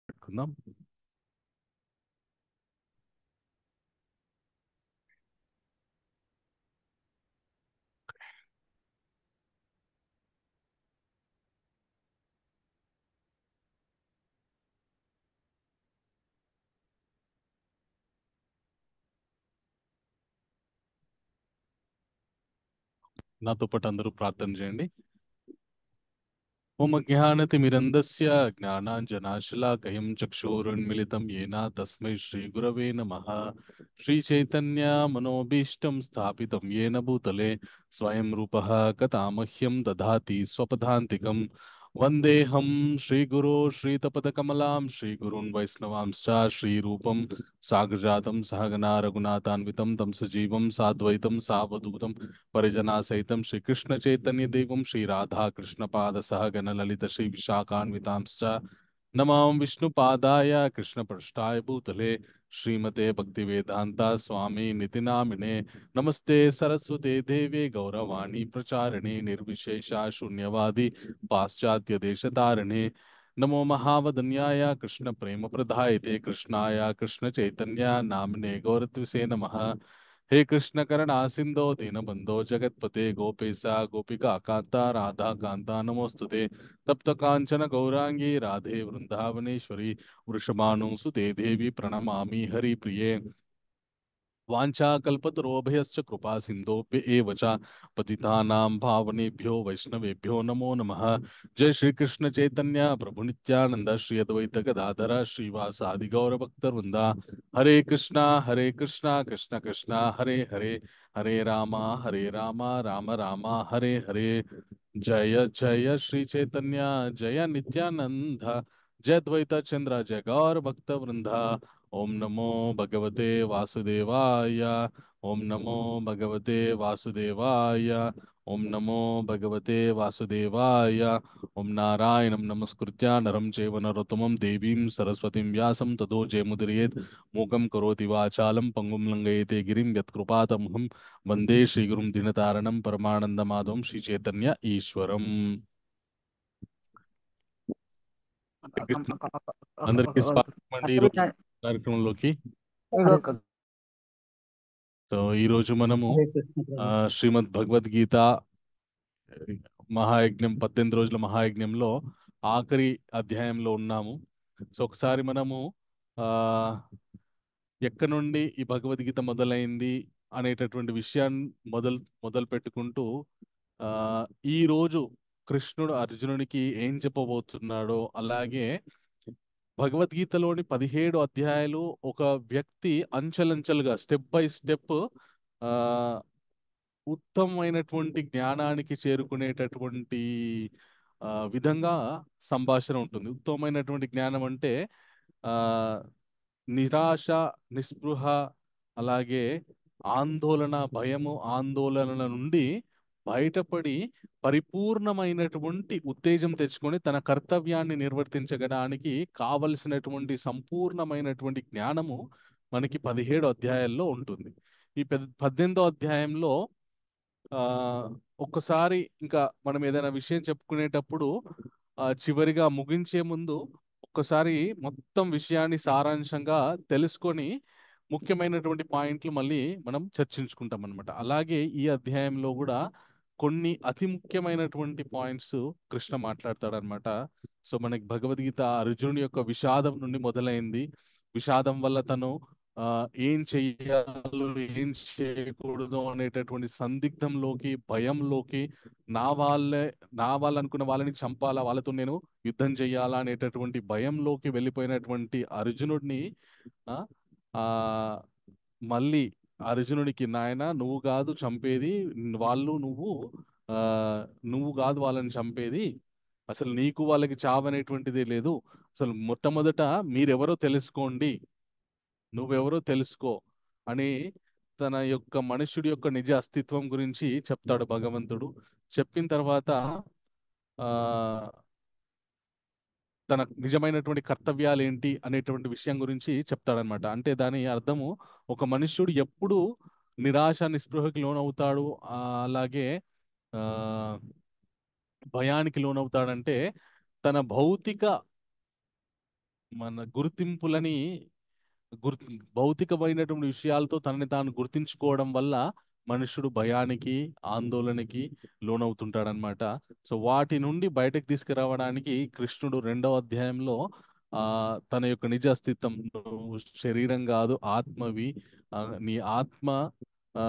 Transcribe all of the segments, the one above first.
పెట్టుకుందాం. నాతో పాటు అందరూ ప్రార్థన చేయండి. ఓం అజ్ఞానతిమిరంధస్య జ్ఞానాంజనాశలాకయం చక్షురున్మిళితం येन తస్మై శ్రీగురవే నమః. శ్రీచైతన్య మనోభీష్టం స్థాపితం येन భూతలే స్వయం రూపः కథామహ్యం దదాతి స్వపదాంతికం. వందేహం శ్రీగురో శ్రీతపదకమలాం శ్రీగురున్ వైష్ణవాంశ్చ శ్రీరూపం సాగ్రజాతం సహగణా రఘునాథాన్వితం తం సజీవం సాద్వైతం సావధూతం పరిజనా సైతం శ్రీకృష్ణ చైతన్య దేవం శ్రీ రాధా కృష్ణ పాద సహగణ లలిత శ్రీ విశాఖాన్వితాంశ్చ నమాం విష్ణు పాదాయ కృష్ణ పృష్ఠాయ భూతలే శ్రీమతే భక్తి వేదాంత స్వామి నితి నామినే. నమస్తే సరస్వతే దేవే గౌరవాణి ప్రచారిణే నిర్విశేష శూన్యవాది పాశ్చాత్య దేశతారిణే. నమో మహావదన్యాయ కృష్ణ ప్రేమ ప్రదాయతే కృష్ణాయ కృష్ణ చైతన్య నామినే గౌరత్విసే నమః. हे कृष्ण करुणा सिंधो दीनबंधो जगतपते गोपेश गोपिका कांता राधा कांता नमोस्तुते. तप्त कांचन गौरांगी राधे वृंदावनेश्वरी वृषभानुसुते देवी प्रणमामि हरिप्रिये. वाञ्छाकल्पतरोभयश्च कृपा सिन्धोभ्य एव च पतितानां पावनेभ्यो वैष्णवेभ्यो नमो नमः. जय श्री कृष्ण चैतन्य प्रभु नित्यानंद श्री अद्वैत गदाधर श्रीवासादि गौरभक्तवृंदा. हरे कृष्णा कृष्ण कृष्णा हरे हरे, हरे रामा राम राम हरे हरे. जय जय श्री चैतन्य जय नित्यानंद जय द्वैत चंद्र जय गौर भक्त वृंदा. ओम नमो भगवते वासुदेवाय, ओम नमो भगवते वासुदेवाय, ओम नमो भगवते वासुदेवाय. ओम नारायणं नमस्कृत्य नरं चैव नरोत्तमं देवीं सरस्वतीं व्यासं ततो जयमुदीरयेत्. मूकं करोति वाचालं पंगुं लङ्घयते गिरिं यत्कृपातमहं वन्दे श्रीगुरुं दीनतारणं परमानन्दमाधवं श्रीचैतन्य ईश्वरम्. అందరికీ స్వాగతం అండి ఈరోజు కార్యక్రమంలోకి. సో ఈరోజు మనము హరే కృష్ణ ప్రభు. శ్రీమద్ భగవద్గీత మహాయజ్ఞం 18 రోజుల మహాయజ్ఞంలో ఆఖరి అధ్యాయంలో ఉన్నాము. సో ఒకసారి మనము ఆ ఎక్కడి నుండి ఈ భగవద్గీత మొదలైంది అనేటటువంటి విషయాన్ని మొదలు పెట్టుకుంటూ ఆ ఈ రోజు కృష్ణుడు అర్జునునికి ఏం చెప్పబోతున్నాడో, అలాగే భగవద్గీతలోని 17 అధ్యాయాలు ఒక వ్యక్తి అంచెలంచెలుగా స్టెప్ బై స్టెప్ ఆ ఉత్తమమైనటువంటి జ్ఞానానికి చేరుకునేటటువంటి విధంగా సంభాషణ ఉంటుంది. ఉత్తమమైనటువంటి జ్ఞానం అంటే ఆ నిరాశ, నిస్పృహ, అలాగే ఆందోళన, భయము, ఆందోళనల నుండి బయటపడి పరిపూర్ణమైనటువంటి ఉత్తేజం తెచ్చుకొని తన కర్తవ్యాన్ని నిర్వర్తించడానికి కావలసినటువంటి సంపూర్ణమైనటువంటి జ్ఞానము మనకి 17 అధ్యాయాల్లో ఉంటుంది. ఈ 18వ అధ్యాయంలో ఆ ఒక్కసారి ఇంకా మనం ఏదైనా విషయం చెప్పుకునేటప్పుడు చివరిగా ముగించే ముందు ఒక్కసారి మొత్తం విషయాన్ని సారాంశంగా తెలుసుకొని ముఖ్యమైనటువంటి పాయింట్లు మళ్ళీ మనం చర్చించుకుంటాం అనమాట. అలాగే ఈ అధ్యాయంలో కూడా కొన్ని అతి ముఖ్యమైనటువంటి పాయింట్స్ కృష్ణ మాట్లాడతాడనమాట. సో మనకి భగవద్గీత అర్జునుడి యొక్క విషాదం నుండి మొదలైంది. విషాదం వల్ల తను ఏం చెయ్యాలో ఏం చేయకూడదు అనేటటువంటి సందిగ్ధంలోకి, భయంలోకి, నా వాళ్ళనుకున్న వాళ్ళని చంపాలా, వాళ్ళతో నేను యుద్ధం చెయ్యాలా అనేటటువంటి భయంలోకి వెళ్ళిపోయినటువంటి అర్జునుడిని ఆ ఆ, మళ్ళీ అర్జునుడికి, నాయన నువ్వు కాదు చంపేది వాళ్ళు, ఆ నువ్వు కాదు వాళ్ళని చంపేది, అసలు నీకు వాళ్ళకి చావనేటువంటిదే లేదు, అసలు మొట్టమొదట మీరెవరో తెలుసుకోండి, నువ్వెవరో తెలుసుకో అని తన యొక్క మనుష్యుడి యొక్క నిజ అస్తిత్వం గురించి చెప్తాడు భగవంతుడు. చెప్పిన తర్వాత ఆ తన నిజమైనటువంటి కర్తవ్యాలు ఏంటి అనేటువంటి విషయం గురించి చెప్తాడనమాట. అంటే దాని అర్థము, ఒక మనుష్యుడు ఎప్పుడు నిరాశ, నిస్పృహకి లోనవుతాడు, అలాగే ఆ భయానికి లోనవుతాడంటే తన భౌతిక మన గుర్తింపులని గుర్ భౌతికమైనటువంటి విషయాలతో తనని తాను గుర్తించుకోవడం వల్ల మనుషుడు భయానికి, ఆందోళనకి లోనవుతుంటాడనమాట. సో వాటి నుండి బయటకు తీసుకురావడానికి కృష్ణుడు 2వ అధ్యాయంలో తన యొక్క నిజ అస్తిత్వం, నువ్వు శరీరం కాదు ఆత్మవి, నీ ఆత్మ ఆ,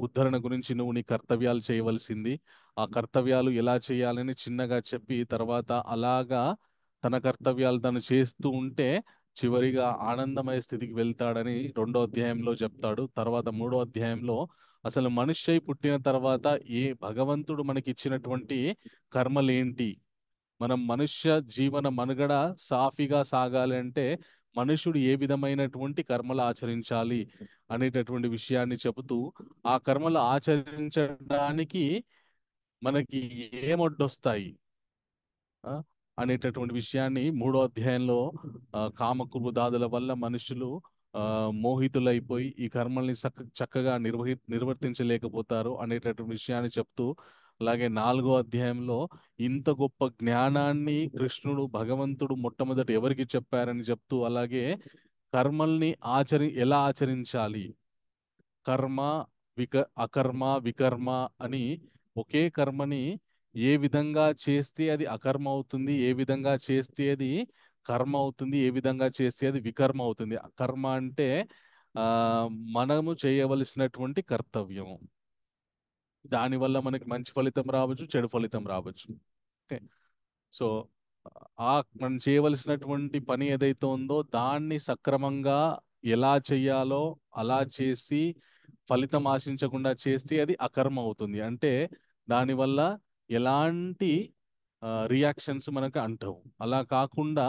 ఉద్ధరణ గురించి నువ్వు నీ కర్తవ్యాలు చేయవలసింది, ఆ కర్తవ్యాలు ఎలా చేయాలని చిన్నగా చెప్పి తర్వాత అలాగా తన కర్తవ్యాలు తను చేస్తూ ఉంటే చివరిగా ఆనందమయ స్థితికి వెళ్తాడని 2వ అధ్యాయంలో చెప్తాడు. తర్వాత 3వ అధ్యాయంలో అసలు మనిషి అయి పుట్టిన తర్వాత ఏ భగవంతుడు మనకి ఇచ్చినటువంటి కర్మలేంటి, మనం మనుష్య జీవన మనుగడ సాఫీగా సాగాలి అంటే మనుషుడు ఏ విధమైనటువంటి కర్మలు ఆచరించాలి అనేటటువంటి విషయాన్ని చెబుతూ, ఆ కర్మలు ఆచరించడానికి మనకి ఏమొడ్డొస్తాయి ఆ, అనేటటువంటి విషయాన్ని 3వ అధ్యాయంలో కామక్రోధాదుల వల్ల మనుషులు మోహితులైపోయి ఈ కర్మల్ని చక్కగా నిర్వర్తించలేకపోతారు అనేటటువంటి విషయాన్ని చెప్తూ, అలాగే 4వ అధ్యాయంలో ఇంత గొప్ప జ్ఞానాన్ని కృష్ణుడు భగవంతుడు మొట్టమొదట ఎవరికి చెప్పారని చెప్తూ, అలాగే కర్మల్ని ఎలా ఆచరించాలి, కర్మ అకర్మ వికర్మ అని ఒకే కర్మని ఏ విధంగా చేస్తే అది అకర్మ అవుతుంది, ఏ విధంగా చేస్తే అది కర్మ అవుతుంది, ఏ విధంగా చేస్తే అది వికర్మ అవుతుంది. కర్మ అంటే ఆ మనము చేయవలసినటువంటి కర్తవ్యం, దానివల్ల మనకి మంచి ఫలితం రావచ్చు, చెడు ఫలితం రావచ్చు. ఓకే. సో ఆ మనం చేయవలసినటువంటి పని ఏదైతే ఉందో దాన్ని సక్రమంగా ఎలా చేయాలో అలా చేసి ఫలితం ఆశించకుండా చేస్తే అది అకర్మ అవుతుంది. అంటే దానివల్ల ఎలాంటి రియాక్షన్స్ మనకు అంటవు. అలా కాకుండా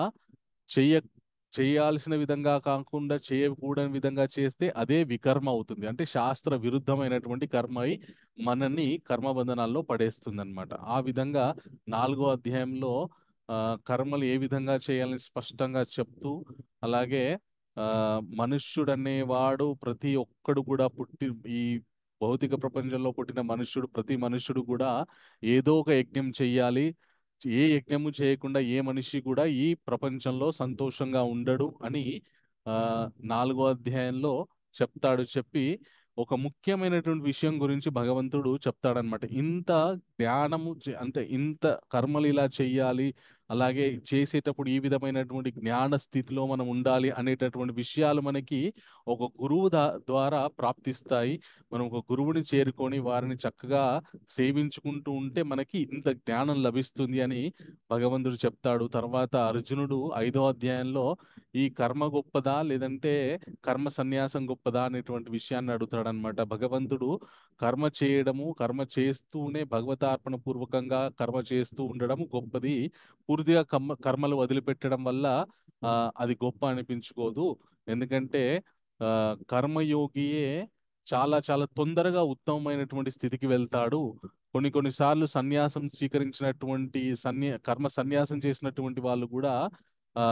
చెయ్య చేయాల్సిన విధంగా కాకుండా చేయకూడని విధంగా చేస్తే అదే వికర్మ అవుతుంది. అంటే శాస్త్ర విరుద్ధమైనటువంటి కర్మ అయి మనల్ని కర్మబంధనాల్లో పడేస్తుంది అనమాట. ఆ విధంగా 4వ అధ్యాయంలో ఆ, కర్మలు ఏ విధంగా చేయాలని స్పష్టంగా చెప్తూ, అలాగే ఆ మనుష్యుడనేవాడు ప్రతి ఒక్కడు కూడా ఈ భౌతిక ప్రపంచంలో పుట్టిన మనుష్యుడు, ప్రతి మనుష్యుడు కూడా ఏదో ఒక యజ్ఞం చెయ్యాలి, ఏ యజ్ఞము చేయకుండా ఏ మనిషి కూడా ఈ ప్రపంచంలో సంతోషంగా ఉండడు అని ఆ 4వ అధ్యాయంలో చెప్తాడు. చెప్పి ఒక ముఖ్యమైనటువంటి విషయం గురించి భగవంతుడు చెప్తాడనమాట. ఇంత జ్ఞానము అంటే ఇంత కర్మలు ఇలా చెయ్యాలి, అలాగే చేసేటప్పుడు ఈ విధమైనటువంటి జ్ఞాన స్థితిలో మనం ఉండాలి అనేటటువంటి విషయాలు మనకి ఒక గురువు ద్వారా ప్రాప్తిస్తాయి. మనం ఒక గురువుని చేరుకొని వారిని చక్కగా సేవించుకుంటూ ఉంటే మనకి ఇంత జ్ఞానం లభిస్తుంది అని భగవంతుడు చెప్తాడు. తర్వాత అర్జునుడు 5వ అధ్యాయంలో ఈ కర్మ గొప్పదా లేదంటే కర్మ సన్యాసం గొప్పదా అనేటువంటి విషయాన్ని అడుగుతాడనమాట. భగవంతుడు కర్మ చేయడము, కర్మ చేస్తూనే భగవతార్పణ పూర్వకంగా కర్మ చేస్తూ ఉండడం గొప్పది, పూర్తిగా కర్మలు వదిలిపెట్టడం వల్ల అది గొప్ప అనిపించుకోదు. ఎందుకంటే ఆ కర్మయోగియే చాలా చాలా తొందరగా ఉత్తమమైనటువంటి స్థితికి వెళ్తాడు. కొన్నిసార్లు సన్యాసం స్వీకరించినటువంటి కర్మ సన్యాసం చేసినటువంటి వాళ్ళు కూడా ఆ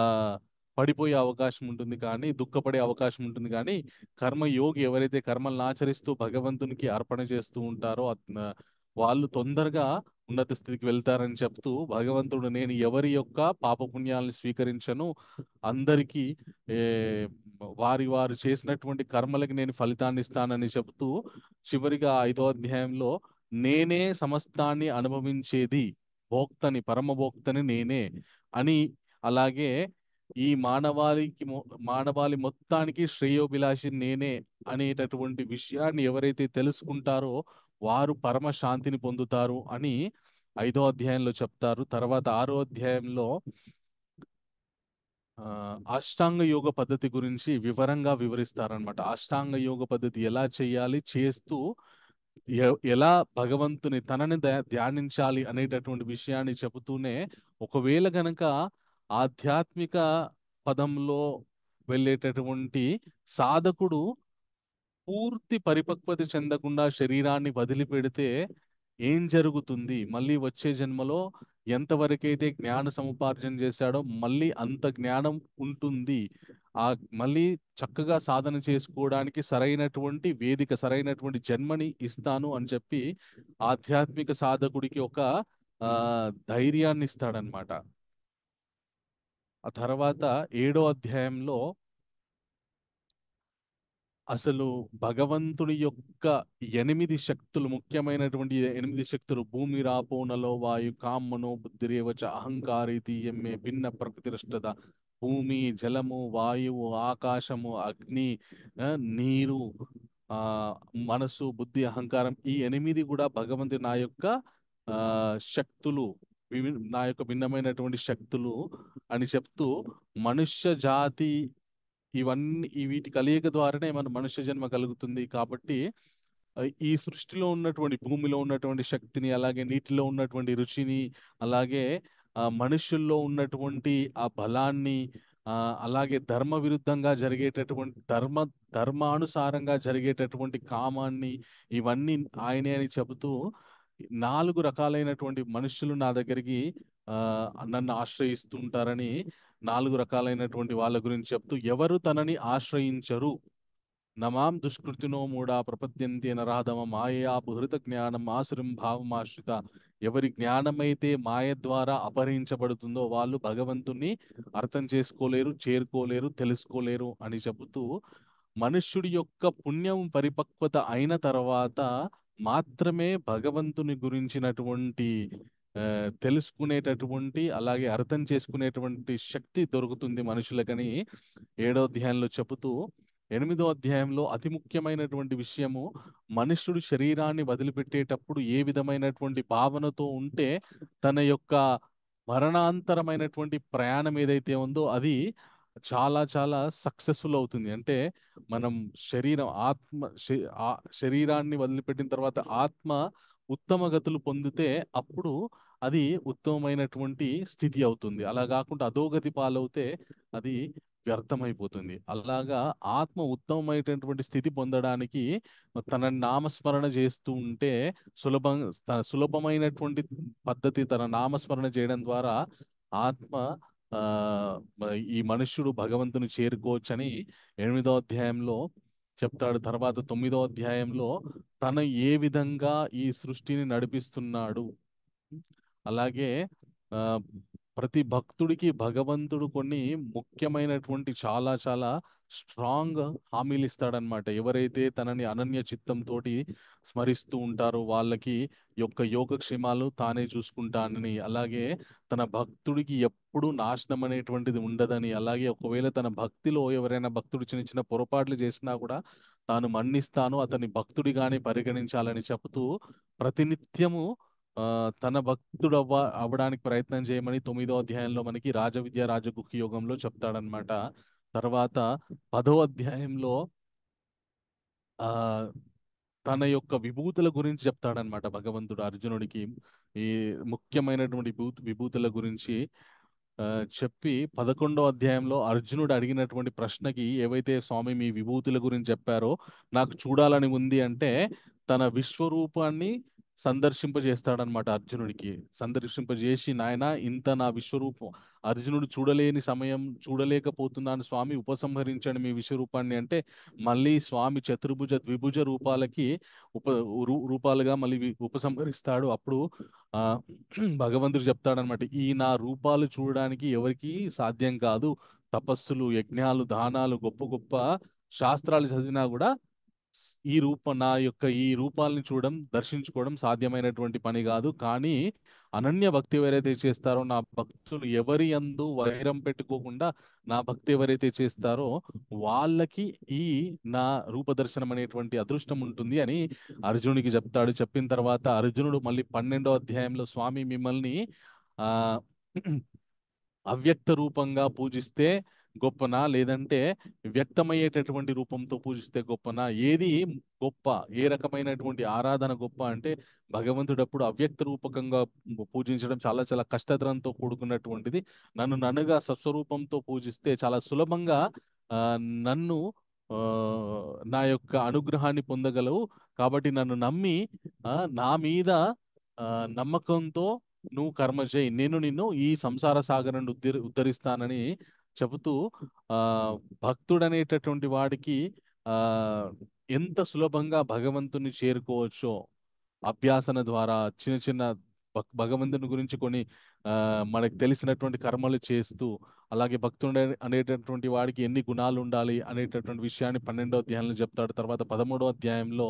పడిపోయే అవకాశం ఉంటుంది, కానీ దుఃఖపడే అవకాశం ఉంటుంది. కానీ కర్మయోగి ఎవరైతే కర్మలను ఆచరిస్తూ భగవంతునికి అర్పణ చేస్తూ ఉంటారో వాళ్ళు తొందరగా ఉన్నత స్థితికి వెళ్తారని చెప్తూ భగవంతుడు నేను ఎవరి యొక్క పాపపుణ్యాలను స్వీకరించను, అందరికీ ఏ వారు చేసినటువంటి కర్మలకి నేను ఫలితాన్ని ఇస్తానని చెబుతూ చివరిగా 5వ అధ్యాయంలో నేనే సమస్తాన్ని అనుభవించేది, భోక్తని పరమభోక్తని నేనే అని, అలాగే ఈ మానవాళి మొత్తానికి శ్రేయోభిలాషి నేనే అనేటటువంటి విషయాన్ని ఎవరైతే తెలుసుకుంటారో వారు పరమ శాంతిని పొందుతారు అని 5వ అధ్యాయంలో చెప్తారు. తర్వాత 6వ అధ్యాయంలో అష్టాంగ యోగ పద్ధతి గురించి వివరంగా వివరిస్తారనమాట. అష్టాంగ యోగ పద్ధతి ఎలా చేయాలి, చేస్తూ ఎలా భగవంతుని తనని ధ్యానించాలి అనేటటువంటి విషయాన్ని చెబుతూనే, ఒకవేళ గనక ఆధ్యాత్మిక పదంలో వెళ్ళేటటువంటి సాధకుడు పూర్తి పరిపక్వత చెందకుండా శరీరాన్ని వదిలిపెడితే ఏం జరుగుతుంది, మళ్ళీ వచ్చే జన్మలో ఎంతవరకైతే జ్ఞాన సముపార్జన చేశాడో మళ్ళీ అంత జ్ఞానం ఉంటుంది, ఆ మళ్ళీ చక్కగా సాధన చేసుకోవడానికి సరైనటువంటి వేదిక, సరైనటువంటి జన్మని ఇస్తాను అని చెప్పి ఆధ్యాత్మిక సాధకుడికి ఒక ధైర్యాన్ని ఇస్తాడనమాట. ఆ తర్వాత 7వ అధ్యాయంలో అసలు భగవంతుడి యొక్క 8 శక్తులు, ముఖ్యమైనటువంటి 8 శక్తులు: భూమి రాపో నలో వాయు కామ్మనో బుద్ధిరేవచ అహంకారీతి ఎమ్మే భిన్న ప్రకృతిరష్టద. భూమి, జలము, వాయువు, ఆకాశము, అగ్ని, ఆ, నీరు, ఆ మనసు, బుద్ధి, అహంకారం, ఈ 8 కూడా భగవంతుడి నా యొక్క శక్తులు, నా యొక్క భిన్నమైనటువంటి శక్తులు అని చెప్తూ, మనుష్య జాతి ఇవన్నీ వీటి కలయిక ద్వారానే మన మనుష్య జన్మ కలుగుతుంది. కాబట్టి ఈ సృష్టిలో ఉన్నటువంటి, భూమిలో ఉన్నటువంటి శక్తిని, అలాగే నీటిలో ఉన్నటువంటి రుచిని, అలాగే మనుష్యుల్లో ఉన్నటువంటి ఆ బలాన్ని, ఆ అలాగే ధర్మ విరుద్ధంగా జరిగేటటువంటి ధర్మానుసారంగా జరిగేటటువంటి కామాన్ని, ఇవన్నీ ఆయనే అని చెబుతూ 4 రకాలైనటువంటి మనుషులు నా దగ్గరికి ఆ నన్ను ఆశ్రయిస్తూ ఉంటారని, 4 రకాలైనటువంటి వాళ్ళ గురించి చెప్తూ, ఎవరు తనని ఆశ్రయించరు, నమాం దుష్కృతినో మూఢా ప్రపద్యంతే నరాధమ మాయయాపహృత జ్ఞానం ఆసురం భావమాశ్రిత. ఎవరి జ్ఞానమైతే మాయ ద్వారా అపహరించబడుతుందో వాళ్ళు భగవంతుణ్ణి అర్థం చేసుకోలేరు, చేరుకోలేరు, తెలుసుకోలేరు అని చెబుతూ, మనుష్యుడి యొక్క పుణ్యం పరిపక్వత అయిన తర్వాత మాత్రమే భగవంతుని గురించినటువంటి ఆ, తెలుసుకునేటటువంటి, అలాగే అర్థం చేసుకునేటువంటి శక్తి దొరుకుతుంది మనుషులకని 7వ అధ్యాయంలో చెబుతూ, 8వ అధ్యాయంలో అతి ముఖ్యమైనటువంటి విషయము, మనుష్యుడు శరీరాన్ని వదిలిపెట్టేటప్పుడు ఏ విధమైనటువంటి భావనతో ఉంటే తన యొక్క మరణాంతరమైనటువంటి ప్రయాణం ఏదైతే ఉందో అది చాలా చాలా సక్సెస్ఫుల్ అవుతుంది. అంటే మనం శరీరాన్ని వదిలిపెట్టిన తర్వాత ఆత్మ ఉత్తమ గతులు పొందితే అప్పుడు అది ఉత్తమమైనటువంటి స్థితి అవుతుంది. అలా కాకుండా అధోగతి పాలవుతే అది వ్యర్థమైపోతుంది. అలాగా ఆత్మ ఉత్తమమైనటువంటి స్థితి పొందడానికి తన నామస్మరణ చేస్తూ ఉంటే, సులభం సులభమైనటువంటి పద్ధతి తన నామస్మరణ చేయడం ద్వారా ఆత్మ ఆ ఈ మనుష్యుడు భగవంతుని చేరుకోవచ్చని 8వ అధ్యాయంలో చెప్తాడు. తర్వాత 9వ అధ్యాయంలో తను ఏ విధంగా ఈ సృష్టిని నడిపిస్తున్నాడు, అలాగే ఆ, ప్రతి భక్తుడికి భగవంతుడు కొన్ని ముఖ్యమైనటువంటి చాలా చాలా స్ట్రాంగ్ హామీలు ఇస్తాడనమాట. ఎవరైతే తనని అనన్య చిత్తంతోటి స్మరిస్తూ ఉంటారో వాళ్ళకి యొక్క యోగక్షేమాలు తానే చూసుకుంటానని, అలాగే తన భక్తుడికి ఎప్పుడూ నాశనం అనేటువంటిది ఉండదని, అలాగే ఒకవేళ తన భక్తిలో ఎవరైనా భక్తుడు చిన్న చిన్న పొరపాట్లు చేసినా కూడా తాను మన్నిస్తాను, అతని భక్తుడిగానే పరిగణించాలని చెబుతూ ప్రతినిత్యము ఆ, తన భక్తుడు అవ్వడానికి ప్రయత్నం చేయమని 9వ అధ్యాయంలో మనకి రాజవిద్య రాజగుహ్య యోగంలో చెప్తాడనమాట. తర్వాత 10వ అధ్యాయంలో ఆ తన యొక్క విభూతుల గురించి చెప్తాడనమాట భగవంతుడు అర్జునుడికి. ఈ ముఖ్యమైనటువంటి విభూతుల గురించి ఆ, చెప్పి 11వ అధ్యాయంలో అర్జునుడు అడిగినటువంటి ప్రశ్నకి, ఏవైతే స్వామి మీ విభూతుల గురించి చెప్పారో నాకు చూడాలని ఉంది అంటే, తన విశ్వరూపాన్ని సందర్శింపజేస్తాడనమాట అర్జునుడికి. సందర్శింపజేసి, నాయన ఇంత నా విశ్వరూపం అర్జునుడు చూడలేని సమయం, చూడలేకపోతున్నాను స్వామి, ఉపసంహరించండి మీ విశ్వరూపాన్ని అంటే, మళ్ళీ స్వామి చతుర్భుజ ద్విభుజ రూపాలకి ఉప రూపాలుగా మళ్ళీ ఉపసంహరిస్తాడు. అప్పుడు ఆ భగవంతుడు చెప్తాడనమాట, ఈ నా రూపాలు చూడడానికి ఎవరికి సాధ్యం కాదు. తపస్సులు, యజ్ఞాలు, దానాలు, గొప్ప గొప్ప శాస్త్రాలు చదివినా కూడా నా యొక్క ఈ రూపాలని చూడడం, దర్శించుకోవడం సాధ్యమైనటువంటి పని కాదు. కానీ అనన్య భక్తి ఎవరైతే చేస్తారో, నా భక్తులు ఎవరి యందు వైరం పెట్టుకోకుండా నా భక్తి ఎవరైతే చేస్తారో వాళ్ళకి ఈ నా రూపదర్శనం అనేటువంటి అదృష్టం ఉంటుంది అని అర్జునుడికి చెప్తాడు. చెప్పిన తర్వాత అర్జునుడు మళ్ళీ 12వ అధ్యాయంలో, స్వామి మిమ్మల్ని ఆ అవ్యక్త రూపంగా పూజిస్తే గొప్పనా, లేదంటే వ్యక్తమయ్యేటటువంటి రూపంతో పూజిస్తే గొప్పనా, ఏది గొప్ప, ఏ రకమైనటువంటి ఆరాధన గొప్ప అంటే, భగవంతుడు అప్పుడు అవ్యక్త రూపకంగా పూజించడం చాలా చాలా కష్టతరంతో కూడుకున్నటువంటిది. నన్నుగా సస్వరూపంతో పూజిస్తే చాలా సులభంగా ఆ, నన్ను ఆ, నా యొక్క అనుగ్రహాన్ని పొందగలవు. కాబట్టి నన్ను నమ్మి నా మీద ఆ, నమ్మకంతో నువ్వు కర్మ చేయి, నేను నిన్ను ఈ సంసార సాగరం నుండి ఉద్ధరిస్తానని చెబుతూ, ఆ భక్తుడనేటటువంటి వాడికి ఆ ఎంత సులభంగా భగవంతుని చేరుకోవచ్చో అభ్యాసన ద్వారా, చిన్న చిన్న భగవంతుని గురించి కొన్ని మనకు తెలిసినటువంటి కర్మలు చేస్తూ, అలాగే భక్తుడు అనేటటువంటి వాడికి ఎన్ని గుణాలు ఉండాలి అనేటటువంటి విషయాన్ని 12వ అధ్యాయంలో చెప్తాడు. తర్వాత 13వ అధ్యాయంలో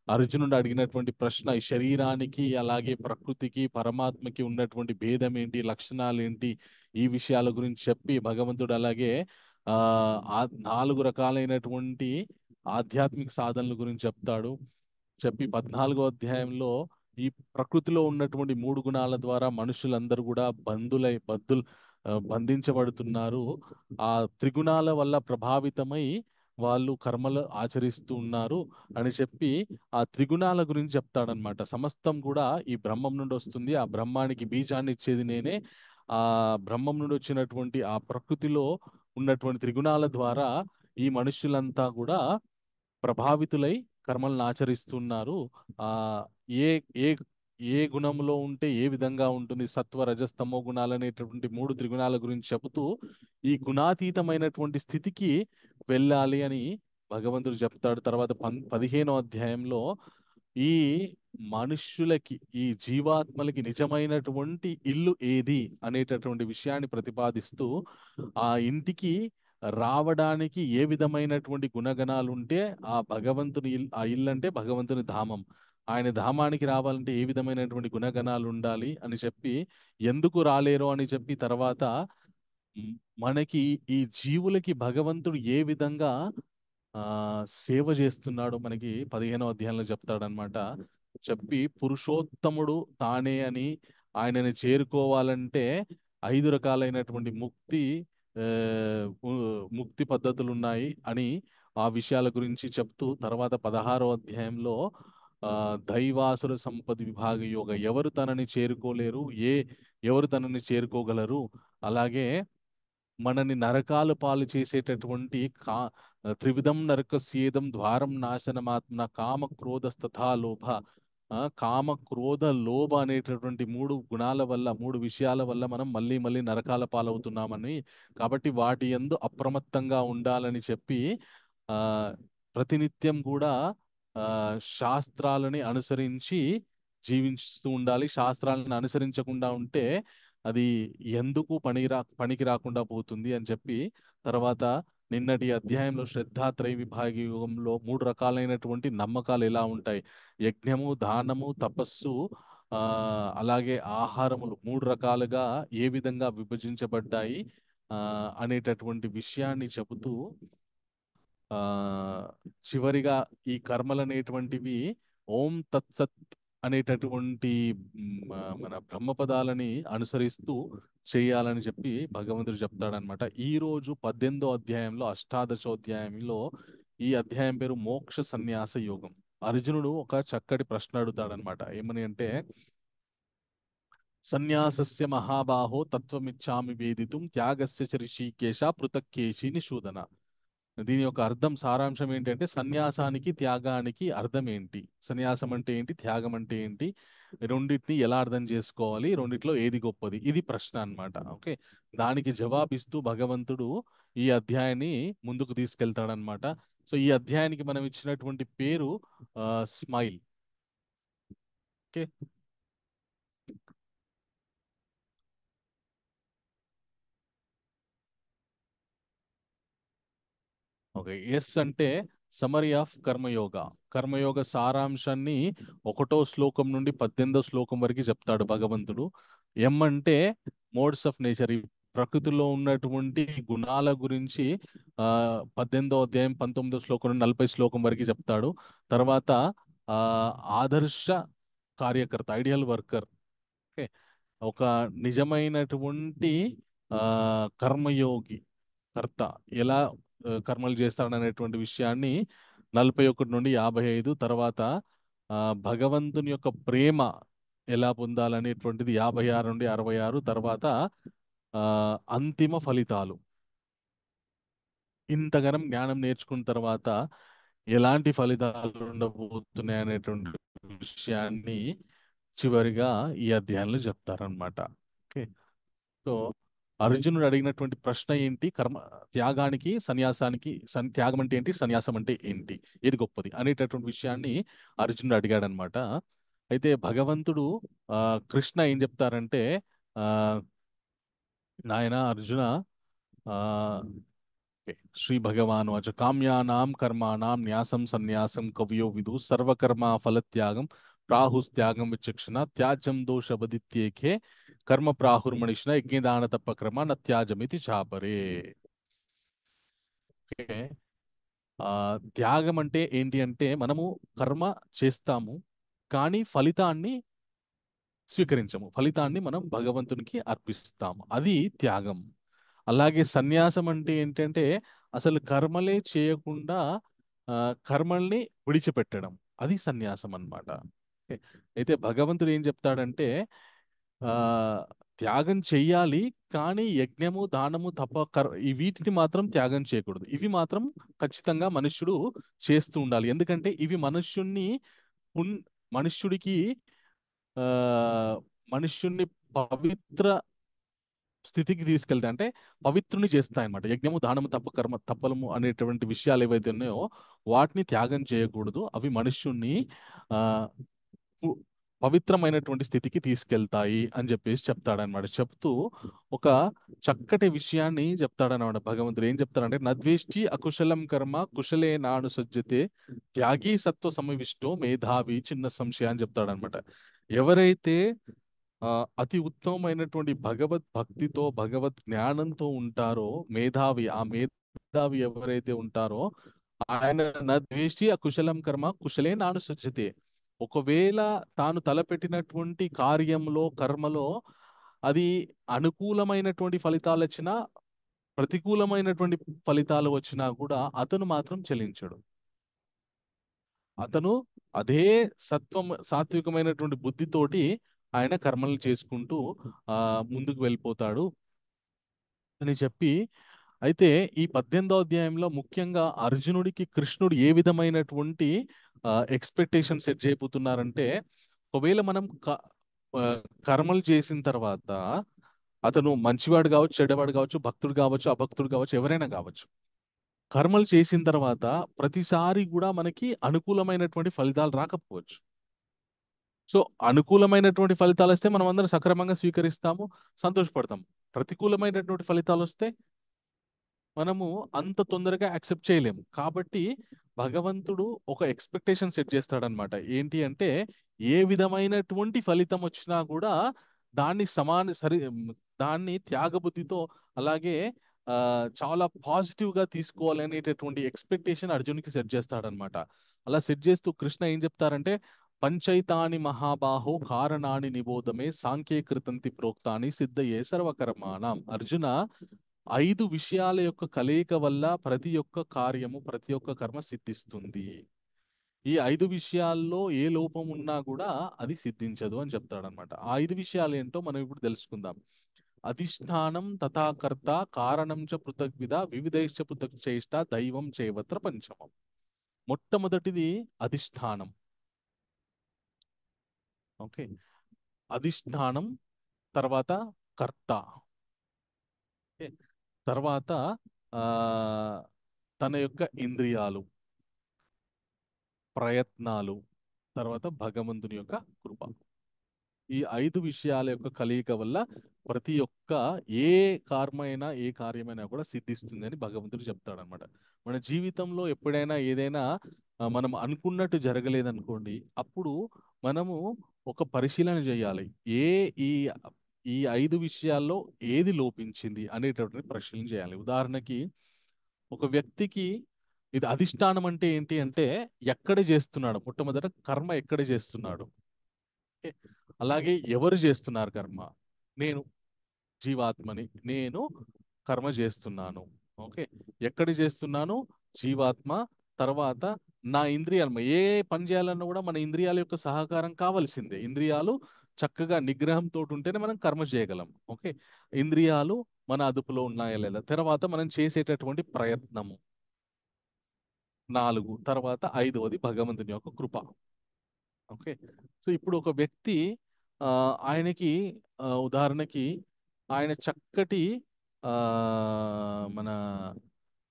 అర్జునుడు అడిగినటువంటి ప్రశ్న, ఈ శరీరానికి అలాగే ప్రకృతికి పరమాత్మకి ఉన్నటువంటి భేదం ఏంటి, లక్షణాలు ఏంటి, ఈ విషయాల గురించి చెప్పి భగవంతుడు అలాగే ఆ ఆ 4 రకాలైనటువంటి ఆధ్యాత్మిక సాధనల గురించి చెప్తాడు. చెప్పి 14వ అధ్యాయంలో ఈ ప్రకృతిలో ఉన్నటువంటి 3 గుణాల ద్వారా మనుషులందరూ కూడా బంధించబడుతున్నారు. ఆ త్రిగుణాల వల్ల ప్రభావితమై వాళ్ళు కర్మలు ఆచరిస్తూ ఉన్నారు అని చెప్పి ఆ త్రిగుణాల గురించి చెప్తాడనమాట. సమస్తం కూడా ఈ బ్రహ్మం నుండి వస్తుంది, ఆ బ్రహ్మానికి బీజాన్ని ఇచ్చేది నేనే. ఆ బ్రహ్మం నుండి వచ్చినటువంటి ఆ ప్రకృతిలో ఉన్నటువంటి త్రిగుణాల ద్వారా ఈ మనుషులంతా కూడా ప్రభావితులై కర్మలను ఆచరిస్తున్నారు. ఆ ఏ ఏ ఏ గుణంలో ఉంటే ఏ విధంగా ఉంటుంది, సత్వ రజస్ తమో గుణాలు అనేటటువంటి 3 త్రిగుణాల గురించి చెబుతూ ఈ గుణాతీతమైనటువంటి స్థితికి వెళ్ళాలి అని భగవంతుడు చెప్తాడు. తర్వాత 15వ అధ్యాయంలో ఈ మనుష్యులకి, ఈ జీవాత్మలకి నిజమైనటువంటి ఇల్లు ఏది అనేటటువంటి విషయాన్ని ప్రతిపాదిస్తూ ఆ ఇంటికి రావడానికి ఏ విధమైనటువంటి గుణగణాలు ఉంటే ఆ ఇల్లు అంటే భగవంతుని ధామం, ఆయన ధామానికి రావాలంటే ఏ విధమైనటువంటి గుణగణాలు ఉండాలి అని చెప్పి, ఎందుకు రాలేరు అని చెప్పి, తర్వాత మ్, మనకి ఈ జీవులకి భగవంతుడు ఏ విధంగా ఆ సేవ చేస్తున్నాడు మనకి 15వ అధ్యాయంలో చెప్తాడనమాట. చెప్పి పురుషోత్తముడు తానే అని ఆయనని చేరుకోవాలంటే 5 రకాలైనటువంటి ఆ, ముక్తి పద్ధతులు ఉన్నాయి అని ఆ విషయాల గురించి చెప్తూ, తర్వాత 16వ అధ్యాయంలో ఆ దైవాసుర సంపద విభాగ యోగ, ఎవరు తనని చేరుకోగలరు, అలాగే మనని నరకాలు పాలు చేసేటటువంటి త్రివిధం నరకస్యేదం ద్వారం నాశనమాత్మన కామ క్రోధస్తథా లోభ. కామ క్రోధ లోభ అనేటటువంటి 3 గుణాల వల్ల, 3 విషయాల వల్ల మనం మళ్ళీ మళ్ళీ నరకాల పాలవుతున్నామని, కాబట్టి వాటి యందు అప్రమత్తంగా ఉండాలని చెప్పి ఆ ప్రతినిత్యం కూడా ఆ శాస్త్రాలని అనుసరించి జీవిస్తూ ఉండాలి. శాస్త్రాలను అనుసరించకుండా ఉంటే అది ఎందుకు పనికి రాకుండా పోతుంది అని చెప్పి, తర్వాత నిన్నటి అధ్యాయంలో శ్రద్ధాత్రయ విభాగ యుగంలో 3 రకాలైనటువంటి నమ్మకాలు ఎలా ఉంటాయి, యజ్ఞము, దానము, తపస్సు, ఆ అలాగే ఆహారములు 3 రకాలుగా ఏ విధంగా విభజించబడ్డాయి ఆ అనేటటువంటి విషయాన్ని చెబుతూ ఆ చివరిగా ఈ కర్మలు అనేటువంటివి ఓం తత్సత్ అనేటటువంటి మన బ్రహ్మపదాలని అనుసరిస్తూ చేయాలని చెప్పి భగవంతుడు చెప్తాడనమాట. ఈ రోజు 18వ అధ్యాయంలో, అష్టాదశోధ్యాయంలో ఈ అధ్యాయం పేరు మోక్ష సన్యాస యోగం. అర్జునుడు ఒక చక్కటి ప్రశ్న అడుగుతాడనమాట. ఏమని అంటే, సన్యాసస్య మహాబాహో తత్వమిచ్చామి వేదితుం త్యాగస్య చ ఋషికేశ పృథక్కేశి నిషూదన. దీని యొక్క అర్థం, సారాంశం ఏంటంటే సన్యాసానికి త్యాగానికి అర్థం ఏంటి, సన్యాసం అంటే ఏంటి, త్యాగం అంటే ఏంటి, రెండింటిని ఎలా అర్థం చేసుకోవాలి, రెండిట్లో ఏది గొప్పది, ఇది ప్రశ్న అన్నమాట. ఓకే, దానికి జవాబిస్తూ భగవంతుడు ఈ అధ్యాయాన్ని ముందుకు తీసుకెళ్తాడనమాట. సో ఈ అధ్యాయానికి మనం ఇచ్చినటువంటి పేరు స్మైల్. ఓకే. ఓకే, ఎస్ అంటే సమరీ ఆఫ్ కర్మయోగ. కర్మయోగ సారాంశాన్ని 1వ శ్లోకం నుండి 18వ శ్లోకం వరకు చెప్తాడు భగవంతుడు. ఎం అంటే మోడ్స్ ఆఫ్ నేచర్, ఈ ప్రకృతిలో ఉన్నటువంటి గుణాల గురించి ఆ 18వ అధ్యాయం 19వ శ్లోకం నుండి 40వ శ్లోకం వరకు చెప్తాడు. తర్వాత ఆ ఆదర్శ కార్యకర్త, ఐడియల్ వర్కర్. ఓకే, ఒక నిజమైనటువంటి ఆ కర్మయోగి, కర్త ఎలా కర్మలు చేస్తాడనేటువంటి విషయాన్ని 41 నుండి 55, తర్వాత ఆ, భగవంతుని యొక్క ప్రేమ ఎలా పొందాలనేటువంటిది 56 నుండి 66, తర్వాత ఆ, అంతిమ ఫలితాలు. ఇంతగానం జ్ఞానం నేర్చుకున్న తర్వాత ఎలాంటి ఫలితాలు ఉండబోతున్నాయి అనేటువంటి విషయాన్ని చివరిగా ఈ అధ్యాయంలో చెప్తారనమాట. ఓకే. సో అర్జునుడు అడిగినటువంటి ప్రశ్న ఏంటి, త్యాగానికి సన్యాసానికి, త్యాగం అంటే ఏంటి, సన్యాసం అంటే ఏంటి, ఏది గొప్పది అనేటటువంటి విషయాన్ని అర్జునుడు అడిగాడనమాట. అయితే భగవంతుడు కృష్ణ ఏం చెప్తారంటే, ఆ నాయన అర్జున, आ, श्री भगवानुवाच काम्यानां कर्माणां न्यासं सन्न्यासं कवयो विदुः सर्वकर्मा फलत्यागं प्राहुस्त्यागं विचक्षणा त्याज्यं दोषवदित्येके कर्म प्राहुर्मणिषिणा यज्ञदानतपक्रमा न त्याजमिति చాపరే. ఓకే. త్యాగం అంటే ఏంటి అంటే మనము కర్మ చేస్తాము, కానీ ఫలితాన్ని స్వీకరించము, ఫలితాన్ని మనం భగవంతునికి అర్పిస్తాము, అది త్యాగం. అలాగే సన్యాసం అంటే ఏంటంటే అసలు కర్మలే చేయకుండా ఆ, కర్మల్ని విడిచిపెట్టడం, అది సన్యాసం అన్నమాట. ఓకే. అయితే భగవంతుడు ఏం చెప్తాడంటే ఆ త్యాగం చెయ్యాలి, కానీ యజ్ఞము దానము ఈ వీటిని మాత్రం త్యాగం చేయకూడదు. ఇవి మాత్రం ఖచ్చితంగా మనుష్యుడు చేస్తూ ఉండాలి. ఎందుకంటే ఇవి పున్ మనుష్యుడికి ఆ మనుష్యుణ్ణి పవిత్ర స్థితికి తీసుకెళ్తాయి, అంటే పవిత్రుని చేస్తాయి అన్నమాట. యజ్ఞము దానము కర్మ తప్పలము అనేటువంటి విషయాలు ఏవైతే ఉన్నాయో వాటిని త్యాగం చేయకూడదు. అవి మనుష్యుణ్ణి ఆ పు- పవిత్రమైనటువంటి స్థితికి తీసుకెళ్తాయి అని చెప్పేసి చెప్తాడనమాట. చెప్తూ ఒక చక్కటి విషయాన్ని చెప్తాడనమాట. భగవంతుడు ఏం చెప్తాడంటే నద్వేష్టి అకుశలం కర్మ కుశలే నాను సజ్జతే త్యాగి సత్వ సమివిష్టో మేధావి చిన్న సంశయ అని చెప్తాడనమాట. ఎవరైతే ఆ, అతి ఉత్తమమైనటువంటి భగవద్ భక్తితో భగవద్ జ్ఞానంతో ఉంటారో, ఆ మేధావి ఎవరైతే ఉంటారో ఆయన నా ద్వేష్టి అకుశలం కర్మ కుశలే నాను సజ్జతే. ఒకవేళ తాను తలపెట్టినటువంటి కార్యంలో కర్మలో అది అనుకూలమైనటువంటి ఫలితాలు వచ్చినా, ప్రతికూలమైనటువంటి ఫలితాలు వచ్చినా కూడా అతను మాత్రం చెలించడు. అతను అదే సాత్వికమైనటువంటి బుద్ధితోటి ఆయన కర్మలు చేసుకుంటూ ఆ ముందుకు వెళ్ళిపోతాడు అని చెప్పి. అయితే ఈ 18వ అధ్యాయంలో ముఖ్యంగా అర్జునుడికి కృష్ణుడు ఏ విధమైనటువంటి ఎక్స్పెక్టేషన్ సెట్ చేయబోతున్నారంటే, ఒకవేళ మనం ఆ, కర్మలు చేసిన తర్వాత అతను మంచివాడు కావచ్చు, చెడ్డవాడు కావచ్చు, భక్తుడు కావచ్చు, అభక్తుడు కావచ్చు, ఎవరైనా కావచ్చు, కర్మలు చేసిన తర్వాత ప్రతిసారి కూడా మనకి అనుకూలమైనటువంటి ఫలితాలు రాకపోవచ్చు. సో అనుకూలమైనటువంటి ఫలితాలు వస్తే మనం అందరం సక్రమంగా స్వీకరిస్తాము, సంతోషపడతాము. ప్రతికూలమైనటువంటి ఫలితాలు వస్తే మనము అంత తొందరగా యాక్సెప్ట్ చేయలేము. కాబట్టి భగవంతుడు ఒక ఎక్స్పెక్టేషన్ సెట్ చేస్తాడనమాట. ఏంటి అంటే ఏ విధమైనటువంటి ఫలితం వచ్చినా కూడా దాన్ని దాన్ని త్యాగబుద్ధితో, అలాగే ఆ, చాలా పాజిటివ్ గా తీసుకోవాలనేటటువంటి ఎక్స్పెక్టేషన్ అర్జున్కి సెట్ చేస్తాడనమాట. అలా సెట్ చేస్తూ కృష్ణ ఏం చెప్తారంటే పంచైతాని మహాబాహో కారణాని నిబోధమే సాంఖ్యే కృతంతి ప్రోక్తాని సిద్ధయే సర్వకర్మాణం. అర్జున, 5 విషయాల యొక్క కలయిక వల్ల ప్రతి ఒక్క కార్యము, ప్రతి ఒక్క కర్మ సిద్ధిస్తుంది. ఈ 5 విషయాల్లో ఏ లోపం ఉన్నా కూడా అది సిద్ధించదు అని చెప్తాడనమాట. ఆ 5 విషయాలు ఏంటో మనం ఇప్పుడు తెలుసుకుందాం. అధిష్టానం తథాకర్త కారణం చ పృథగ్విధ వివిధైశ్చ పృథక్ చేష్ట దైవం చైవత్ర పంచమం. మొట్టమొదటిది అధిష్టానం. ఓకే. అధిష్టానం, తర్వాత కర్త, ఓకే, తర్వాత ఆ తన యొక్క ఇంద్రియాలు, ప్రయత్నాలు, తర్వాత భగవంతుని యొక్క కృప. ఈ 5 విషయాల యొక్క కలయిక వల్ల ప్రతి ఒక్క ఏ కర్మైనా ఏ కార్యమైనా కూడా సిద్ధిస్తుంది అని భగవంతుడు చెప్తాడనమాట. మన జీవితంలో ఎప్పుడైనా ఏదైనా మనం అనుకున్నట్టు జరగలేదనుకోండి, అప్పుడు మనము ఒక పరిశీలన చేయాలి. ఏ ఈ ఈ 5 విషయాల్లో ఏది లోపించింది అనేటటువంటి పరిశీలన చేయాలి. ఉదాహరణకి ఒక వ్యక్తికి ఇది అధిష్టానం అంటే ఏంటి అంటే ఎక్కడ చేస్తున్నాడు, మొట్టమొదట కర్మ ఎక్కడ చేస్తున్నాడు. ఓకే. అలాగే ఎవరు చేస్తున్నారు కర్మ. నేను జీవాత్మని, నేను కర్మ చేస్తున్నాను. ఓకే. ఎక్కడ చేస్తున్నాను, జీవాత్మ. తర్వాత నా ఇంద్రియాలు, ఏ పని చేయాలన్నా కూడా మన ఇంద్రియాల యొక్క సహకారం కావాల్సిందే. ఇంద్రియాలు చక్కగా నిగ్రహంతో ఉంటేనే మనం కర్మ చేయగలం. ఓకే. ఇంద్రియాలు మన అదుపులో ఉన్నాయా లేదా, తర్వాత మనం చేసేటటువంటి ప్రయత్నము, 4, తర్వాత 5వది భగవంతుని యొక్క కృప. ఓకే. సో ఇప్పుడు ఒక వ్యక్తి ఆ, ఆయనకి ఉదాహరణకి ఆయన చక్కటి ఆ, మన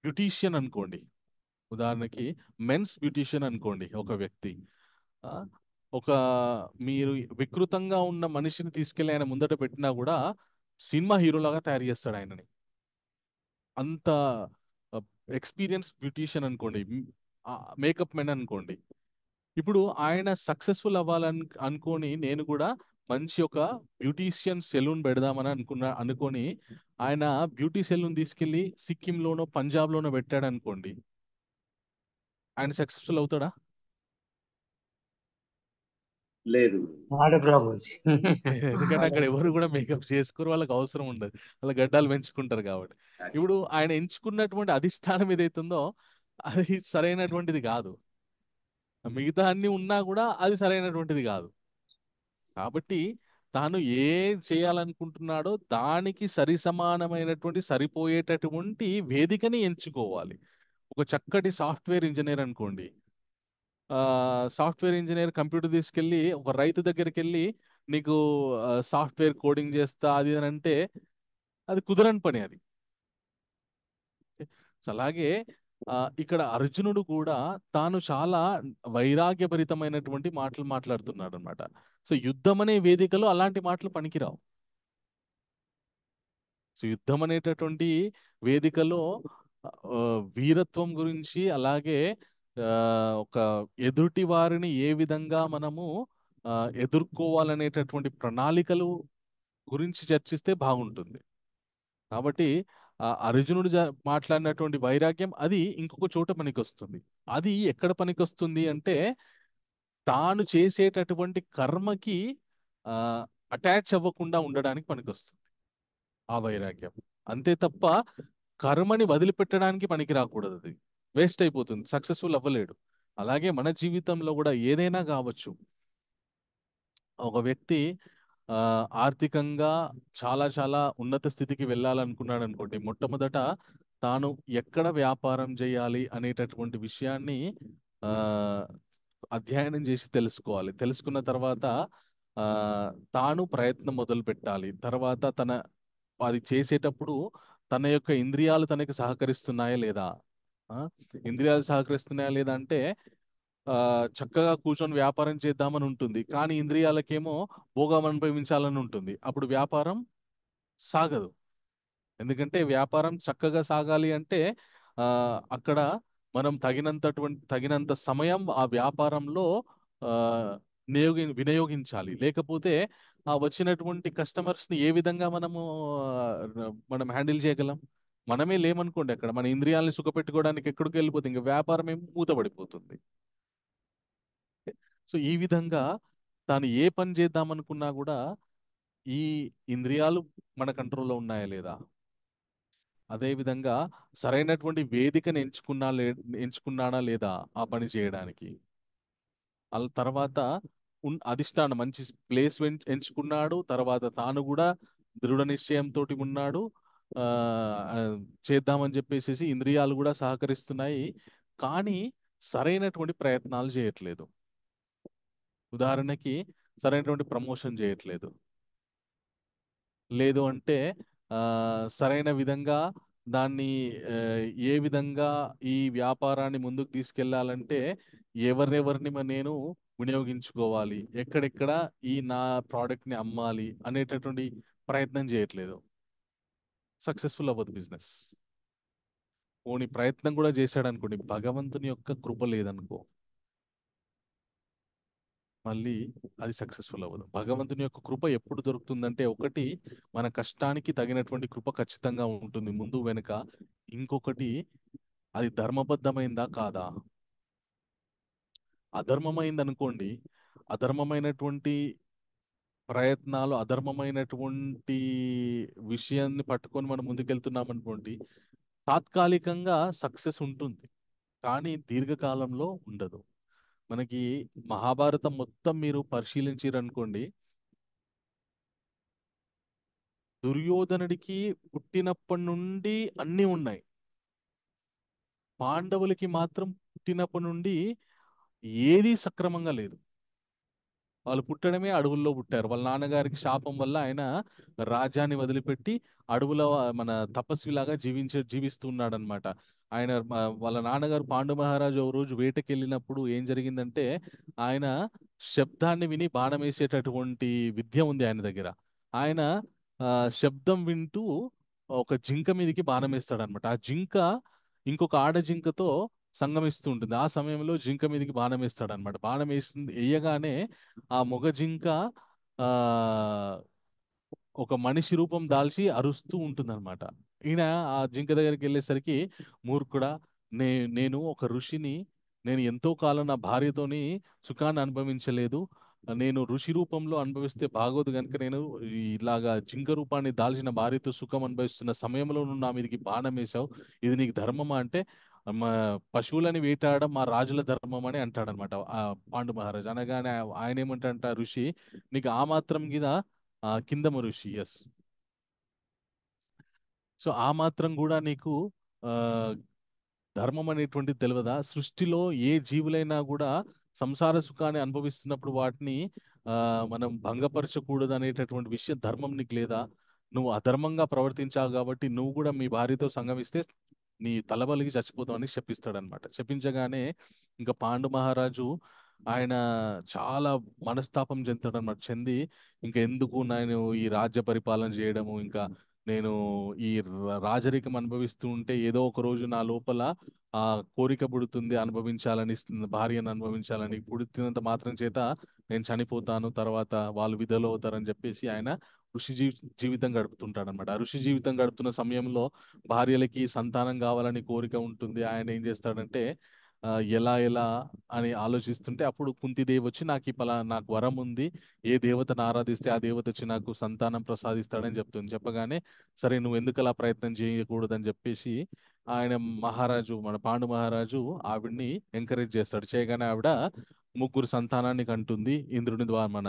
బ్యూటీషియన్ అనుకోండి. ఉదాహరణకి మెన్స్ బ్యూటీషియన్ అనుకోండి ఒక వ్యక్తి. ఆ, ఒక మీరు వికృతంగా ఉన్న మనిషిని తీసుకెళ్లి ఆయన ముందట పెట్టినా కూడా సినిమా హీరోలాగా తయారు చేస్తాడు ఆయనని. అంత ఎక్స్పీరియన్స్ బ్యూటీషియన్ అనుకోండి, మేకప్ మెన్ అనుకోండి. ఇప్పుడు ఆయన సక్సెస్ఫుల్ అవ్వాలని అనుకొని నేను కూడా మంచి ఒక బ్యూటీషియన్ సెలూన్ పెడదామని అనుకొని ఆయన బ్యూటీ సెలూన్ తీసుకెళ్లి సిక్కింలోనో పంజాబ్లోనో పెట్టాడు అనుకోండి, ఆయన సక్సెస్ఫుల్ అవుతాడా? లేదు. Not a problem. ఎందుకంటే అక్కడ ఎవరు కూడా మేకప్ చేసుకోరు, వాళ్ళకి అవసరం ఉండదు, వాళ్ళ గడ్డాలు పెంచుకుంటారు కాబట్టి. ఇప్పుడు ఆయన ఎంచుకున్నటువంటి అధిష్టానం ఏదైతుందో అది సరైనటువంటిది కాదు. మిగతా అన్ని ఉన్నా కూడా అది సరైనటువంటిది కాదు. కాబట్టి తాను ఏం చేయాలనుకుంటున్నాడో దానికి సరి సమానమైనటువంటి సరిపోయేటటువంటి వేదికని ఎంచుకోవాలి. ఒక చక్కటి సాఫ్ట్వేర్ ఇంజనీర్ అనుకోండి, సాఫ్ట్వేర్ ఇంజనీర్ కంప్యూటర్ తీసుకెళ్ళి ఒక రైతు దగ్గరికి వెళ్ళి నీకు సాఫ్ట్వేర్ కోడింగ్ చేస్తా అది అని అంటే అది కుదరని పని అది. సో అలాగే ఇక్కడ అర్జునుడు కూడా తాను చాలా వైరాగ్యభరితమైనటువంటి మాటలు మాట్లాడుతున్నాడు అనమాట. సో యుద్ధం అనే వేదికలో అలాంటి మాటలు పనికిరావు. సో యుద్ధం అనేటటువంటి వేదికలో ఆ, వీరత్వం గురించి, అలాగే ఆ, ఒక ఎదుటి వారిని ఏ విధంగా మనము ఆ, ఎదుర్కోవాలనేటటువంటి ప్రణాళికలు గురించి చర్చిస్తే బాగుంటుంది. కాబట్టి అర్జునుడు మాట్లాడినటువంటి వైరాగ్యం అది ఇంకొక చోట పనికొస్తుంది. అది ఎక్కడ పనికొస్తుంది అంటే తాను చేసేటటువంటి కర్మకి అటాచ్ అవ్వకుండా ఉండడానికి పనికొస్తుంది ఆ వైరాగ్యం. అంతే తప్ప కర్మని వదిలిపెట్టడానికి పనికి రాకూడదు. అది వేస్ట్ అయిపోతుంది, సక్సెస్ఫుల్ అవ్వలేడు. అలాగే మన జీవితంలో కూడా ఏదైనా కావచ్చు. ఒక వ్యక్తి ఆ, ఆర్థికంగా చాలా చాలా ఉన్నత స్థితికి వెళ్ళాలనుకున్నాడు అనుకోండి, మొట్టమొదట తాను ఎక్కడ వ్యాపారం చేయాలి అనేటటువంటి విషయాన్ని ఆ, అధ్యయనం చేసి తెలుసుకోవాలి. తెలుసుకున్న తర్వాత ఆ, తాను ప్రయత్నం మొదలు పెట్టాలి. తర్వాత అది చేసేటప్పుడు తన యొక్క ఇంద్రియాలు తనకి సహకరిస్తున్నాయా లేదా, ఆ, ఇంద్రియాలు సహకరిస్తున్నాయా లేదా అంటే చక్కగా కూర్చొని వ్యాపారం చేద్దామని ఉంటుంది, కానీ ఇంద్రియాలకేమో భోగం అనుభవించాలని ఉంటుంది. అప్పుడు వ్యాపారం సాగదు. ఎందుకంటే వ్యాపారం చక్కగా సాగాలి అంటే ఆ, అక్కడ మనం తగినంత సమయం ఆ వ్యాపారంలో ఆ, వినియోగించాలి. లేకపోతే ఆ వచ్చినటువంటి కస్టమర్స్ ని ఏ విధంగా మనం హ్యాండిల్ చేయగలం? మనమే లేమనుకోండి, అక్కడ మన ఇంద్రియాలని సుఖపెట్టుకోవడానికి ఎక్కడికి వెళ్ళిపోతుంది, ఇంకా వ్యాపారం ఏం మూతపడిపోతుంది. సో ఈ విధంగా తాను ఏ పని చేద్దామనుకున్నా కూడా ఈ ఇంద్రియాలు మన కంట్రోల్లో ఉన్నాయా లేదా, అదే విధంగా సరైనటువంటి వేదికను ఎంచుకున్నాడా లేదా ఆ పని చేయడానికి, వాళ్ళ తర్వాత అధిష్టానం మంచి ప్లేస్ ఎంచుకున్నాడు, తర్వాత తాను కూడా దృఢ నిశ్చయంతో ఉన్నాడు. ఆ ఆ, చేద్దామని చెప్పేసి ఇంద్రియాలు కూడా సహకరిస్తున్నాయి, కానీ సరైనటువంటి ప్రయత్నాలు చేయట్లేదు. ఉదాహరణకి సరైనటువంటి ప్రమోషన్ చేయట్లేదు. లేదు అంటే సరైన విధంగా దాన్ని ఆ, ఏ విధంగా ఈ వ్యాపారాన్ని ముందుకు తీసుకెళ్లాలంటే ఎవరినెవరిని నేను వినియోగించుకోవాలి, ఎక్కడెక్కడ ఈ నా ప్రోడక్ట్ ని అమ్మాలి అనేటటువంటి ప్రయత్నం చేయట్లేదు, సక్సెస్ఫుల్ అవ్వదు బిజినెస్. పోనీ ప్రయత్నం కూడా చేశాడు అనుకోండి, భగవంతుని యొక్క కృప లేదనుకో, మళ్ళీ అది సక్సెస్ఫుల్ అవ్వదు. భగవంతుని యొక్క కృప ఎప్పుడు దొరుకుతుందంటే, ఒకటి మన కష్టానికి తగినటువంటి కృప ఖచ్చితంగా ఉంటుంది ముందు వెనుక. ఇంకొకటి అది ధర్మబద్ధమైందా కాదా. అధర్మమైంది అనుకోండి, అధర్మమైనటువంటి ప్రయత్నాలు, అధర్మమైనటువంటి విషయాన్ని పట్టుకొని మనం ముందుకెళ్తున్నాం అనుకోండి, తాత్కాలికంగా సక్సెస్ ఉంటుంది, కానీ దీర్ఘకాలంలో ఉండదు. మనకి మహాభారతం మొత్తం మీరు పరిశీలించారనుకోండి, దుర్యోధనుడికి పుట్టినప్పటి నుండి అన్నీ ఉన్నాయి, పాండవులకి మాత్రం పుట్టినప్పటి నుండి ఏదీ సక్రమంగా లేదు. వాళ్ళు పుట్టడమే అడవుల్లో పుట్టారు. వాళ్ళ నాన్నగారికి శాపం వల్ల ఆయన రాజ్యాన్ని వదిలిపెట్టి అడవుల మన తపస్విలాగా జీవిస్తున్నాడు అనమాట. వాళ్ళ నాన్నగారు పాండు మహారాజు ఒక రోజు వేటకి వెళ్ళినప్పుడు ఏం జరిగిందంటే, ఆయన శబ్దాన్ని విని బాణం వేసేటటువంటి విద్య ఉంది ఆయన దగ్గర. ఆయన శబ్దం వింటూ ఒక జింక మీదకి బాణం వేస్తాడనమాట. ఆ జింక ఇంకొక ఆడ జింకతో సంగమిస్తూ ఉంటుంది. ఆ సమయంలో జింక మీదకి బాణం వేస్తాడనమాట. బాణం వేయగానే ఆ మొగ జింక ఆ ఒక మనిషి రూపం దాల్చి అరుస్తూ ఉంటుందన్నమాట. ఈయన ఆ జింక దగ్గరికి వెళ్ళేసరికి, మూర్ఖుడా, నే నేను ఒక ఋషిని, నేను ఎంతో కాలం నా భార్యతోని సుఖాన్ని అనుభవించలేదు. నేను ఋషి రూపంలో అనుభవిస్తే బాగోదు కనుక నేను ఇలాగా జింక రూపాన్ని దాల్చిన భార్యతో సుఖం అనుభవిస్తున్న సమయంలో నువ్వు నా మీదకి బాణం వేశావు. ఇది నీకు ధర్మమా అంటే, మా పశువులని వేటాడడం మా రాజుల ధర్మం అని అంటాడనమాట ఆ పాండు మహారాజ్. అనగానే ఆయన ఏమంటాడంట ఋషి, నీకు ఆ మాత్రం మీద కింద ఋషి, ఎస్. సో ఆ మాత్రం కూడా నీకు ఆ ధర్మం అనేటువంటిది తెలియదా? సృష్టిలో ఏ జీవులైనా కూడా సంసార సుఖాన్ని అనుభవిస్తున్నప్పుడు వాటిని ఆ మనం భంగపరచకూడదు అనేటటువంటి విషయం ధర్మం నీకు లేదా? నువ్వు అధర్మంగా ప్రవర్తించావు కాబట్టి నువ్వు కూడా మీ భార్యతో సంగమిస్తే నీ తలబలికి చచ్చిపోతావని శపిస్తాడనమాట. శపించగానే ఇంకా పాండు మహారాజు ఆయన చాలా మనస్తాపం చెందుతాడనమాట. చెంది ఇంకా ఎందుకు నేను ఈ రాజ్య పరిపాలన చేయడము, ఇంకా నేను ఈ రాజరికం అనుభవిస్తూ ఉంటే ఏదో ఒక రోజు నా లోపల ఆ కోరిక పుడుతుంది, అనుభవించాలని, భార్యను అనుభవించాలని పుడుతున్నంత మాత్రం చేత నేను చనిపోతాను, తర్వాత వాళ్ళు విధులు అవుతారని చెప్పేసి ఆయన ఋషి జీవితం గడుపుతుంటాడు అనమాట. ఆ ఋషి జీవితం గడుపుతున్న సమయంలో భార్యలకి సంతానం కావాలని కోరిక ఉంటుంది. ఆయన ఏం చేస్తాడంటే ఎలా ఎలా అని ఆలోచిస్తుంటే అప్పుడు కుంతిదేవి వచ్చి నాకు వరం ఉంది, ఏ దేవతను ఆరాధిస్తే ఆ దేవత వచ్చి నాకు సంతానం ప్రసాదిస్తాడని చెప్తుంది. చెప్పగానే సరే నువ్వు ఎందుకు అలా ప్రయత్నం చేయకూడదని చెప్పేసి ఆయన మహారాజు, మన పాండు మహారాజు ఆవిడ్ని ఎంకరేజ్ చేస్తాడు. చేయగానే ఆవిడ ముగ్గురు సంతానాన్ని కంటుంది. ఇంద్రుని ద్వారా, మన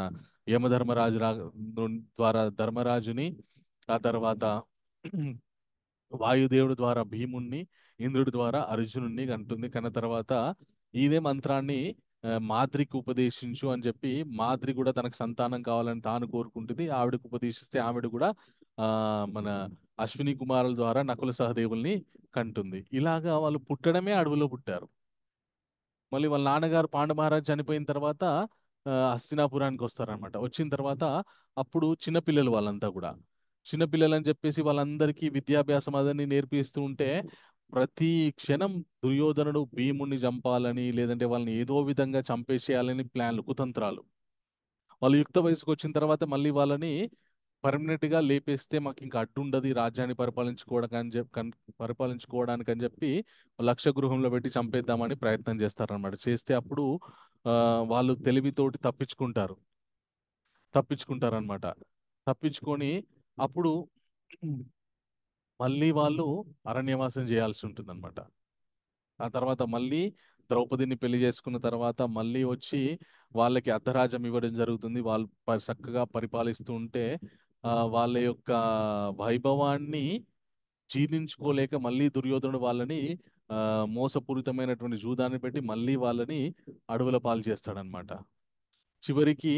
యమధర్మరాజు ద్వారా ధర్మరాజుని, ఆ తర్వాత వాయుదేవుడి ద్వారా భీముణ్ణి, ఇంద్రుడి ద్వారా అర్జునుడిని కంటుంది. కన్న తర్వాత ఇదే మంత్రాన్ని మాద్రికి ఉపదేశించు అని చెప్పి, మాద్రి కూడా తనకు సంతానం కావాలని తాను కోరుకుంటుంది. ఆవిడకు ఉపదేశిస్తే ఆవిడ కూడా ఆ మన అశ్విని కుమారుల ద్వారా నకుల సహదేవుల్ని కంటుంది. ఇలాగా వాళ్ళు పుట్టడమే అడవిలో పుట్టారు. మళ్ళీ వాళ్ళ నాన్నగారు పాండు మహారాజ్ చనిపోయిన తర్వాత హస్తినాపురానికి వస్తారనమాట. వచ్చిన తర్వాత అప్పుడు చిన్నపిల్లలు వాళ్ళంతా కూడా, చిన్నపిల్లలు అని చెప్పేసి వాళ్ళందరికీ విద్యాభ్యాసం అదని నేర్పిస్తూ ఉంటే ప్రతి క్షణం దుర్యోధనుడు భీముడిని చంపాలని, లేదంటే వాళ్ళని ఏదో విధంగా చంపేసేయాలని ప్లాన్లు, కుతంత్రాలు. వాళ్ళు యుక్త వయసుకు వచ్చిన తర్వాత మళ్ళీ వాళ్ళని పర్మనెంట్ గా లేపేస్తే మాకు ఇంకా అడ్డు ఉండదు ఈ రాజ్యాన్ని పరిపాలించుకోవడానికి అని చెప్పి లక్ష గృహంలో పెట్టి చంపేద్దామని ప్రయత్నం చేస్తారన్నమాట. చేస్తే అప్పుడు ఆ వాళ్ళు తెలివితోటి తప్పించుకుంటారనమాట. తప్పించుకొని అప్పుడు మళ్ళీ వాళ్ళు అరణ్యవాసం చేయాల్సి ఉంటుందన్నమాట. ఆ తర్వాత మళ్ళీ ద్రౌపదిని పెళ్లి చేసుకున్న తర్వాత మళ్ళీ వచ్చి వాళ్ళకి అర్ధరాజ్యం ఇవ్వడం జరుగుతుంది. వాళ్ళు చక్కగా పరిపాలిస్తూ ఉంటే వాళ్ళ యొక్క వైభవాన్ని జీర్ణించుకోలేక మళ్ళీ దుర్యోధనుడు వాళ్ళని ఆ మోసపూరితమైనటువంటి జూదాన్ని పెట్టి మళ్ళీ వాళ్ళని అడవుల పాలు చేస్తాడనమాట. చివరికి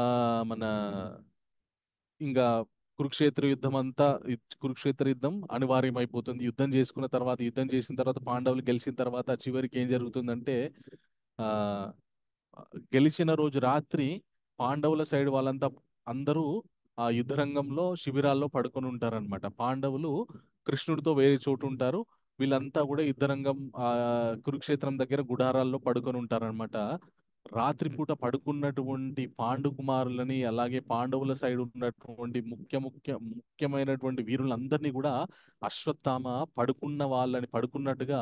ఆ మన ఇంకా కురుక్షేత్ర యుద్ధం అంతా, కురుక్షేత్ర యుద్ధం అనివార్యమైపోతుంది. యుద్ధం చేసిన తర్వాత పాండవులు గెలిచిన తర్వాత చివరికి ఏం జరుగుతుందంటే ఆ గెలిచిన రోజు రాత్రి పాండవుల సైడ్ వాళ్ళంతా అందరూ ఆ యుద్ధ రంగంలో శిబిరాల్లో పడుకొని ఉంటారన్నమాట. పాండవులు కృష్ణుడితో వేరే చోటు ఉంటారు. వీళ్ళంతా కూడా యుద్ధరంగం కురుక్షేత్రం దగ్గర గుడారాల్లో పడుకొని ఉంటారన్నమాట. రాత్రిపూట పడుకున్నటువంటి పాండు కుమారులని, అలాగే పాండవుల సైడ్ ఉన్నటువంటి ముఖ్యమైనటువంటి వీరులందరినీ కూడా అశ్వత్థామ పడుకున్నట్టుగా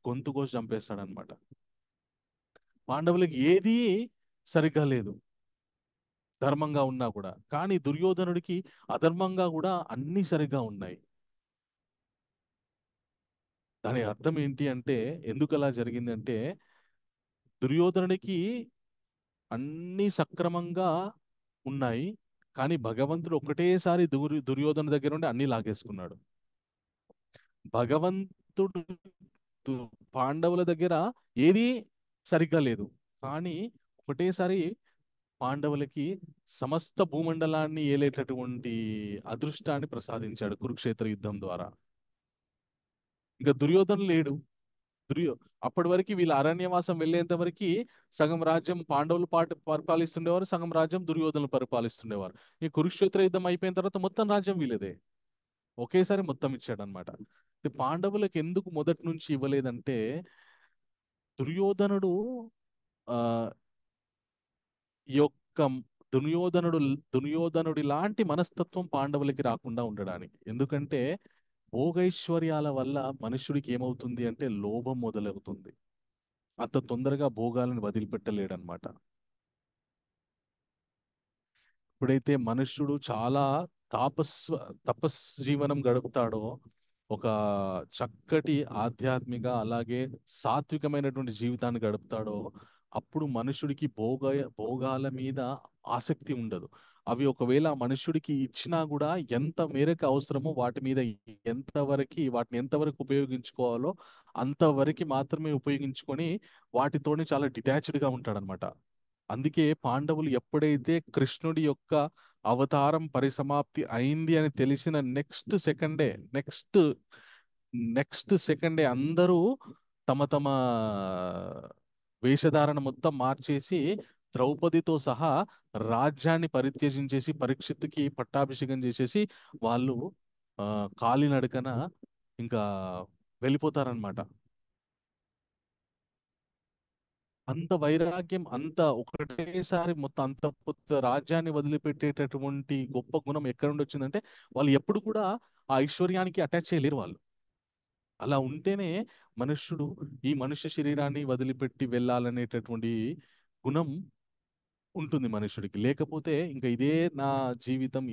గొంతు కోసి చంపేస్తాడనమాట. పాండవులకి ఏది సరిగ్గా లేదు ధర్మంగా ఉన్నా కూడా, కానీ దుర్యోధనుడికి అధర్మంగా కూడా అన్ని సరిగ్గా ఉన్నాయి. దాని అర్థం ఏంటి అంటే, ఎందుకు అలా జరిగిందంటే, దుర్యోధనుడికి అన్ని సక్రమంగా ఉన్నాయి, కానీ భగవంతుడు ఒకటేసారి దుర్యోధన దగ్గర నుండి అన్ని లాగేసుకున్నాడు. భగవంతుడు పాండవుల దగ్గర ఏది సరిగ్గా లేదు, కానీ ఒకటేసారి పాండవులకి సమస్త భూమండలాన్ని ఏలేటటువంటి అదృష్టాన్ని ప్రసాదించాడు కురుక్షేత్ర యుద్ధం ద్వారా. ఇంకా దుర్యోధన లేడు. దుర్యో అప్పటి వరకు వీళ్ళ అరణ్యవాసం వెళ్ళేంత వరకు సగం రాజ్యం పాండవులు పరిపాలిస్తుండేవారు, సగం రాజ్యం దుర్యోధనలు పరిపాలిస్తుండేవారు. ఈ కురుక్షేత్ర యుద్ధం అయిపోయిన తర్వాత మొత్తం రాజ్యం వీళ్ళదే. ఒకేసారి మొత్తం ఇచ్చాడనమాట. పాండవులకు ఎందుకు మొదటి నుంచి ఇవ్వలేదంటే, దుర్యోధనుడు ఆ యొక్క దుర్యోధనుడి లాంటి మనస్తత్వం పాండవులకి రాకుండా ఉండడానికి. ఎందుకంటే భోగైశ్వర్యాల వల్ల మనుషుడికి ఏమవుతుంది అంటే లోభం మొదలవుతుంది. అంత తొందరగా భోగాలను వదిలిపెట్టలేడనమాట. ఎప్పుడైతే మనుష్యుడు చాలా తాపస్వ తపస్ జీవనం గడుపుతాడో, ఒక చక్కటి ఆధ్యాత్మిక అలాగే సాత్వికమైనటువంటి జీవితాన్ని గడుపుతాడో, అప్పుడు మనుషుడికి భోగాల మీద ఆసక్తి ఉండదు. అవి ఒకవేళ ఆ మనుష్యుడికి ఇచ్చినా కూడా ఎంత మేరకు అవసరమో వాటి మీద వాటిని ఎంతవరకు ఉపయోగించుకోవాలో అంతవరకు మాత్రమే ఉపయోగించుకొని వాటితోనే చాలా డిటాచ్డ్ గా ఉంటాడనమాట. అందుకే పాండవులు ఎప్పుడైతే కృష్ణుడి యొక్క అవతారం పరిసమాప్తి అయింది అని తెలిసిన నెక్స్ట్ సెకండే అందరూ తమ తమ వేషధారణ మొత్తం మార్చేసి ద్రౌపదితో సహా రాజ్యాన్ని పరిత్యజించేసి పరీక్షిత్తుకి పట్టాభిషేకం చేసేసి వాళ్ళు కాలినడకన ఇంకా వెళ్ళిపోతారనమాట. అంత వైరాగ్యం, అంత ఒకటేసారి మొత్తం అంత కొత్త రాజ్యాన్ని వదిలిపెట్టేటటువంటి గొప్ప గుణం ఎక్కడ నుండి వచ్చిందంటే, వాళ్ళు ఎప్పుడు కూడా ఆ ఐశ్వర్యానికి అటాచ్ చేయలేరు వాళ్ళు. అలా ఉంటేనే మనుష్యుడు ఈ మనుష్య శరీరాన్ని వదిలిపెట్టి వెళ్ళాలనేటటువంటి గుణం ఉంటుంది మనుషుడికి. లేకపోతే ఇంకా ఇదే నా జీవితం,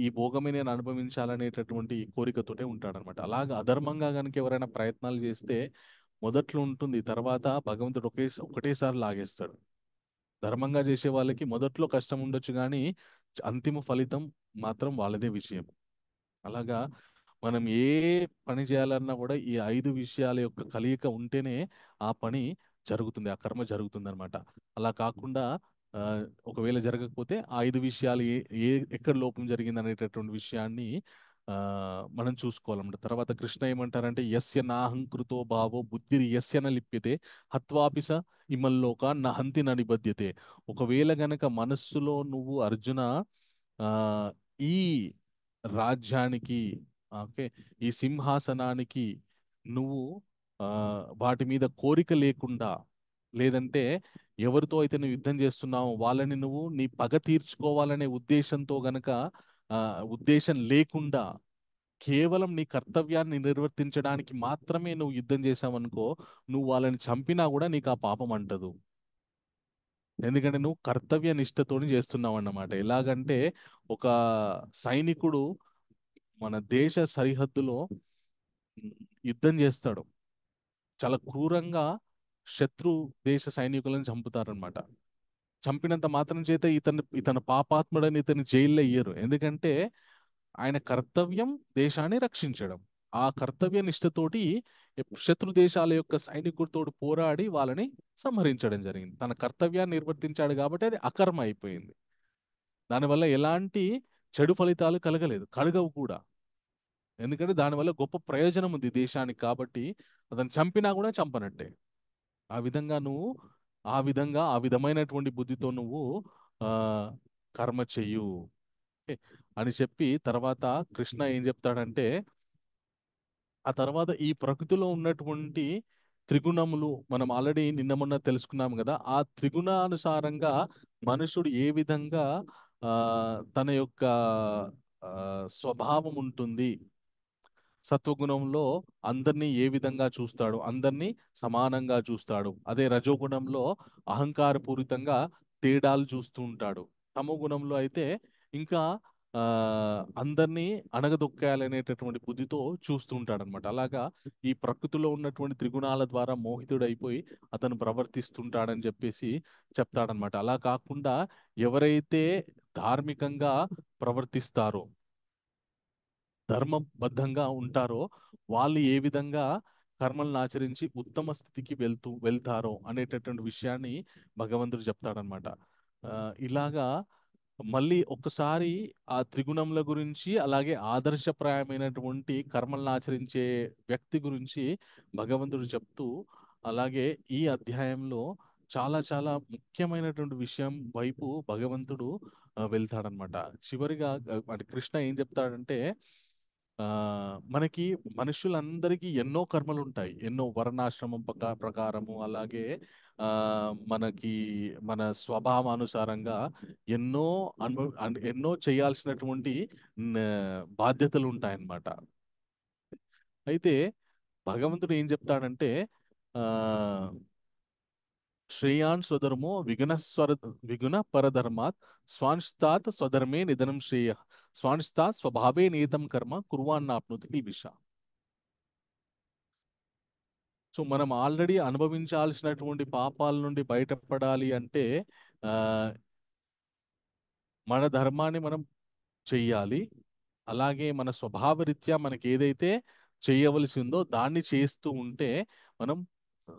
ఈ భోగమే నేను అనుభవించాలనేటటువంటి కోరికతోటే ఉంటాడనమాట. అలాగా అధర్మంగా కనుక ఎవరైనా ప్రయత్నాలు చేస్తే మొదట్లో ఉంటుంది, తర్వాత భగవంతుడు ఒకటేసారి లాగేస్తాడు. ధర్మంగా చేసే వాళ్ళకి మొదట్లో కష్టం ఉండొచ్చు కానీ అంతిమ ఫలితం మాత్రం వాళ్ళదే విషయం. అలాగా మనం ఏ పని చేయాలన్నా కూడా ఈ 5 విషయాల యొక్క కలయిక ఉంటేనే ఆ పని జరుగుతుంది, ఆ కర్మ జరుగుతుంది అనమాట. అలా కాకుండా ఆ, ఒకవేళ జరగకపోతే ఆ 5 విషయాలు ఎక్కడ లోపం జరిగింది అనేటటువంటి విషయాన్ని ఆ మనం చూసుకోవాలన్నమాట. తర్వాత కృష్ణ ఏమంటారంటే, యస్య నాహంకృతో భావో బుద్ధిర్ యస్య న లిప్యతే హత్వాపిస ఇమల్లోక నహంతి న నిబధ్యతే. ఒకవేళ గనక మనస్సులో నువ్వు అర్జున ఆ ఈ రాజ్యానికి, ఓకే, ఈ సింహాసనానికి నువ్వు ఆ వాటి మీద కోరిక లేకుండా, లేదంటే ఎవరితో అయితే నువ్వు యుద్ధం చేస్తున్నావో వాళ్ళని నువ్వు నీ పగ తీర్చుకోవాలనే ఉద్దేశంతో గనక ఆ ఉద్దేశం లేకుండా కేవలం నీ కర్తవ్యాన్ని నిర్వర్తించడానికి మాత్రమే నువ్వు యుద్ధం చేసావనుకో, నువ్వు వాళ్ళని చంపినా కూడా నీకు ఆ పాపం అంటదు. ఎందుకంటే నువ్వు కర్తవ్య నిష్ఠతోని చేస్తున్నావు అన్నమాట. ఎలాగంటే ఒక సైనికుడు మన దేశ సరిహద్దులో యుద్ధం చేస్తాడు. చాలా క్రూరంగా శత్రు దేశ సైనికులను చంపుతారనమాట. చంపినంత మాత్రం చేత ఇతను పాపాత్ముడని ఇతను జైల్లో ఇయ్యరు. ఎందుకంటే ఆయన కర్తవ్యం దేశాన్ని రక్షించడం. ఆ కర్తవ్య నిష్ఠతోటి శత్రు దేశాల యొక్క సైనికుడితోటి పోరాడి వాళ్ళని సంహరించడం జరిగింది. తన కర్తవ్యాన్ని నిర్వర్తించాడు కాబట్టి అది అకర్మ అయిపోయింది. దానివల్ల ఎలాంటి చెడు ఫలితాలు కలగవు కూడా. ఎందుకంటే దానివల్ల గొప్ప ప్రయోజనం ఉంది దేశానికి కాబట్టి అతను చంపినా కూడా చంపనట్టే. ఆ విధంగా నువ్వు ఆ విధమైనటువంటి బుద్ధితో నువ్వు ఆ కర్మ చెయ్యు, ఓకే, అని చెప్పి తర్వాత కృష్ణ ఏం చెప్తాడంటే, ఆ తర్వాత ఈ ప్రకృతిలో ఉన్నటువంటి త్రిగుణములు మనం ఆల్రెడీ నిన్న మొన్న తెలుసుకున్నాం కదా, ఆ త్రిగుణానుసారంగా మనుషుడు ఏ విధంగా ఆ తన యొక్క స్వభావం ఉంటుంది. సత్వగుణంలో అందరినీ ఏ విధంగా చూస్తాడు, అందరినీ సమానంగా చూస్తాడు. అదే రజోగుణంలో అహంకారపూరితంగా తేడాలు చూస్తూ ఉంటాడు. తమో గుణంలో అయితే ఇంకా ఆ అందరినీ అణగదొక్కాలనేటటువంటి బుద్ధితో చూస్తూ ఉంటాడు అనమాట. అలాగా ఈ ప్రకృతిలో ఉన్నటువంటి త్రిగుణాల ద్వారా మోహితుడైపోయి అతను ప్రవర్తిస్తుంటాడని చెప్పేసి చెప్తాడనమాట. అలా కాకుండా ఎవరైతే ధార్మికంగా ప్రవర్తిస్తారో, ధర్మబద్ధంగా ఉంటారో, వాళ్ళు ఏ విధంగా కర్మలను ఆచరించి ఉత్తమ స్థితికి వెళ్తారో అనేటటువంటి విషయాన్ని భగవంతుడు చెప్తాడనమాట. ఇలాగా మళ్ళీ ఒక్కసారి ఆ త్రిగుణముల గురించి అలాగే ఆదర్శప్రాయమైనటువంటి కర్మలను ఆచరించే వ్యక్తి గురించి భగవంతుడు చెప్తూ, అలాగే ఈ అధ్యాయంలో చాలా చాలా ముఖ్యమైనటువంటి విషయం వైపు భగవంతుడు వెళ్తాడనమాట. చివరిగా అంటే కృష్ణ ఏం చెప్తాడంటే, ఆ మనకి మనుషులందరికీ ఎన్నో కర్మలు ఉంటాయి, ఎన్నో వర్ణాశ్రమం ప్రకారము, అలాగే ఆ మనకి మన స్వభావానుసారంగా ఎన్నో ఎన్నో చేయాల్సినటువంటి బాధ్యతలు ఉంటాయన్నమాట. అయితే భగవంతుడు ఏం చెప్తాడంటే ఆ శ్రేయాన్ స్వధర్మో విగుణ పరధర్మాత్ స్వాంస్తాత్ స్వధర్మే నిధనం శ్రేయ స్వాంస్తాత్ స్వభావే నియతం కర్మ కుర్వాన్నాప్నోతి కిల్బిష. సో మనం ఆల్రెడీ అనుభవించాల్సినటువంటి పాపాల నుండి బయటపడాలి అంటే ఆ మన ధర్మాన్ని మనం చెయ్యాలి. అలాగే మన స్వభావరీత్యా మనకి ఏదైతే చేయవలసి ఉందో దాన్ని చేస్తూ ఉంటే మనం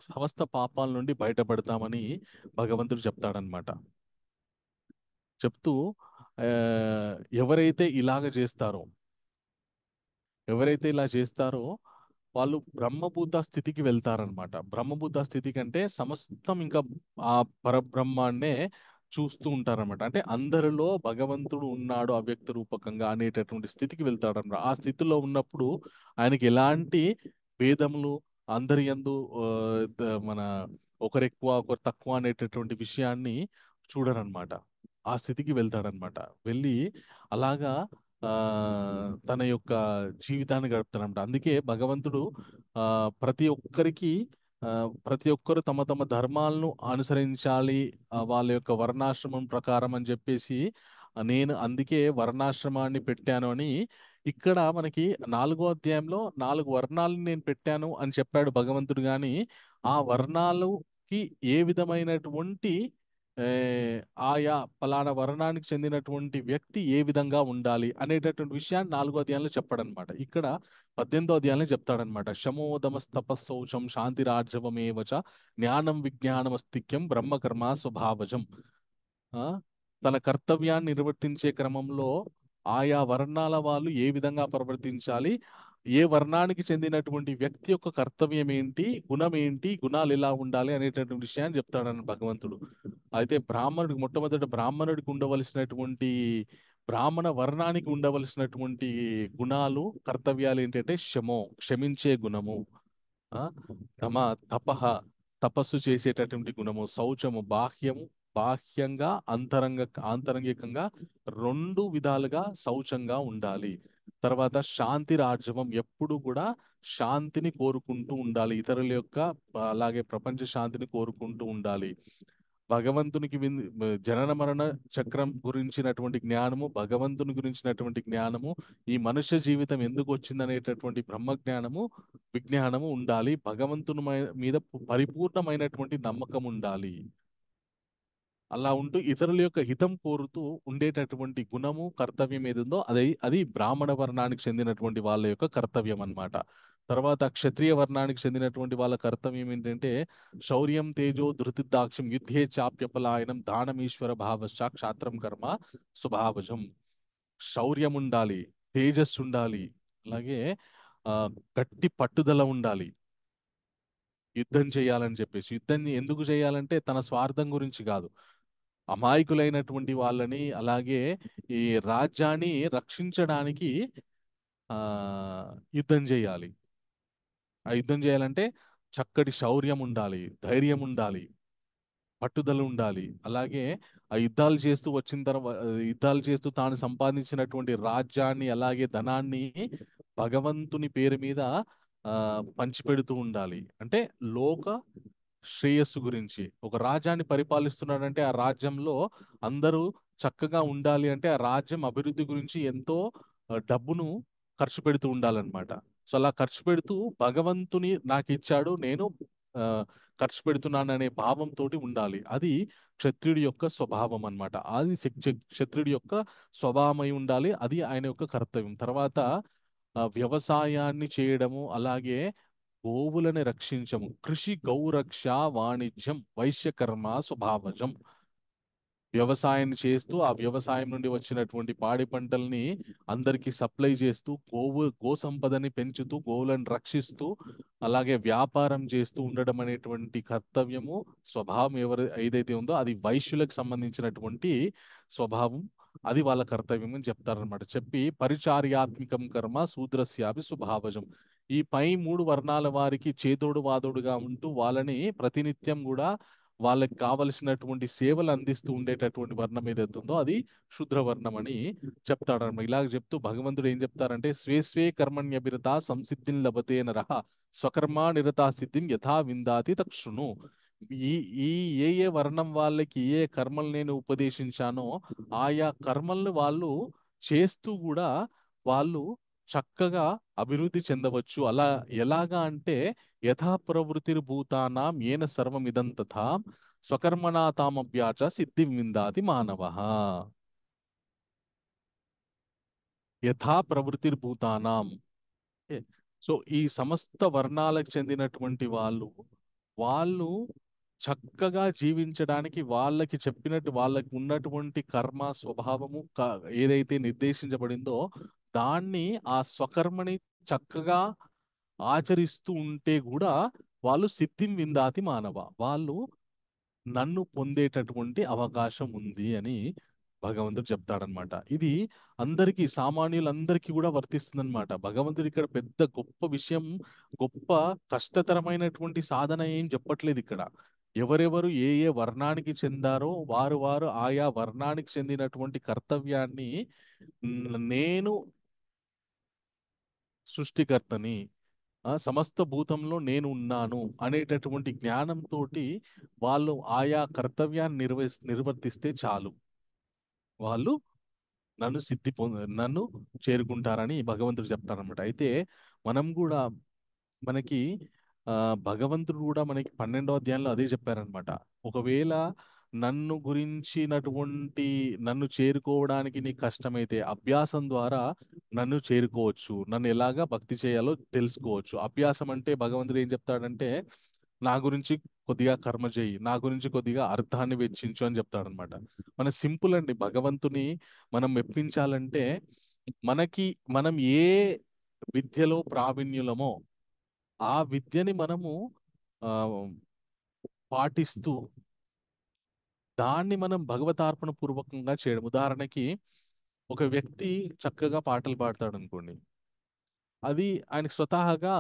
సమస్త పాపాల నుండి బయటపడతామని భగవంతుడు చెప్తాడనమాట. చెప్తూ ఆ, ఎవరైతే ఇలాగ చేస్తారో ఎవరైతే ఇలా చేస్తారో వాళ్ళు బ్రహ్మభూత స్థితికి వెళ్తారనమాట. బ్రహ్మభూత స్థితి కంటే సమస్తం ఇంకా ఆ పరబ్రహ్మాన్నే చూస్తూ ఉంటారనమాట. అంటే అందరిలో భగవంతుడు ఉన్నాడు అవ్యక్త రూపకంగా అనేటటువంటి స్థితికి వెళ్తాడనమాట. ఆ స్థితిలో ఉన్నప్పుడు ఆయనకి ఎలాంటి భేదములు అందరి యందు ఆ, మన ఒకరెక్కువ ఒకరు తక్కువ అనేటటువంటి విషయాన్ని చూడరనమాట. ఆ స్థితికి వెళ్తాడనమాట. వెళ్ళి అలాగా ఆ తన యొక్క జీవితాన్ని గడుపుతాడంట. అందుకే భగవంతుడు ఆ ప్రతి ఒక్కరికి ప్రతి ఒక్కరు తమ తమ ధర్మాలను అనుసరించాలి, వాళ్ళ యొక్క వర్ణాశ్రమం ప్రకారం అని చెప్పేసి నేను అందుకే వర్ణాశ్రమాన్ని పెట్టాను అని ఇక్కడ మనకి 4వ అధ్యాయంలో 4 వర్ణాలను నేను పెట్టాను అని చెప్పాడు భగవంతుడు. కానీ ఆ వర్ణాలకి ఏ విధమైనటువంటి ఏ, ఆయా ఫలానా వర్ణానికి చెందినటువంటి వ్యక్తి ఏ విధంగా ఉండాలి అనేటటువంటి విషయాన్ని 4వ అధ్యాయంలో చెప్పాడనమాట. ఇక్కడ 18వ అధ్యాయంలో చెప్తాడనమాట. శమోదమస్తపశౌచం శాంతిరార్జవమేవచ జ్ఞానం విజ్ఞానమస్తిక్యం బ్రహ్మకర్మ స్వభావజం. ఆ, తన కర్తవ్యాన్ని నిర్వర్తించే క్రమంలో ఆయా వర్ణాల వాళ్ళు ఏ విధంగా ప్రవర్తించాలి, ఏ వర్ణానికి చెందినటువంటి వ్యక్తి యొక్క కర్తవ్యం ఏంటి, గుణం ఏంటి, గుణాలు ఎలా ఉండాలి అనేటటువంటి విషయాన్ని చెప్తాడని భగవంతుడు. అయితే బ్రాహ్మణుడికి మొట్టమొదట బ్రాహ్మణుడికి ఉండవలసినటువంటి బ్రాహ్మణ వర్ణానికి ఉండవలసినటువంటి గుణాలు కర్తవ్యాలు ఏంటంటే క్షమించే గుణము, ఆ తమ తపహ తపస్సు చేసేటటువంటి గుణము, శౌచము బాహ్యంగా ఆంతరంగికంగా రెండు విధాలుగా శౌచంగా ఉండాలి. తర్వాత శాంతి రాజ్యమం, ఎప్పుడు కూడా శాంతిని కోరుకుంటూ ఉండాలి, ఇతరుల యొక్క అలాగే ప్రపంచ శాంతిని కోరుకుంటూ ఉండాలి. భగవంతునికి జనన మరణ చక్రం గురించినటువంటి జ్ఞానము, భగవంతుని గురించినటువంటి జ్ఞానము, ఈ మనుష్య జీవితం ఎందుకు వచ్చిందనేటటువంటి బ్రహ్మ జ్ఞానము విజ్ఞానము ఉండాలి. భగవంతుని మీద పరిపూర్ణమైనటువంటి నమ్మకం ఉండాలి. అలా ఉంటూ ఇతరుల యొక్క హితం కోరుతూ ఉండేటటువంటి గుణము కర్తవ్యం ఏది ఉందో అది బ్రాహ్మణ వర్ణానికి చెందినటువంటి వాళ్ళ యొక్క కర్తవ్యం అన్నమాట. తర్వాత క్షత్రియ వర్ణానికి చెందినటువంటి వాళ్ళ కర్తవ్యం ఏంటంటే శౌర్యం తేజో ధృతిదాక్ష్యం యుద్ధే చాప్యపలాయనం దానమీశ్వర భావశ్చ క్షాత్రం కర్మ స్వభావజం. శౌర్యం ఉండాలి, తేజస్సు ఉండాలి, అలాగే ఆ గట్టి పట్టుదల ఉండాలి. యుద్ధం చేయాలని చెప్పేసి, యుద్ధం ఎందుకు చేయాలంటే తన స్వార్థం గురించి కాదు, అమాయకులైనటువంటి వాళ్ళని అలాగే ఈ రాజ్యాన్ని రక్షించడానికి ఆ యుద్ధం చేయాలి. ఆ యుద్ధం చేయాలంటే చక్కటి శౌర్యం ఉండాలి, ధైర్యం ఉండాలి, పట్టుదల ఉండాలి. అలాగే ఆ యుద్ధాలు చేస్తూ వచ్చిన తర్వాత యుద్ధాలు చేస్తూ తాను సంపాదించినటువంటి రాజ్యాన్ని అలాగే ధనాన్ని భగవంతుని పేరు మీద ఆ పంచిపెడుతూ ఉండాలి. అంటే లోక శ్రేయస్సు గురించి ఒక రాజ్యాన్ని పరిపాలిస్తున్నాడంటే ఆ రాజ్యంలో అందరూ చక్కగా ఉండాలి అంటే ఆ రాజ్యం అభివృద్ధి గురించి ఎంతో డబ్బును ఖర్చు పెడుతూ ఉండాలన్నమాట. సో అలా ఖర్చు పెడుతూ భగవంతుని నాకు ఇచ్చాడు, నేను ఆ, ఖర్చు పెడుతున్నాను అనే భావంతో ఉండాలి. అది క్షత్రియుడి యొక్క స్వభావం అన్నమాట. అది క్షత్రియుడి యొక్క స్వభావమై ఉండాలి. అది ఆయన యొక్క కర్తవ్యం. తర్వాత వ్యవసాయాన్ని చేయడము, అలాగే గోవులను రక్షించము, కృషి గౌరక్ష వాణిజ్యం వైశ్యకర్మ స్వభావజం. వ్యవసాయం చేస్తూ ఆ వ్యవసాయం నుండి వచ్చినటువంటి పాడి పంటల్ని అందరికీ సప్లై చేస్తూ గో సంపదని పెంచుతూ గోవులను రక్షిస్తూ అలాగే వ్యాపారం చేస్తూ ఉండడం అనేటువంటి కర్తవ్యము స్వభావం ఏదైతే ఉందో అది వైశ్యులకు సంబంధించినటువంటి స్వభావం. అది వాళ్ళ కర్తవ్యం అని చెప్తారనమాట. చెప్పి పరిచార్యాత్మికం కర్మ శూద్రస్యాపి స్వభావజం. ఈ పై మూడు వర్ణాల వారికి చేదోడు వాదోడుగా ఉంటూ వాళ్ళని ప్రతినిత్యం కూడా వాళ్ళకి కావలసినటువంటి సేవలు అందిస్తూ ఉండేటటువంటి వర్ణం ఏదైతే ఉందో అది శూద్రవర్ణం అని చెప్తాడన్నమాట. ఇలాగ చెప్తూ భగవంతుడు ఏం చెప్తారంటే స్వే స్వే కర్మణ్యభిరత సంసిద్ధిం లభతే నరః స్వకర్మ నిరతా సిద్ధిం యథా విందాతి తక్షృణు. ఈ ఈ ఏ వర్ణం వాళ్ళకి ఏ కర్మలు నేను ఉపదేశించానో ఆయా కర్మల్ని వాళ్ళు చేస్తూ కూడా వాళ్ళు చక్కగా అభివృద్ధి చెందవచ్చు. అలా ఎలాగా అంటే యథా ప్రవృత్తిర్భూతానాం ఏన సర్వమిదం తథా స్వకర్మణా తామభ్యాచ సిద్ధిం విందాతి మానవః. యథా ప్రవృత్తిర్భూతానాం. ఓకే. సో ఈ సమస్త వర్ణాలకు చెందినటువంటి వాళ్ళు చక్కగా జీవించడానికి వాళ్ళకి చెప్పినట్టు వాళ్ళకి ఉన్నటువంటి కర్మ స్వభావము ఏదైతే నిర్దేశించబడిందో దాన్ని ఆ స్వకర్మని చక్కగా ఆచరిస్తూ ఉంటే కూడా వాళ్ళు సిద్ధిం విందాతి మానవ, వాళ్ళు నన్ను పొందేటటువంటి అవకాశం ఉంది అని భగవంతుడు చెప్తాడనమాట. ఇది అందరికీ సామాన్యులందరికీ కూడా వర్తిస్తుందన్నమాట. భగవంతుడు ఇక్కడ పెద్ద గొప్ప విషయం, గొప్ప కష్టతరమైనటువంటి సాధన ఏం చెప్పట్లేదు ఇక్కడ. ఎవరెవరు ఏ ఏ వర్ణానికి చెందారో వారు వారు ఆయా వర్ణానికి చెందినటువంటి కర్తవ్యాన్ని నేను సృష్టికర్తని, సమస్త భూతంలో నేను ఉన్నాను అనేటటువంటి జ్ఞానంతో వాళ్ళు ఆయా కర్తవ్యాన్ని నిర్వర్తిస్తే చాలు, వాళ్ళు నన్ను చేరుకుంటారని భగవంతుడు చెప్తారనమాట. అయితే మనం కూడా మనకి ఆ భగవంతుడు కూడా మనకి 12వ అధ్యాయంలో అదే చెప్పారనమాట. ఒకవేళ నన్ను చేరుకోవడానికి నీకు కష్టమైతే అభ్యాసం ద్వారా నన్ను చేరుకోవచ్చు, నన్ను ఎలాగా భక్తి చేయాలో తెలుసుకోవచ్చు. అభ్యాసం అంటే భగవంతుడు ఏం చెప్తాడంటే నా గురించి కొద్దిగా కర్మ చేయి, నా గురించి కొద్దిగా అర్థాన్ని వెచ్చించు అని చెప్తాడనమాట. మన సింపుల్ అండి, భగవంతుని మనం మెప్పించాలంటే మనకి మనం ఏ విద్యలో ప్రావీణ్యులమో ఆ విద్యని మనము ఆ, పాటిస్తూ దాన్ని మనం భగవతార్పణ పూర్వకంగా చేయడం. ఉదాహరణకి ఒక వ్యక్తి చక్కగా పాటలు పాడతాడు అనుకోండి, అది ఆయనకి స్వతహాగా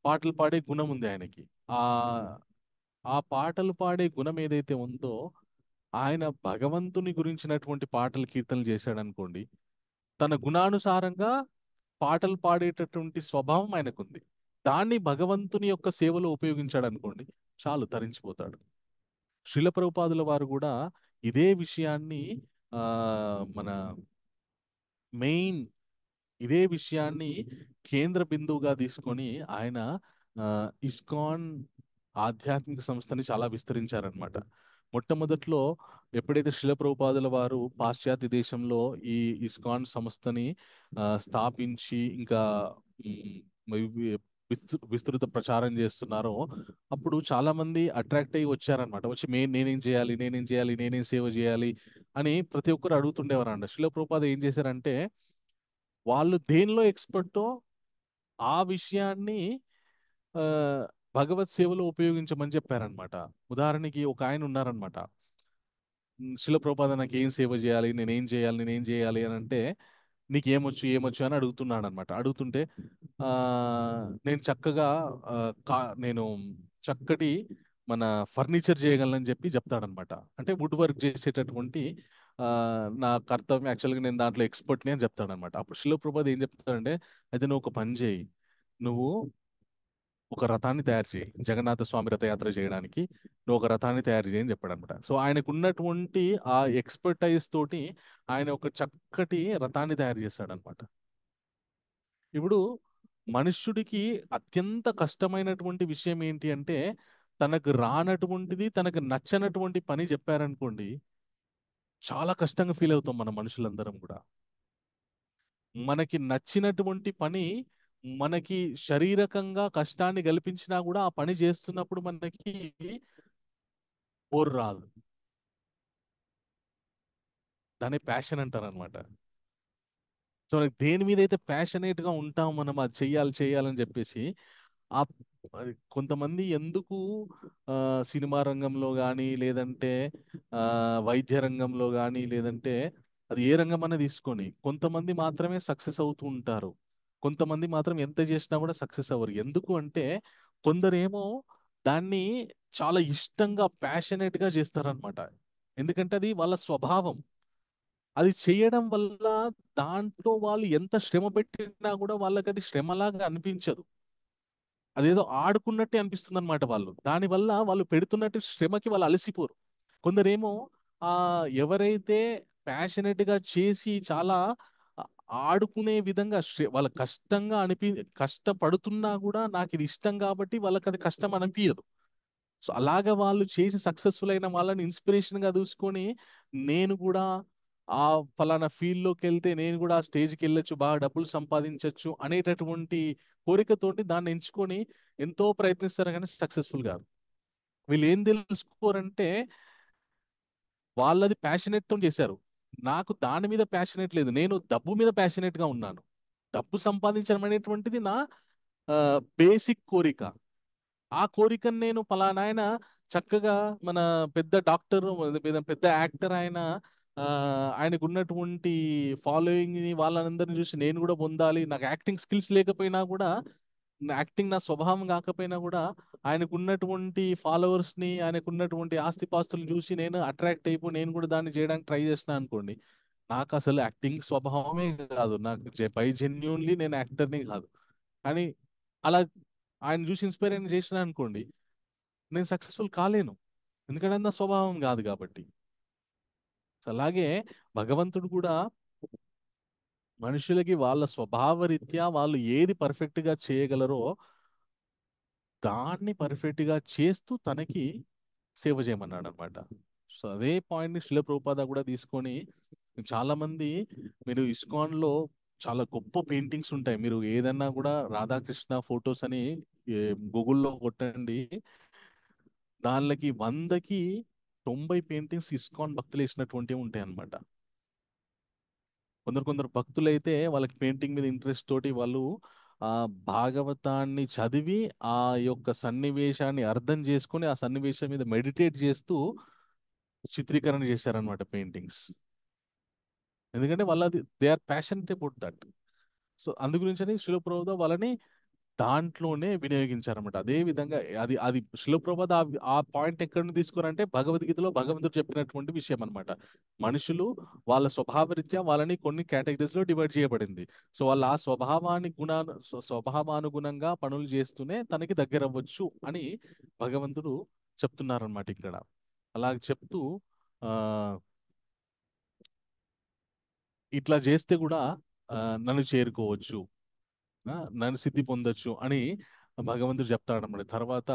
పాటలు పాడే గుణం ఉంది ఆయనకి. ఆ ఆ పాటలు పాడే గుణం ఏదైతే ఉందో ఆయన భగవంతుని గురించినటువంటి పాటలు కీర్తనలు చేశాడు అనుకోండి, తన గుణానుసారంగా పాటలు పాడేటటువంటి స్వభావం ఆయనకుంది. దాన్ని భగవంతుని యొక్క సేవలో ఉపయోగించాడు అనుకోండి, చాలు తరించిపోతాడు. శ్రీల ప్రభుపాదుల వారు కూడా ఇదే విషయాన్ని ఆ మన మెయిన్ ఇదే విషయాన్ని కేంద్ర బిందువుగా తీసుకొని ఆయన ఆ, ఇస్కాన్ ఆధ్యాత్మిక సంస్థని చాలా విస్తరించారనమాట. మొట్టమొదట్లో ఎప్పుడైతే శిల ప్రభుపాదుల వారు పాశ్చాత్య దేశంలో ఈ ఇస్కాన్ సంస్థని స్థాపించి ఇంకా విస్తృత ప్రచారం చేస్తున్నారో అప్పుడు చాలా మంది అట్రాక్ట్ అయ్యి వచ్చారనమాట. వచ్చి నేనేం సేవ చేయాలి అని ప్రతి ఒక్కరు అడుగుతుండేవారంట. శిల ప్రభుపాద ఏం చేశారంటే వాళ్ళు దేనిలో ఎక్స్పర్టో ఆ విషయాన్ని ఆ, భగవత్ సేవలో ఉపయోగించమని చెప్పారనమాట. ఉదాహరణకి ఒక ఆయన ఉన్నారనమాట. శిల ప్రభుపాద నాకు ఏం సేవ చేయాలి, నేనేం చేయాలి అని అంటే నీకు ఏమొచ్చు అని అడుగుతున్నాడు అనమాట. అడుగుతుంటే ఆ నేను చక్కగా ఆ, నేను చక్కటి మన ఫర్నిచర్ చేయగలనని చెప్పి చెప్తాడనమాట. అంటే వుడ్ వర్క్ చేసేటటువంటి ఆ, నా కర్తవ్యం యాక్చువల్గా నేను దాంట్లో ఎక్స్పర్ట్ని అని చెప్తాడనమాట. అప్పుడు శిల ప్రభుపాద ఏం చెప్తాడంటే అయితే నువ్వు ఒక పని చేయి, నువ్వు ఒక రథాన్ని తయారు చేయి, జగన్నాథ స్వామి రథయాత్ర చేయడానికి నువ్వు ఒక రథాన్ని తయారు చేయి అని చెప్పాడు అనమాట. సో ఆయనకు ఉన్నటువంటి ఆ ఎక్స్పర్టైజ్ తోటి ఆయన ఒక చక్కటి రథాన్ని తయారు చేస్తాడు అనమాట. ఇప్పుడు మనుష్యుడికి అత్యంత కష్టమైనటువంటి విషయం ఏంటి అంటే తనకు రానటువంటిది తనకు నచ్చనటువంటి పని చెప్పారనుకోండి, చాలా కష్టంగా ఫీల్ అవుతాం మన మనుషులందరం కూడా. మనకి నచ్చినటువంటి పని మనకి శారీరకంగా కష్టాన్ని కల్పించినా కూడా ఆ పని చేస్తున్నప్పుడు మనకి బోర్ రాదు. దాన్ని ప్యాషన్ అంటారు అనమాట. సో మనకి దేని మీద అయితే ప్యాషనేట్ గా ఉంటాం మనం అది చెయ్యాలని చెప్పేసి ఆ కొంతమంది ఎందుకు సినిమా రంగంలో కానీ లేదంటే వైద్య రంగంలో కానీ లేదంటే అది ఏ రంగమన్నా తీసుకొని కొంతమంది మాత్రమే సక్సెస్ అవుతూ ఉంటారు. కొంతమంది మాత్రం ఎంత చేసినా కూడా సక్సెస్ అవ్వరు. ఎందుకు అంటే కొందరేమో దాన్ని చాలా ఇష్టంగా ప్యాషనేట్ గా చేస్తారనమాట. ఎందుకంటే అది వాళ్ళ స్వభావం. అది చేయడం వల్ల దాంట్లో వాళ్ళు ఎంత శ్రమ పెట్టినా కూడా వాళ్ళకి అది శ్రమలాగా అనిపించదు. అదేదో ఆడుకున్నట్టే అనిపిస్తుంది అనమాట. దానివల్ల వాళ్ళు పెడుతున్నట్టు శ్రమకి వాళ్ళు అలసిపోరు. కొందరేమో ఆ ఎవరైతే ప్యాషనెట్ గా చేసి చాలా ఆ- ఆడుకునే విధంగా వాళ్ళ కష్టంగా కష్టపడుతున్నా కూడా నాకు ఇది ఇష్టం కాబట్టి వాళ్ళకి అది కష్టం అనిపించదు. సో అలాగా వాళ్ళు చేసి సక్సెస్ఫుల్ అయిన వాళ్ళని ఇన్స్పిరేషన్ గా చూసుకొని నేను కూడా ఆ ఫలానా ఫీల్డ్ లోకి వెళ్తే నేను కూడా ఆ స్టేజ్కి వెళ్ళొచ్చు, బాగా డబ్బులు సంపాదించవచ్చు అనేటటువంటి కోరికతోటి దాన్ని ఎంచుకొని ఎంతో ప్రయత్నిస్తారు కానీ సక్సెస్ఫుల్ కాదు. వీళ్ళు ఏం తెలుసుకోరంటే వాళ్ళది ప్యాషనెట్ తో చేశారు. నాకు దాని మీద ప్యాషనెట్ లేదు, నేను డబ్బు మీద ప్యాషనెట్ గా ఉన్నాను. డబ్బు సంపాదించడం అనేటువంటిది నా బేసిక్ కోరిక. ఆ కోరికను నేను పలానా ఆయన చక్కగా మన పెద్ద డాక్టర్, పెద్ద యాక్టర్ ఆయన, ఆ, ఆయనకు ఉన్నటువంటి ఫాలోయింగ్ ని వాళ్ళందరిని చూసి నేను కూడా పొందాలి. నాకు యాక్టింగ్ స్కిల్స్ లేకపోయినా కూడా, యాక్టింగ్ నా స్వభావం కాకపోయినా కూడా ఆయనకు ఉన్నటువంటి ఫాలోవర్స్ ని, ఆయనకు ఉన్నటువంటి ఆస్తిపాస్తులను చూసి నేను అట్రాక్ట్ అయిపోయి నేను కూడా దాన్ని చేయడానికి ట్రై చేసిన అనుకోండి, నాకు అసలు యాక్టింగ్ స్వభావమే కాదు, నాకు బై జెన్యున్లీ నేను యాక్టర్ని కాదు. కానీ అలా ఆయన చూసి ఇన్స్పైర్ అయిన చేసిన అనుకోండి, నేను సక్సెస్ఫుల్ కాలేను. ఎందుకంటే అది నా స్వభావం కాదు కాబట్టి. సో అలాగే భగవంతుడు కూడా మనుషులకి వాళ్ళ స్వభావ రీత్యా వాళ్ళు ఏది పర్ఫెక్ట్ గా చేయగలరో దాన్ని పర్ఫెక్ట్ గా చేస్తూ తనకి సేవ చేయమన్నాడు అనమాట. సో అదే పాయింట్ ని శిల ప్రభుపాద కూడా తీసుకొని చాలా మంది, మీరు ఇస్కాన్ లో చాలా గొప్ప పెయింటింగ్స్ ఉంటాయి. మీరు ఏదన్నా కూడా రాధాకృష్ణ ఫొటోస్ అని గూగుల్లో కొట్టండి, దానిలోకి 100కి 90 పెయింటింగ్స్ ఇస్కాన్ భక్తులు వేసినటువంటివి ఉంటాయి అన్నమాట. కొందరు కొందరు భక్తులు అయితే వాళ్ళకి పెయింటింగ్ మీద ఇంట్రెస్ట్ తోటి వాళ్ళు ఆ భాగవతాన్ని చదివి ఆ యొక్క సన్నివేశాన్ని అర్థం చేసుకొని ఆ సన్నివేశం మీద మెడిటేట్ చేస్తూ చిత్రీకరణ చేశారనమాట పెయింటింగ్స్. ఎందుకంటే వాళ్ళది they are passionate about that. So అందు గురించి శిల వాళ్ళని దాంట్లోనే వినియోగించారన్నమాట. అదే విధంగా అది అది శిలప్రభుపాద ఆ పాయింట్ ఎక్కడి నుంచి తీసుకున్నారంటే భగవద్గీతలో భగవంతుడు చెప్పినటువంటి విషయం అన్నమాట. మనుషులు వాళ్ళ స్వభావరీత్యా వాళ్ళని కొన్ని కేటగిరీస్ లో డివైడ్ చేయబడింది. సో వాళ్ళ ఆ స్వభావానుగుణంగా పనులు చేస్తూనే తనకి దగ్గర అవ్వచ్చు అని భగవంతుడు చెప్తున్నారనమాట ఇక్కడ. అలా చెప్తూ ఆ ఇట్లా చేస్తే కూడా ఆ, నన్ను చేరుకోవచ్చు, నన్ను సిద్ధి పొందొచ్చు అని భగవంతుడు చెప్తాడన్నమాట. తర్వాత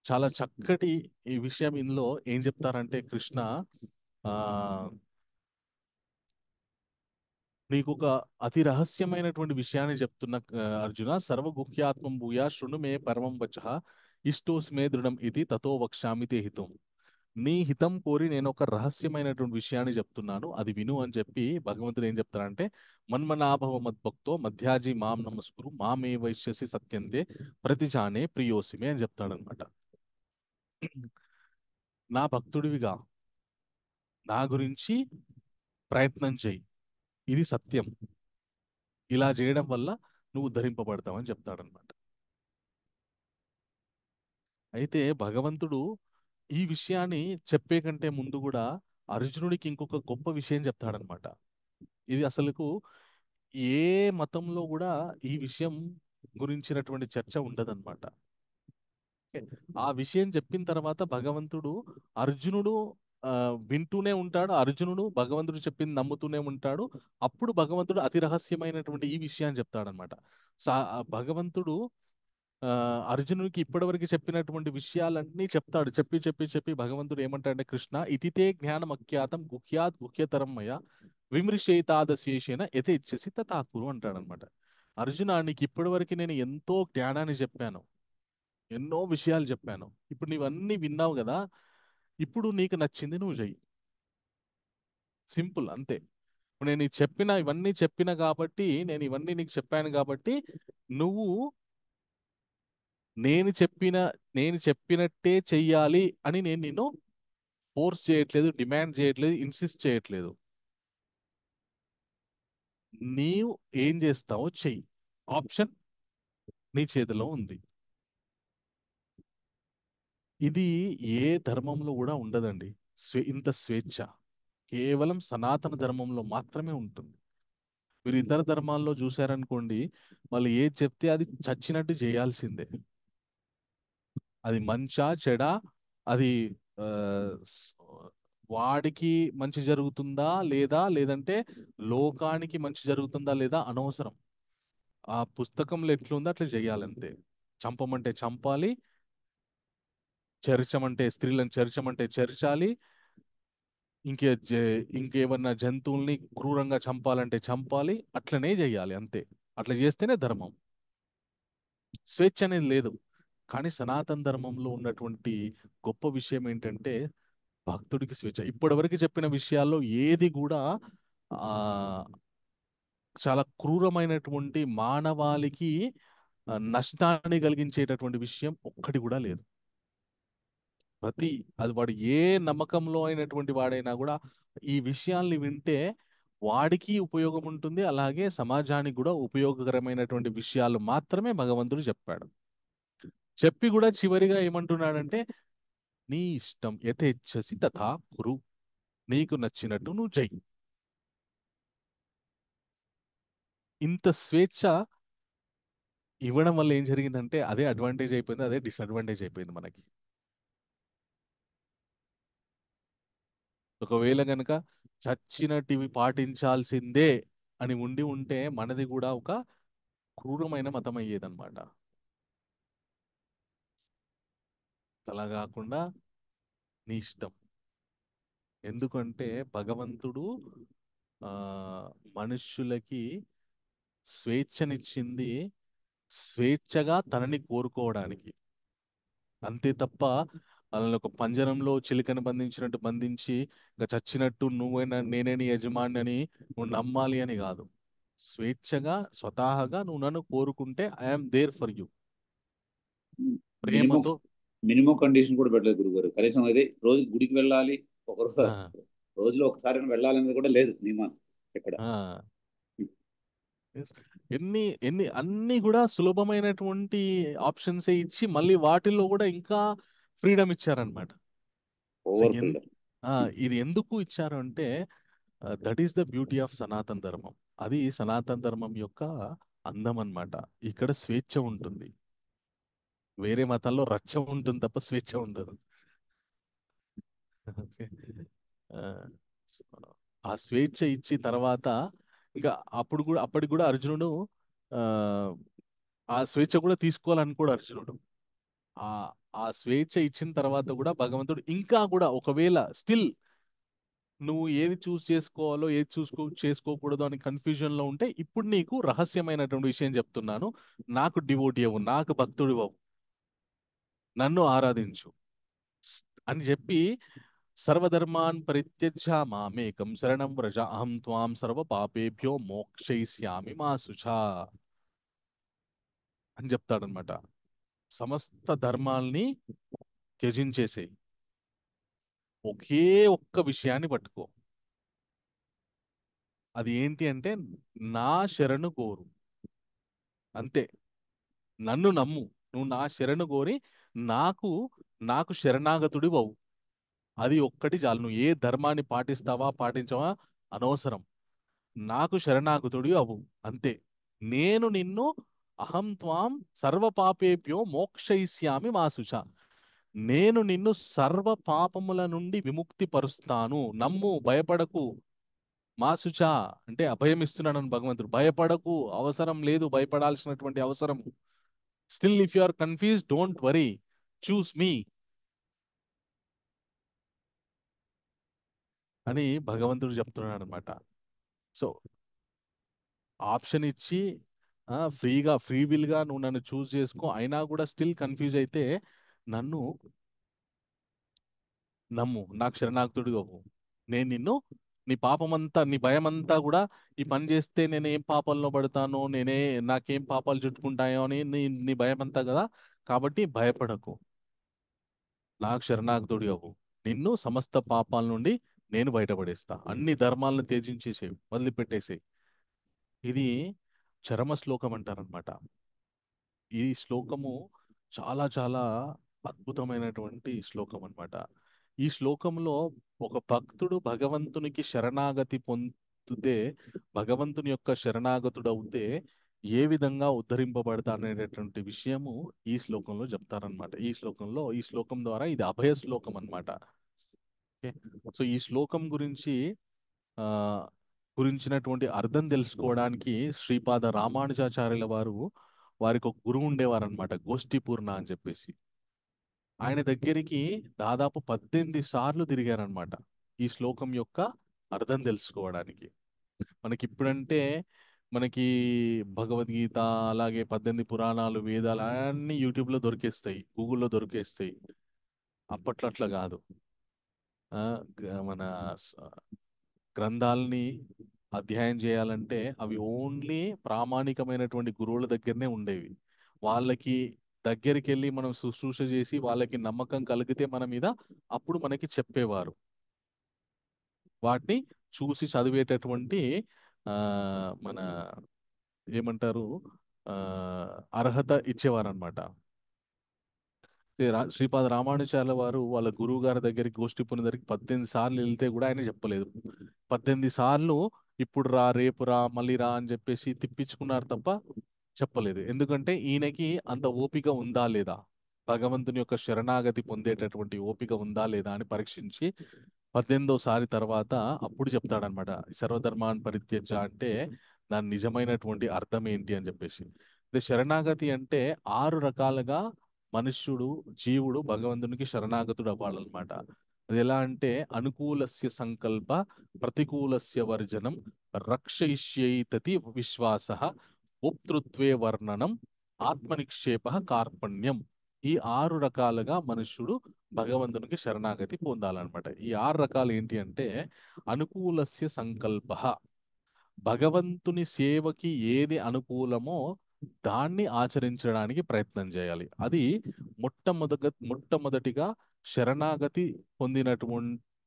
చాలా చక్కటి ఈ విషయం ఇందులో ఏం చెప్తారంటే కృష్ణ, ఆ నీకు ఒక అతి రహస్యమైనటువంటి విషయాన్ని చెప్తున్న అర్జున, సర్వగుహ్యాత్మం భూయా శృణు మే పరమం వచః ఇష్టోస్మే దృఢం ఇది తతో వక్ష్యామి తే హితం. నీ హితం కోరి నేను ఒక రహస్యమైనటువంటి విషయాన్ని చెప్తున్నాను, అది విను అని చెప్పి భగవంతుడు ఏం చెప్తారంటే, మన్మనాభవ మద్భక్తో మధ్యాజీ మాం నమస్కురు మామే వైశ్యసి సత్యంతే ప్రతిజానే ప్రియోసిమే అని చెప్తాడనమాట. నా భక్తుడివిగా నా గురించి ప్రయత్నం చెయ్యి, ఇది సత్యం, ఇలా చేయడం వల్ల నువ్వు ధరింపబడతావని చెప్తాడనమాట. అయితే భగవంతుడు ఈ విషయాన్ని చెప్పే కంటే ముందు కూడా అర్జునుడికి ఇంకొక గొప్ప విషయం చెప్తాడనమాట. ఇది అసలుకు ఏ మతంలో కూడా ఈ విషయం గురించినటువంటి చర్చ ఉండదన్నమాట. ఓకే. ఆ విషయం చెప్పిన తర్వాత భగవంతుడు, అర్జునుడు ఆ, వింటూనే ఉంటాడు, అర్జునుడు భగవంతుడు చెప్పింది నమ్ముతూనే ఉంటాడు. అప్పుడు భగవంతుడు అతి రహస్యమైనటువంటి ఈ విషయాన్ని చెప్తాడనమాట. సో ఆ భగవంతుడు ఆ అర్జునుడికి ఇప్పటివరకు చెప్పినటువంటి విషయాలన్నీ చెప్తాడు. చెప్పి చెప్పి చెప్పి భగవంతుడు ఏమంటాడంటే, కృష్ణ ఇతితే జ్ఞానం అజ్ఞాతం గుహ్యాత్ గుహ్యతరం మయ విమృశేతాదశేషేన యథేచ్ఛసి తథాకురు అంటాడనమాట. అర్జున, నీకు ఇప్పటివరకు నేను ఎంతో జ్ఞానాన్ని చెప్పాను, ఎన్నో విషయాలు చెప్పాను, ఇప్పుడు నీవన్నీ విన్నావు కదా, ఇప్పుడు నీకు నచ్చింది నువ్వు చెయ్యి. సింపుల్ అంతే. ఇప్పుడు నేను నీకు చెప్పిన ఇవన్నీ చెప్పిన కాబట్టి, నేను ఇవన్నీ నీకు చెప్పాను కాబట్టి నువ్వు నేను చెప్పిన నేను చెప్పినట్టే చెయ్యాలి అని నేను నిన్ను ఫోర్స్ చేయట్లేదు, డిమాండ్ చేయట్లేదు, ఇన్సిస్ట్ చేయట్లేదు. నీవు ఏం చేస్తావో చెయ్యి. ఆప్షన్ నీ చేతిలో ఉంది. ఇది ఏ ధర్మంలో కూడా ఉండదండి. ఇంత స్వేచ్ఛ కేవలం సనాతన ధర్మంలో మాత్రమే ఉంటుంది. మీరు ఇతర ధర్మాల్లో చూశారనుకోండి, వాళ్ళు ఏది చెప్తే అది చచ్చినట్టు చేయాల్సిందే. అది మంచా చెడా, అది ఆ, స్- వాడికి మంచి జరుగుతుందా లేదా, లేదంటే లోకానికి మంచి జరుగుతుందా లేదా అనవసరం. ఆ పుస్తకంలో ఎట్లుందో అట్లా చేయాలంతే. చంపమంటే చంపాలి, చెరచమంటే స్త్రీలను చెరచమంటే చెరచాలి, ఇంకేమన్నా జంతువుల్ని క్రూరంగా చంపాలంటే చంపాలి, అట్లనే చేయాలి అంతే. అట్లా చేస్తేనే ధర్మం. స్వేచ్ఛ అనేది లేదు. కానీ సనాతన ధర్మంలో ఉన్నటువంటి గొప్ప విషయం ఏంటంటే భక్తుడికి స్వేచ్ఛ. ఇప్పటివరకు చెప్పిన విషయాల్లో ఏది కూడా ఆ చాలా క్రూరమైనటువంటి మానవాళికి నష్టాన్ని కలిగించేటటువంటి విషయం ఒక్కటి కూడా లేదు. ప్రతి అది వాడు ఏ నమ్మకంలో అయినటువంటి వాడైనా కూడా ఈ విషయాల్ని వింటే వాడికి ఉపయోగం ఉంటుంది, అలాగే సమాజానికి కూడా ఉపయోగకరమైనటువంటి విషయాలు మాత్రమే భగవంతుడు చెప్పాడు. చెప్పి కూడా చివరిగా ఏమంటున్నాడంటే నీ ఇష్టం యథేచ్ఛసి తథా కురు, నీకు నచ్చినట్టు నువ్వు చెయ్యి. ఇంత స్వేచ్ఛ ఇవ్వడం వల్ల ఏం జరిగిందంటే అదే అడ్వాంటేజ్ అయిపోయింది, అదే డిసడ్వాంటేజ్ అయిపోయింది మనకి. ఒకవేళ గనక చచ్చినట్టు ఇవి పాటించాల్సిందే అని ఉండి ఉంటే మనది కూడా ఒక క్రూరమైన మతం అయ్యేదన్నమాట. అలా కాకుండా నీ ఇష్టం. ఎందుకంటే భగవంతుడు ఆ మనుష్యులకి స్వేచ్ఛనిచ్చింది స్వేచ్ఛగా తనని కోరుకోవడానికి. అంతే తప్ప వాళ్ళని ఒక పంజరంలో చిలుకని బంధించినట్టు బంధించి ఇంకా చచ్చినట్టు నువ్వైనా నేనే నీ యజమాని అని నువ్వు నమ్మాలి అని కాదు. స్వేచ్ఛగా స్వతహాగా నువ్వు నన్ను కోరుకుంటే I'm there for you, minimum ప్రేమతో. మినిమం కండిషన్ కూడా పెట్టలేదు గురుగారు. కనీసం అదే రోజు గుడికి వెళ్ళాలి, ఆ, రోజులో ఒకసారి వెళ్ళాలనేది కూడా లేదు నియమాలు ఇక్కడ. ఆ. Yes. ఎన్ని ఎన్ని అన్ని కూడా సులభమైనటువంటి ఆప్షన్స్ ఇచ్చి మళ్ళీ వాటిల్లో కూడా ఇంకా ఫ్రీడమ్ ఇచ్చారనమాట. So over freedom. ఇది ఎందుకు ఇచ్చారు అంటే that is the beauty of సనాతన ధర్మం. అది సనాతన ధర్మం యొక్క అందం అన్నమాట. ఇక్కడ స్వేచ్ఛ ఉంటుంది. వేరే మతాల్లో రచ్చ ఉంటుంది తప్ప స్వేచ్ఛ ఉండదు. ఓకే. ఆ, సో, ఆ స్వేచ్ఛ ఇచ్చి తర్వాత ఇంకా అప్పటికి కూడా అర్జునుడు ఆ ఆ స్వేచ్ఛ కూడా తీసుకోవాలనుకోడు అర్జునుడు. ఆ ఆ స్వేచ్ఛ ఇచ్చిన తర్వాత కూడా భగవంతుడు ఇంకా కూడా ఒకవేళ స్టిల్ నువ్వు ఏది చూస్ చేసుకోవాలో ఏది చేసుకోకూడదు అని కన్ఫ్యూజన్ లో ఉంటే ఇప్పుడు నీకు రహస్యమైనటువంటి విషయం చెప్తున్నాను. నాకు డివోటీ అవ్వు, నాకు భక్తుడు అవ్వు, నన్ను ఆరాధించు అని చెప్పి సర్వధర్మాన్ పరిత్యజ్య మామేకం శరణం వ్రజ అహం త్వాం సర్వ పాపేభ్యో మోక్షయిష్యామి మా శుచా అని చెప్తాడనమాట. సమస్త ధర్మాల్ని త్యజించేసేయి, ఒకే ఒక్క విషయాన్ని పట్టుకో. అది ఏంటి అంటే నా శరణు కోరు, అంతే. నన్ను నమ్ము, నువ్వు నా శరణు కోరి నాకు నాకు శరణాగతుడి అవు. అది ఒక్కటి చాలు. నువ్వు ఏ ధర్మాన్ని పాటిస్తావా పాటించవా అనవసరం. నాకు శరణాగతుడి అవు, అంతే. నేను నిన్ను అహం త్వాం సర్వ పాపేభ్యో మోక్షయిష్యామి మా శుచ, నేను నిన్ను సర్వ పాపముల నుండి విముక్తి పరుస్తాను, నమ్ము, భయపడకు. మా శుచ అంటే అభయం ఇస్తున్నాడని భగవంతుడు. భయపడకు, అవసరం లేదు భయపడాల్సినటువంటి అవసరం. Still if you are confuse don't worry, choose me అని భగవంతుడు చెప్తున్నాడు అనమాట. సో ఆప్షన్ ఇచ్చి ఫ్రీ విల్ గా నువ్వు నన్ను చూస్ చేసుకో, అయినా కూడా స్టిల్ కన్ఫ్యూజ్ అయితే నన్ను నమ్ము, నాకు శరణాగతుడిగా అవ్వు. నేను నిన్ను నీ పాపమంతా నీ భయమంతా కూడా ఈ పని చేస్తే నేను ఏం పాపాల్లో పడతానో, నాకేం పాపాలు చుట్టుకుంటాయో అని నీ నీ భయమంతా కదా. కాబట్టి భయపడకు, నాకు శరణాగతుడి అవ్వు. నిన్ను సమస్త పాపాల నుండి నేను బయటపడేస్తా. అన్ని ధర్మాలను త్యజించేసేవి, వదిలిపెట్టేసేయి. ఇది చరమ శ్లోకం అంటారనమాట. ఈ శ్లోకము చాలా చాలా అద్భుతమైనటువంటి శ్లోకం అన్నమాట. ఈ శ్లోకంలో ఒక భక్తుడు భగవంతునికి శరణాగతి పొందితే, భగవంతుని యొక్క శరణాగతుడవుతే ఏ విధంగా ఉద్ధరింపబడతాడనేటటువంటి విషయము ఈ శ్లోకంలో చెప్తారనమాట. ఈ శ్లోకం ద్వారా ఇది అభయ శ్లోకం అన్నమాట. ఓకే. సో ఈ శ్లోకం ఆ గురించినటువంటి అర్థం తెలుసుకోవడానికి శ్రీపాద రామానుజాచార్యుల వారు, వారికి ఒక గురువు ఉండేవారు అనమాట, గోష్ఠీపూర్ణ అని చెప్పేసి. ఆయన దగ్గరికి దాదాపు 18 సార్లు తిరిగారనమాట ఈ శ్లోకం యొక్క అర్థం తెలుసుకోవడానికి. మనకి ఇప్పుడంటే మనకి భగవద్గీత, అలాగే 18 పురాణాలు, వేదాలు అన్నీ యూట్యూబ్లో దొరికేస్తాయి, గూగుల్లో దొరికేస్తాయి. అప్పట్లో అట్లా కాదు. ఆ, మన గ్రంథాలని అధ్యయనం చేయాలంటే అవి ఓన్లీ ప్రామాణికమైనటువంటి గురువుల దగ్గరనే ఉండేవి. వాళ్ళకి దగ్గరికి వెళ్ళి మనం శుశ్రూష చేసి వాళ్ళకి నమ్మకం కలిగితే మన మీద, అప్పుడు మనకి చెప్పేవారు. వాటిని చూసి చదివేటటువంటి ఆ మన ఏమంటారు, ఆ అర్హత ఇచ్చేవారనమాట. శ్రీపాద రామానుజాల వారు వాళ్ళ గురువు గారి దగ్గరికి, గోష్ఠి పుని దగ్గరికి 18 సార్లు వెళ్తే కూడా ఆయన చెప్పలేదు. 18 సార్లు ఇప్పుడు రా, రేపు రా, మళ్ళీ రా అని చెప్పేసి తిప్పించుకున్నారు తప్ప చెప్పలేదు. ఎందుకంటే ఈయనకి అంత ఓపిక ఉందా లేదా, భగవంతుని యొక్క శరణాగతి పొందేటటువంటి ఓపిక ఉందా లేదా అని పరీక్షించి 18వ సారి తర్వాత అప్పుడు చెప్తాడనమాట. సర్వధర్మాన్ పరిత్యజ్య అంటే దాని నిజమైనటువంటి అర్థం ఏంటి అని చెప్పేసి. ఇది శరణాగతి అంటే 6 రకాలుగా మనుష్యుడు, జీవుడు భగవంతునికి శరణాగతుడు అవ్వాలన్నమాట. అది ఎలా అంటే అనుకూలస్య సంకల్ప, ప్రతికూలస్య వర్జనం, రక్షయిష్యైతతి విశ్వాస, భోక్తృత్వే వర్ణనం, ఆత్మనిక్షేప, కార్పణ్యం. ఈ 6 రకాలుగా మనుష్యుడు భగవంతునికి శరణాగతి పొందాలన్నమాట. ఈ 6 రకాలు ఏంటి అంటే, అనుకూలస్య సంకల్ప, భగవంతుని సేవకి ఏది అనుకూలమో దాన్ని ఆచరించడానికి ప్రయత్నం చేయాలి. అది మొట్టమొదటిగా శరణాగతి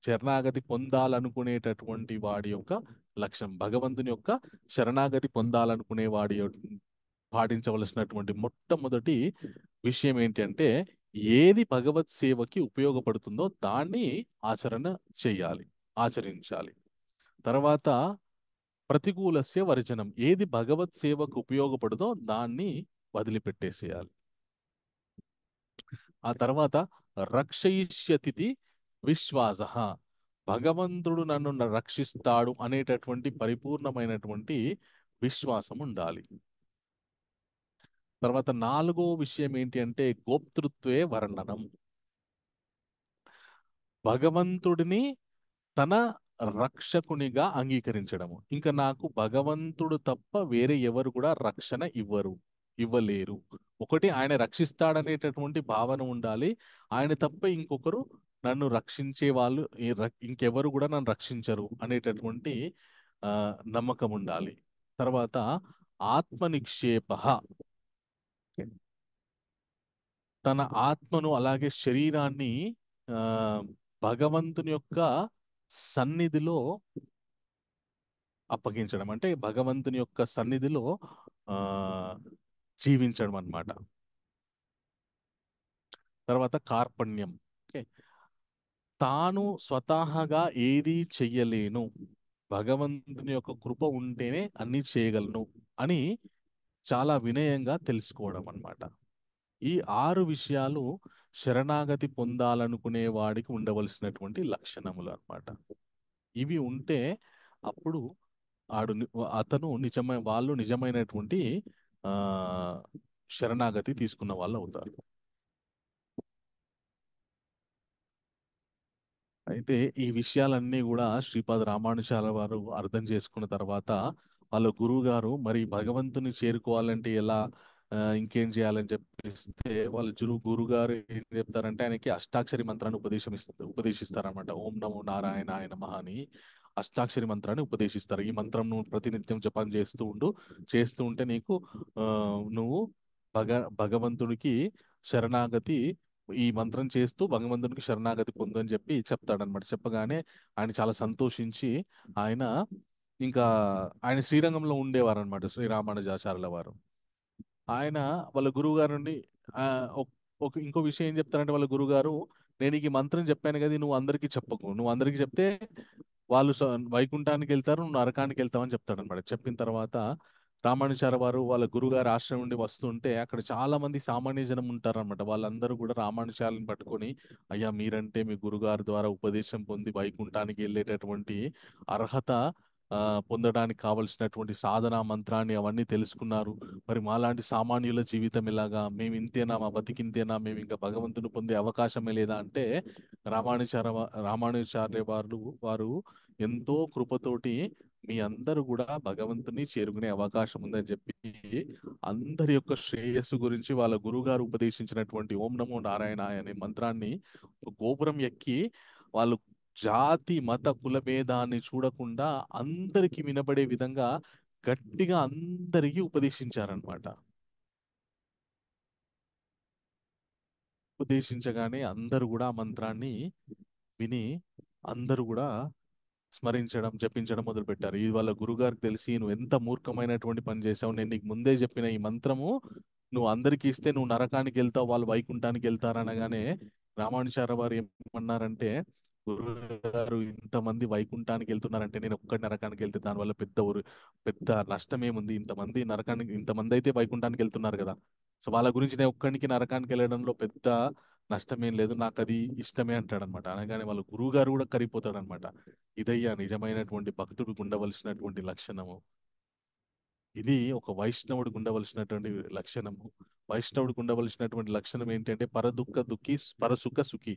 శరణాగతి పొందాలనుకునేటటువంటి వాడి యొక్క లక్ష్యం. భగవంతుని యొక్క శరణాగతి పొందాలనుకునే పాటించవలసినటువంటి మొట్టమొదటి విషయం ఏంటి అంటే, ఏది భగవత్ సేవకి ఉపయోగపడుతుందో దాన్ని ఆచరణ చేయాలి, ఆచరించాలి. తర్వాత ప్రతికూలస్య వర్జనం, ఏది భగవత్ సేవకు ఉపయోగపడదో దాన్ని వదిలిపెట్టేసేయాలి. ఆ తర్వాత రక్షయిష్యతిథి విశ్వాస, భగవంతుడు నన్ను రక్షిస్తాడు అనేటటువంటి పరిపూర్ణమైనటువంటి విశ్వాసం ఉండాలి. తర్వాత 4వ విషయం ఏంటి అంటే గోప్తృత్వే వర్ణనం, భగవంతుడిని తన రక్షకునిగా అంగీకరించడము. ఇంకా నాకు భగవంతుడు తప్ప వేరే ఎవరు కూడా రక్షణ ఇవ్వలేరు. ఒకటి ఆయన రక్షిస్తాడనేటటువంటి భావన ఉండాలి. ఆయన తప్ప ఇంకొకరు నన్ను రక్షించే వాళ్ళు ఇంకెవరు కూడా నన్ను రక్షించరు అనేటటువంటి ఆ, నమ్మకం ఉండాలి. తర్వాత ఆత్మ నిక్షేప, తన ఆత్మను అలాగే శరీరాన్ని ఆ భగవంతుని యొక్క సన్నిధిలో అప్పగించడం, అంటే భగవంతుని యొక్క సన్నిధిలో ఆ జీవించడం అన్నమాట. తర్వాత కార్పణ్యం. ఓకే. తాను స్వతహాగా ఏది చెయ్యలేను, భగవంతుని యొక్క కృప ఉంటేనే అన్ని చేయగలను అని చాలా వినయంగా తెలుసుకోవడం అన్నమాట. ఈ 6 విషయాలు శరణాగతి పొందాలనుకునే వాడికి ఉండవలసినటువంటి లక్షణములు అన్నమాట. ఇవి ఉంటే అప్పుడు అతను వాళ్ళు నిజమైనటువంటి ఆ శరణాగతి తీసుకున్న వాళ్ళు అవుతారు. అయితే ఈ విషయాలన్నీ కూడా శ్రీపాద రామానుజాల వారు అర్థం చేసుకున్న తర్వాత వాళ్ళ గురువు గారు మరి భగవంతుని చేరుకోవాలంటే ఎలా, ఇంకేం చేయాలని చెప్పిస్తే వాళ్ళ గురుగారు ఏం చెప్తారంటే ఆయనకి అష్టాక్షరి మంత్రాన్ని ఉపదేశిస్తారనమాట. ఓం నమో నారాయణాయ నమః అని అష్టాక్షరి మంత్రాన్ని ఉపదేశిస్తారు. ఈ మంత్రం నువ్వు ప్రతినిత్యం జపం చేస్తూ ఉంటే నీకు ఆ, నువ్వు భగ భగవంతుడికి శరణాగతి, ఈ మంత్రం చేస్తూ భగవంతునికి శరణాగతి పొందు అని చెప్పి చెప్తాడనమాట. చెప్పగానే ఆయన చాలా సంతోషించి ఆయన ఇంకా ఆయన శ్రీరంగంలో ఉండేవారు అనమాట, శ్రీరామానుజాచార్యుల వారు. ఆయన వాళ్ళ గురువు గారు నుండి ఆ, ఒక ఇంకో విషయం ఏం చెప్తారంటే వాళ్ళ గురువు గారు, నేను ఈ మంత్రం చెప్పాను కదా, ఇది నువ్వు అందరికీ చెప్పకు, నువ్వు అందరికీ చెప్తే వాళ్ళు వైకుంఠానికి వెళ్తారు, నువ్వు నరకానికి వెళ్తావని చెప్తాడు అనమాట. చెప్పిన తర్వాత రామానుచార వారు వాళ్ళ గురుగారి ఆశ్రమం నుండి వస్తుంటే అక్కడ చాలా మంది సామాన్య జనం ఉంటారన్నమాట. వాళ్ళందరూ కూడా రామానుచార్యులను పట్టుకొని, అయ్యా మీరంటే మీ గురుగారి ద్వారా ఉపదేశం పొంది వైకుంఠానికి వెళ్ళేటటువంటి అర్హత ఆ, పొందడానికి కావలసినటువంటి సాధన మంత్రాన్ని అవన్నీ తెలుసుకున్నారు. మరి మాలాంటి సామాన్యుల జీవితం ఎలాగా, మేము ఇంతేనా, మా బతికింతేనా, మేము ఇంకా భగవంతుని పొందే అవకాశమే లేదా అంటే, రామానుచార్య వారు ఎంతో కృపతోటి మీ అందరూ కూడా భగవంతుని చేరుకునే అవకాశం ఉందని చెప్పి అందరి యొక్క శ్రేయస్సు గురించి వాళ్ళ గురుగారు ఉపదేశించినటువంటి ఓం నమో నారాయణాయ అనే మంత్రాన్ని ఒక గోపురం ఎక్కి వాళ్ళు జాతి మత కుల భేదాన్ని చూడకుండా అందరికి వినబడే విధంగా గట్టిగా అందరికీ ఉపదేశించారనమాట. ఉపదేశించగానే అందరూ కూడా ఆ మంత్రాన్ని విని అందరూ కూడా స్మరించడం జపించడం మొదలు పెట్టారు. ఇది వాళ్ళ గురుగారికి తెలిసి, నువ్వు ఎంత మూర్ఖమైనటువంటి పని చేసావు, నేను నీకు ముందే చెప్పిన ఈ మంత్రము నువ్వు అందరికి ఇస్తే నువ్వు నరకానికి వెళ్తావు, వాళ్ళు వైకుంఠానికి వెళ్తారు అనగానే రామానుచార్య వారు ఏమన్నారంటే, గురుగారు ఇంతమంది వైకుంఠానికి వెళ్తున్నారంటే నేను ఒక్కడి నరకానికి వెళ్తే దానివల్ల పెద్ద నష్టం ఏముంది, ఇంతమంది అయితే వైకుంఠానికి వెళ్తున్నారు కదా, సో వాళ్ళ గురించి నేను ఒక్కడికి నరకానికి వెళ్ళడంలో పెద్ద నష్టమేం లేదు, నాకు అది ఇష్టమే అంటాడు అనమాట. అనగానే వాళ్ళ గురువు గారు కూడా కరిగిపోతాడు అనమాట. ఇదయ్యా నిజమైనటువంటి భక్తుడికి ఉండవలసినటువంటి లక్షణము. ఇది ఒక వైష్ణవుడికి ఉండవలసినటువంటి లక్షణము. వైష్ణవుడికి ఉండవలసినటువంటి లక్షణం ఏంటంటే పరదుఃఖ దుఃఖి పరసుఖ సుఖి.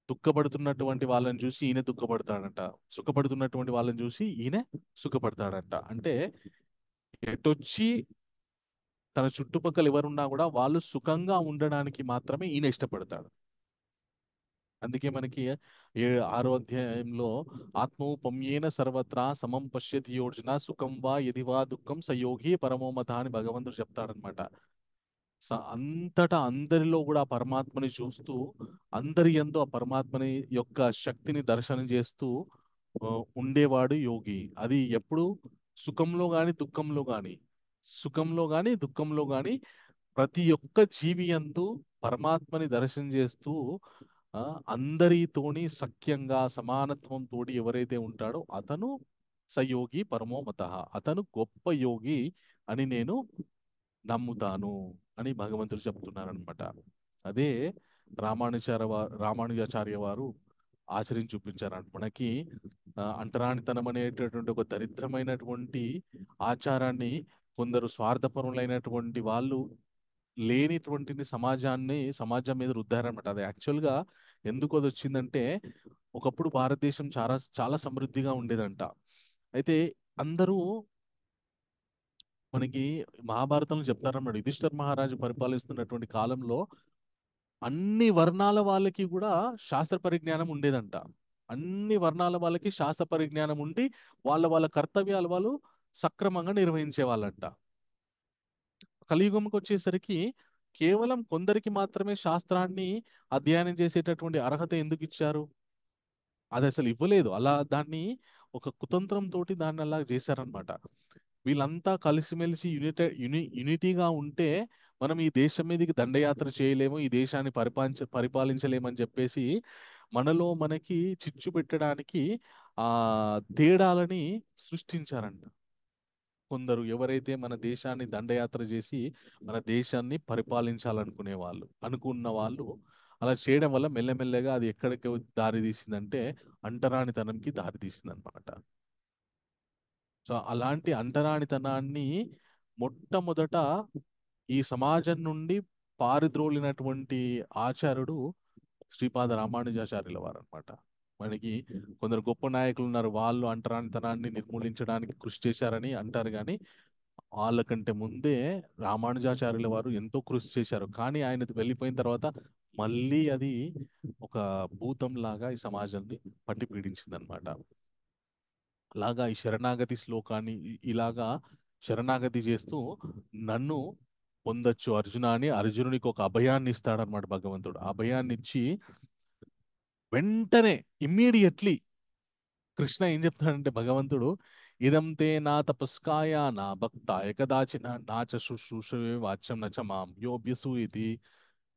దుఃఖపడుతున్నటువంటి వాళ్ళని చూసి ఈయన దుఃఖపడతాడంట, సుఖపడుతున్నటువంటి వాళ్ళని చూసి ఈయన సుఖపడతాడంట. అంటే ఎటొచ్చి తన చుట్టుపక్కల ఎవరున్నా కూడా వాళ్ళు సుఖంగా ఉండడానికి మాత్రమే ఈయన ఇష్టపడతాడు. అందుకే మనకి ఏ 6వ అధ్యాయంలో ఆత్మౌపమ్యేన సర్వత్రా సమం పశ్యతి యోర్జున సుఖం వా యది వా దుఃఖం సయోగి పరమోమత అని భగవంతుడు చెప్తాడనమాట. అంతటా అందరిలో కూడా ఆ పరమాత్మని చూస్తూ, అందరి యందు ఆ పరమాత్మని యొక్క శక్తిని దర్శనం చేస్తూ ఆ, ఉండేవాడు యోగి. అది ఎప్పుడు సుఖంలో గాని దుఃఖంలో గాని, దుఃఖంలో గాని ప్రతి ఒక్క జీవి యందు పరమాత్మని దర్శనం చేస్తూ ఆ, అందరితోని సఖ్యంగా సమానత్వంతో ఎవరైతే ఉంటాడో అతను సయోగి పరమోమత, అతను గొప్ప యోగి అని నేను నమ్ముతాను అని భగవంతుడు చెప్తున్నారనమాట. అదే రామానుజాచార్య వారు ఆచరించి చూపించారు మనకి. అంటరానితనం అనేటటువంటి ఒక దరిద్రమైనటువంటి ఆచారాన్ని కొందరు స్వార్థపరులైనటువంటి వాళ్ళు లేనిటువంటిని సమాజం మీద రుద్దారనమాట. అది యాక్చువల్గా ఎందుకు అది వచ్చిందంటే, ఒకప్పుడు భారతదేశం చాలా చాలా సమృద్ధిగా ఉండేదంట. అయితే అందరూ మనకి మహాభారతంలో చెప్తారన్నమాట, యుధిష్ఠర్ మహారాజు పరిపాలిస్తున్నటువంటి కాలంలో అన్ని వర్ణాల వాళ్ళకి కూడా శాస్త్ర పరిజ్ఞానం ఉండేదంట. అన్ని వర్ణాల వాళ్ళకి శాస్త్ర పరిజ్ఞానం ఉండి వాళ్ళ కర్తవ్యాలు వాళ్ళు సక్రమంగా నిర్వహించే వాళ్ళంట. కలియుగంకి వచ్చేసరికి కేవలం కొందరికి మాత్రమే శాస్త్రాన్ని అధ్యయనం చేసేటటువంటి అర్హత ఎందుకు ఇచ్చారు? అది అసలు ఇవ్వలేదు. అలా దాన్ని ఒక కుతంత్రం తోటి దాన్ని అలా చేశారనమాట. వీళ్ళంతా కలిసిమెలిసి యూనిటీగా ఉంటే మనం ఈ దేశం మీదకి దండయాత్ర చేయలేము, ఈ దేశాన్ని పరిపాలించలేమని చెప్పేసి మనలో మనకి చిచ్చు పెట్టడానికి ఆ తేడాలని సృష్టించారంట. కొందరు ఎవరైతే మన దేశాన్ని దండయాత్ర చేసి మన దేశాన్ని పరిపాలించాలనుకునే వాళ్ళు అనుకున్న వాళ్ళు అలా చేయడం వల్ల మెల్లమెల్లగా అది ఎక్కడికి దారి తీసిందంటే అంటరానితనంకి దారి తీసింది అనమాట. సో అలాంటి అంటరానితనాన్ని మొట్టమొదట ఈ సమాజం నుండి పారిద్రోలినటువంటి ఆచార్యుడు శ్రీపాద రామానుజాచార్యుల వారు అనమాట. మనకి కొందరు గొప్ప నాయకులు ఉన్నారు, వాళ్ళు అంటరానితనాన్ని నిర్మూలించడానికి కృషి చేశారని అంటారు, కానీ వాళ్ళకంటే ముందే రామానుజాచార్యుల వారు ఎంతో కృషి చేశారు. కానీ ఆయన వెళ్ళిపోయిన తర్వాత మళ్ళీ అది ఒక భూతం లాగా ఈ సమాజాన్ని పట్టి పీడించింది అనమాట. అలాగా ఈ శరణాగతి శ్లోకాన్ని ఇలాగా శరణాగతి చేస్తూ నన్ను పొందొచ్చు అర్జున అని అర్జునునికి ఒక అభయాన్ని ఇస్తాడనమాట భగవంతుడు. ఆ అభయాన్ని ఇచ్చి వెంటనే ఇమ్మీడియట్లీ కృష్ణ ఏం చెప్తాడంటే భగవంతుడు, ఇదం తే నా తపస్కాయ నా భక్తాయ కదాచిన నా చ శుశ్రూషవే వాచ్యం నచ మాం యోభ్యసూయతి.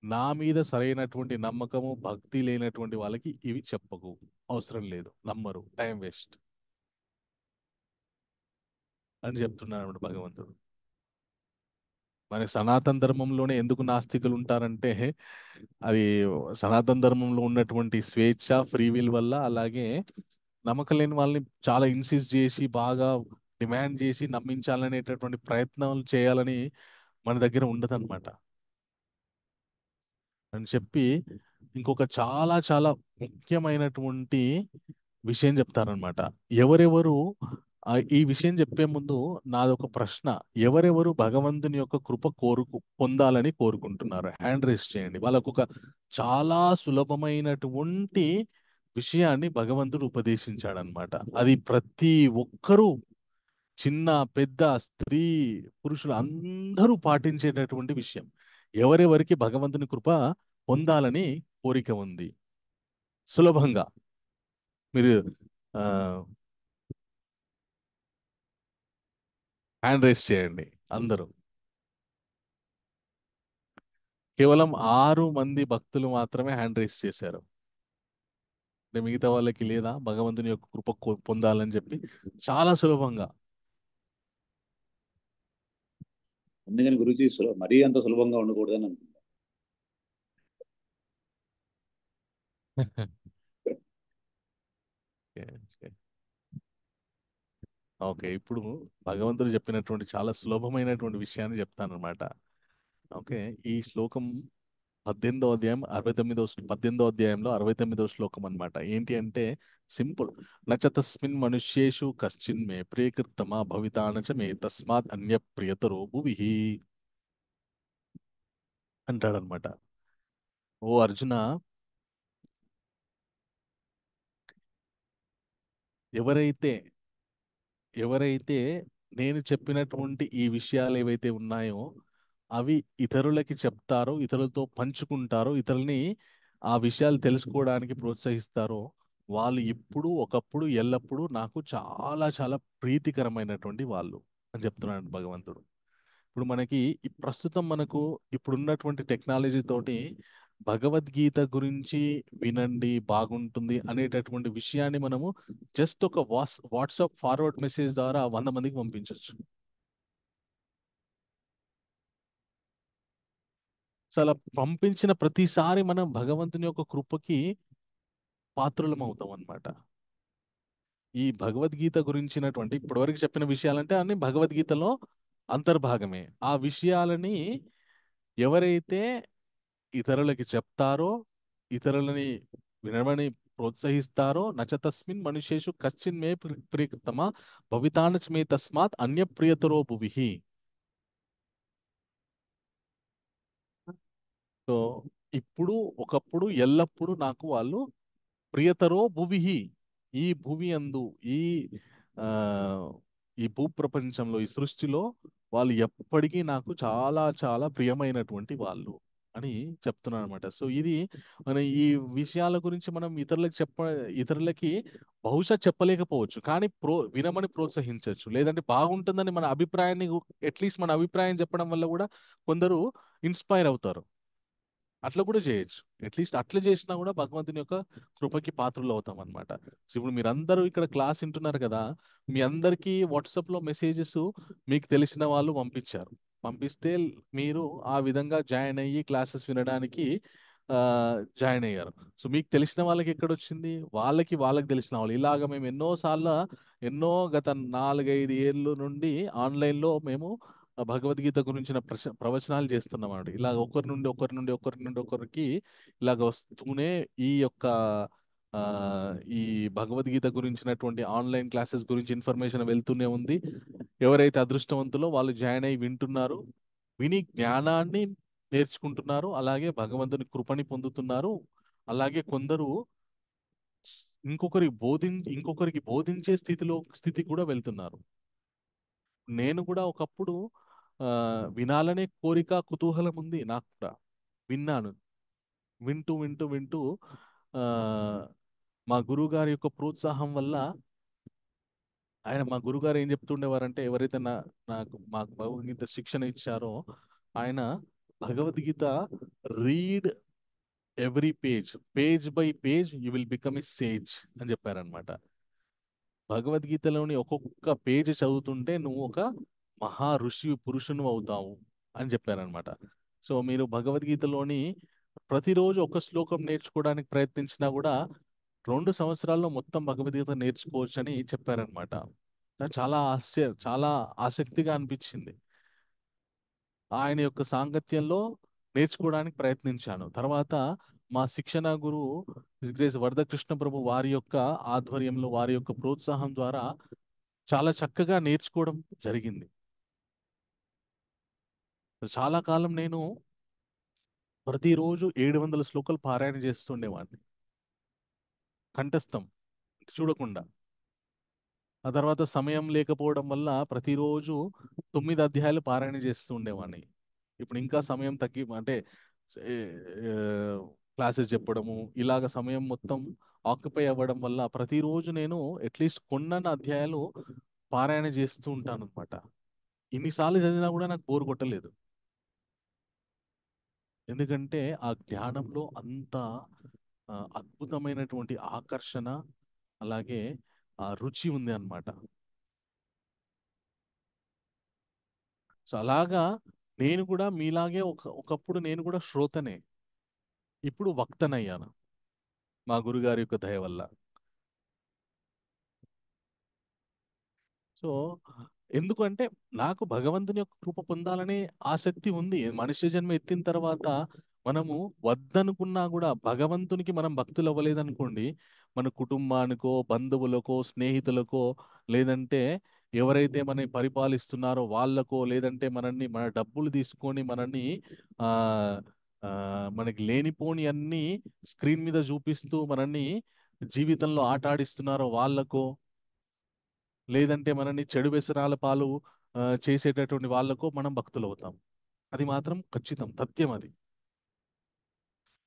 నా మీద సరైనటువంటి నమ్మకము భక్తి లేనటువంటి వాళ్ళకి ఇవి చెప్పకు, అవసరం లేదు, నమ్మరు, టైం వేస్ట్ అని చెప్తున్నాడు అన్నమాట భగవంతుడు. మరి సనాతన ధర్మంలోనే ఎందుకు నాస్తికులు ఉంటారంటే అది సనాతన ధర్మంలో ఉన్నటువంటి స్వేచ్ఛ ఫ్రీ విల్ వల్ల, అలాగే నమ్మకం లేని వాళ్ళని చాలా ఇన్సిస్ట్ చేసి బాగా డిమాండ్ చేసి నమ్మించాలనేటటువంటి ప్రయత్నాలు చేయాలని మన దగ్గర ఉండదన్నమాట అని చెప్పి ఇంకొక చాలా చాలా ముఖ్యమైనటువంటి విషయం చెప్తారనమాట. ఎవరెవరు ఈ విషయం చెప్పే ముందు నాదొక ప్రశ్న. ఎవరెవరు భగవంతుని యొక్క కృప పొందాలని కోరుకుంటున్నారు? హ్యాండ్ రైజ్ చేయండి. వాళ్ళకు ఒక చాలా సులభమైనటువంటి విషయాన్ని భగవంతుడు ఉపదేశించాడనమాట. అది ప్రతి ఒక్కరూ, చిన్న పెద్ద స్త్రీ పురుషులు అందరూ పాటించేటటువంటి విషయం. ఎవరెవరికి భగవంతుని కృప పొందాలని కోరిక ఉంది, సులభంగా మీరు హ్యాండ్ రైజ్ చేయండి అందరూ. కేవలం 6 మంది భక్తులు మాత్రమే హ్యాండ్ రైజ్ చేశారు. అంటే మిగతా వాళ్ళకి లేదా భగవంతుని యొక్క కృప పొందాలని చెప్పి? చాలా సులభంగా. అందుకని గురుజీ మరీ అంత సులభంగా ఉండకూడదని అనుకుంటున్నాను. ఓకే, ఇప్పుడు భగవంతుడు చెప్పినటువంటి చాలా సులభమైనటువంటి విషయాన్ని చెప్తానన్నమాట. ఓకే, ఈ శ్లోకం 18వ అధ్యాయంలో 69వ శ్లోకం అన్నమాట. ఏంటి అంటే సింపుల్. నచ తస్మిన్ మనుష్యేషు కశ్చిన్ మే ప్రియకృత్తమా భవితానచ మే తస్మాత్ అన్య ప్రియతరో భువిః అంటాడనమాట. ఓ అర్జున, ఎవరైతే ఎవరైతే నేను చెప్పినటువంటి ఈ విషయాలు ఏవైతే ఉన్నాయో అవి ఇతరులకి చెప్తారో, ఇతరులతో పంచుకుంటారో, ఇతరుల్ని ఆ విషయాలు తెలుసుకోవడానికి ప్రోత్సహిస్తారో, వాళ్ళు ఇప్పుడు ఒకప్పుడు ఎల్లప్పుడూ నాకు చాలా చాలా ప్రీతికరమైనటువంటి వాళ్ళు అని చెప్తున్నాడు భగవంతుడు. ఇప్పుడు మనకి ఈ ప్రస్తుతం మనకు ఇప్పుడున్నటువంటి టెక్నాలజీ తోటి భగవద్గీత గురించి వినండి బాగుంటుంది అనేటటువంటి విషయాన్ని మనము జస్ట్ ఒక వాట్సాప్ ఫార్వర్డ్ మెసేజ్ ద్వారా 100 మందికి పంపించవచ్చు. సో అలా పంపించిన ప్రతిసారి మనం భగవంతుని యొక్క కృపకి పాత్రులం అవుతాం అన్నమాట. ఈ భగవద్గీత గురించినటువంటి ఇప్పటివరకు చెప్పిన విషయాలంటే అన్ని భగవద్గీతలో అంతర్భాగమే. ఆ విషయాలని ఎవరైతే ఇతరులకి చెప్తారో, ఇతరులని వినమని ప్రోత్సహిస్తారో, నచతస్మిన్ మనుష్యేషు కశ్చిన్ మే ప్రియతమా భవితానచ మే తస్మాత్ అన్య ప్రియతరో భువిః. సో ఇప్పుడు ఒకప్పుడు ఎల్లప్పుడూ నాకు వాళ్ళు ప్రియతరో భువిః. ఈ భువి అందు, ఈ ఆ ఈ భూప్రపంచంలో, ఈ సృష్టిలో వాళ్ళు ఎప్పటికీ నాకు చాలా చాలా ప్రియమైనటువంటి వాళ్ళు అని చెప్తున్నాను అనమాట. సో ఇది మన ఈ విషయాల గురించి మనం ఇతరులకి బహుశా చెప్పలేకపోవచ్చు, కానీ వినమని ప్రోత్సహించవచ్చు. లేదంటే బాగుంటుందని మన అభిప్రాయాన్ని, అట్లీస్ట్ మన అభిప్రాయం చెప్పడం వల్ల కూడా కొందరు ఇన్స్పైర్ అవుతారు. అట్లా కూడా చేయొచ్చు. అట్లీస్ట్ అట్లా చేసినా కూడా భగవంతుని యొక్క కృపకి పాత్రలు అవుతాం అనమాట. సో ఇప్పుడు మీరందరూ ఇక్కడ క్లాస్ వింటున్నారు కదా, మీ అందరికీ వాట్సాప్లో మెసేజెస్ మీకు తెలిసిన వాళ్ళు పంపించారు. పంపిస్తే మీరు ఆ విధంగా జాయిన్ అయ్యి క్లాసెస్ వినడానికి ఆ, జాయిన్ అయ్యారు. సో మీకు తెలిసిన వాళ్ళకి ఎక్కడ వచ్చింది? వాళ్ళకి తెలిసిన వాళ్ళు. ఇలాగ మేము గత 4-5 ఏళ్ళు నుండి ఆన్లైన్లో మేము భగవద్గీత గురించిన ప్రవచనాలు చేస్తున్నాం అన్నమాట. ఇలా ఒకరికి ఇలాగ వస్తూనే ఈ యొక్క ఆ, ఈ భగవద్గీత గురించినటువంటి ఆన్లైన్ క్లాసెస్ గురించి ఇన్ఫర్మేషన్ వెళ్తూనే ఉంది. ఎవరైతే అదృష్టవంతులో వాళ్ళు జాయిన్ అయ్యి వింటున్నారు, విని జ్ఞానాన్ని నేర్చుకుంటున్నారు, అలాగే భగవంతుని కృపని పొందుతున్నారు. అలాగే కొందరు ఇంకొకరికి బోధించే స్థితి కూడా వెళ్తున్నారు. నేను కూడా ఒకప్పుడు వినాలనే కోరిక కుతూహలం ఉంది నాకు కూడా. విన్నాను. వింటూ ఆ, మా గురువు గారి యొక్క ప్రోత్సాహం వల్ల ఆయన మా గురుగారు ఏం చెప్తుండేవారంటే, ఎవరైతే నాకు మాకు భగవద్గీత శిక్షణ ఇచ్చారో ఆయన, Bhagavad Gita read every page, page by page you will become a sage అని చెప్పారనమాట. భగవద్గీతలోని ఒక్కొక్క పేజ్ చదువుతుంటే నువ్వు ఒక మహా ఋషి పురుషుని అవుతావు అని చెప్పారనమాట. సో మీరు భగవద్గీతలోని ప్రతిరోజు ఒక శ్లోకం నేర్చుకోవడానికి ప్రయత్నించినా కూడా 2 సంవత్సరాల్లో మొత్తం భగవద్గీత నేర్చుకోవచ్చని చెప్పారనమాట. నాకు చాలా ఆసక్తిగా అనిపించింది. ఆయన యొక్క సాంగత్యంలో నేర్చుకోవడానికి ప్రయత్నించాను. తర్వాత మా శిక్షణ గురువు గ్రేస్ వరదకృష్ణ ప్రభు వారి యొక్క ఆధ్వర్యంలో, వారి యొక్క ప్రోత్సాహం ద్వారా చాలా చక్కగా నేర్చుకోవడం జరిగింది. చాలా కాలం నేను ప్రతిరోజు 700 శ్లోకాలు పారాయణ చేస్తుండేవాడిని, కంఠస్థం చూడకుండా. ఆ తర్వాత సమయం లేకపోవడం వల్ల ప్రతిరోజు 9 అధ్యాయాలు పారాయణ చేస్తూ ఉండేవాడిని. ఇప్పుడు ఇంకా సమయం తగ్గి అంటే క్లాసెస్ చెప్పడము ఇలాగ సమయం మొత్తం ఆక్యుపై అవ్వడం వల్ల ప్రతిరోజు నేను అట్లీస్ట్ కొన్ని అధ్యాయాలు పారాయణ చేస్తూ ఉంటాను అనమాట. ఇన్నిసార్లు చదివినా కూడా నాకు బోర్ కొట్టలేదు. ఎందుకంటే ఆ జ్ఞానంలో అంత అద్భుతమైనటువంటి ఆకర్షణ, అలాగే ఆ రుచి ఉంది అన్నమాట. సో అలాగా నేను కూడా మీలాగే ఒకప్పుడు నేను కూడా శ్రోతనే, ఇప్పుడు వక్తనయ్యాను మా గురుగారి యొక్క దయ వల్ల. సో ఎందుకంటే నాకు భగవంతుని యొక్క కృప పొందాలనే ఆసక్తి ఉంది. మనుష్య జన్మ ఎత్తిన తర్వాత మనము వద్దనుకున్నా కూడా, భగవంతునికి మనం భక్తులు అవ్వలేదనుకోండి, మన కుటుంబానికో, బంధువులకో, స్నేహితులకో, లేదంటే ఎవరైతే మనని పరిపాలిస్తున్నారో వాళ్ళకో, లేదంటే మన డబ్బులు తీసుకొని మనల్ని ఆ ఆ, మనకి లేనిపోని అన్ని స్క్రీన్ మీద చూపిస్తూ మనల్ని జీవితంలో ఆట ఆడిస్తున్నారో వాళ్ళకో, లేదంటే మనని చెడు వ్యసనాల పాలు చేసేటటువంటి వాళ్ళకో మనం భక్తులు అవుతాం. అది మాత్రం ఖచ్చితం, సత్యం అది.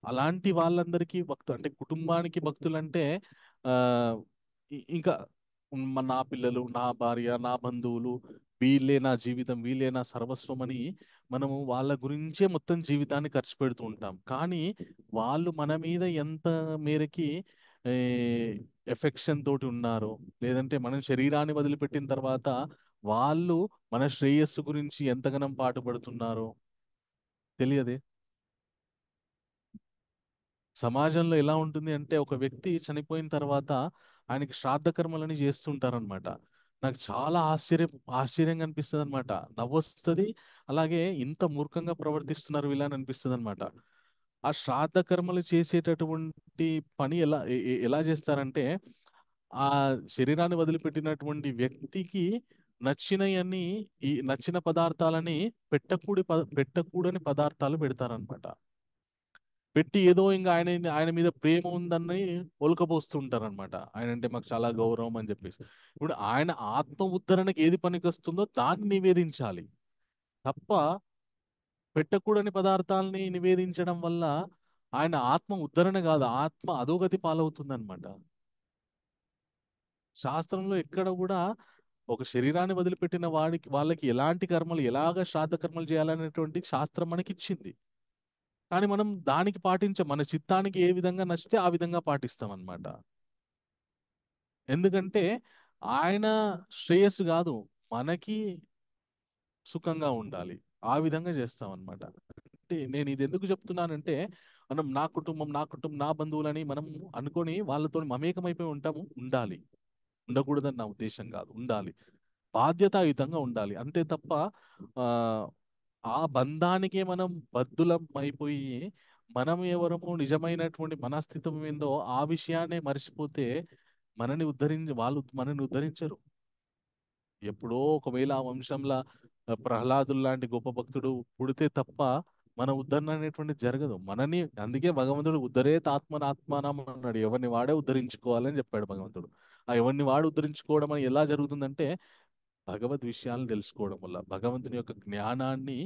అలాంటి వాళ్ళందరికీ భక్తులు అంటే, కుటుంబానికి భక్తులు అంటే ఆ ఇంకా నా పిల్లలు, నా భార్య, నా బంధువులు, వీళ్ళే నా జీవితం, వీళ్ళే నా సర్వస్వం అని మనము వాళ్ళ గురించే మొత్తం జీవితాన్ని ఖర్చు పెడుతూ ఉంటాం. కానీ వాళ్ళు మన మీద ఎంత మేరకి ఎఫెక్షన్ తోటి ఉన్నారో, లేదంటే మనం శరీరాన్ని వదిలిపెట్టిన తర్వాత వాళ్ళు మన శ్రేయస్సు గురించి ఎంతగానం పాటుపడుతున్నారో తెలియదే. సమాజంలో ఎలా ఉంటుంది అంటే, ఒక వ్యక్తి చనిపోయిన తర్వాత ఆయనకి శ్రాద్ధ కర్మలని చేస్తుంటారనమాట. నాకు చాలా ఆశ్చర్యంగా అనిపిస్తుంది అనమాట, నవ్వొస్తుంది. అలాగే ఇంత మూర్ఖంగా ప్రవర్తిస్తున్నారు వీళ్ళని అని అనిపిస్తుంది అనమాట. ఆ శ్రాద్ధ కర్మలు చేసేటటువంటి పని ఎలా చేస్తారంటే, ఆ శరీరాన్ని వదిలిపెట్టినటువంటి వ్యక్తికి నచ్చినయన్ని, ఈ నచ్చిన పదార్థాలని పెట్టకూడని పదార్థాలు పెడతారనమాట. పెట్టి ఏదో ఇంకా ఆయన మీద ప్రేమ ఉందని ఒలకబోస్తుంటారనమాట. ఆయన అంటే మాకు చాలా గౌరవం అని చెప్పేసి. ఇప్పుడు ఆయన ఆత్మ ఉద్ధరణకి ఏది పనికొస్తుందో దాన్ని నివేదించాలి తప్ప, పెట్టకూడని పదార్థాలని నివేదించడం వల్ల ఆయన ఆత్మ ఉద్ధరణ కాదు, ఆత్మ అధోగతి పాలవుతుందన్నమాట. శాస్త్రంలో ఎక్కడ కూడా ఒక శరీరాన్ని వదిలిపెట్టిన వాళ్ళకి ఎలాంటి కర్మలు, ఎలాగ శ్రాద్ధ కర్మలు చేయాలనేటువంటి శాస్త్రం మనకి ఇచ్చింది. కానీ మనం దానికి పాటించం, మన చిత్తానికి ఏ విధంగా నచ్చితే ఆ విధంగా పాటిస్తాం అన్నమాట. ఎందుకంటే ఆయన శ్రేయస్సు కాదు, మనకి సుఖంగా ఉండాలి, ఆ విధంగా చేస్తాం అన్నమాట. అంటే నేను ఇది ఎందుకు చెప్తున్నానంటే, మనం నా కుటుంబం నా బంధువులని మనం అనుకొని వాళ్ళతో మమేకమైపోయి ఉంటాము, ఉండాలి. ఉండకూడదని నా ఉద్దేశం కాదు, ఉండాలి, బాధ్యతాయుతంగా ఉండాలి అంతే తప్ప ఆ ఆ బంధానికే మనం బద్ధులం అయిపోయి, మనం ఎవరము, నిజమైనటువంటి మనస్థితం ఏందో ఆ విషయాన్ని మర్చిపోతే వాళ్ళు మనని ఉద్ధరించరు. ఎప్పుడో ఒకవేళ ఆ వంశంలో ప్రహ్లాదులు లాంటి గొప్ప భక్తుడు పుడితే తప్ప మన ఉద్ధరణ అనేటువంటి జరగదు. అందుకే భగవంతుడు ఉద్ధరేత్ ఆత్మనాత్మానం అన్నాడు. ఎవరిని వాడే ఉద్ధరించుకోవాలని చెప్పాడు భగవంతుడు. ఆ ఎవరిని వాడు ఉద్ధరించుకోవడం అని ఎలా జరుగుతుందంటే, భగవద్ విషయాలను తెలుసుకోవడం వల్ల, భగవంతుని యొక్క జ్ఞానాన్ని,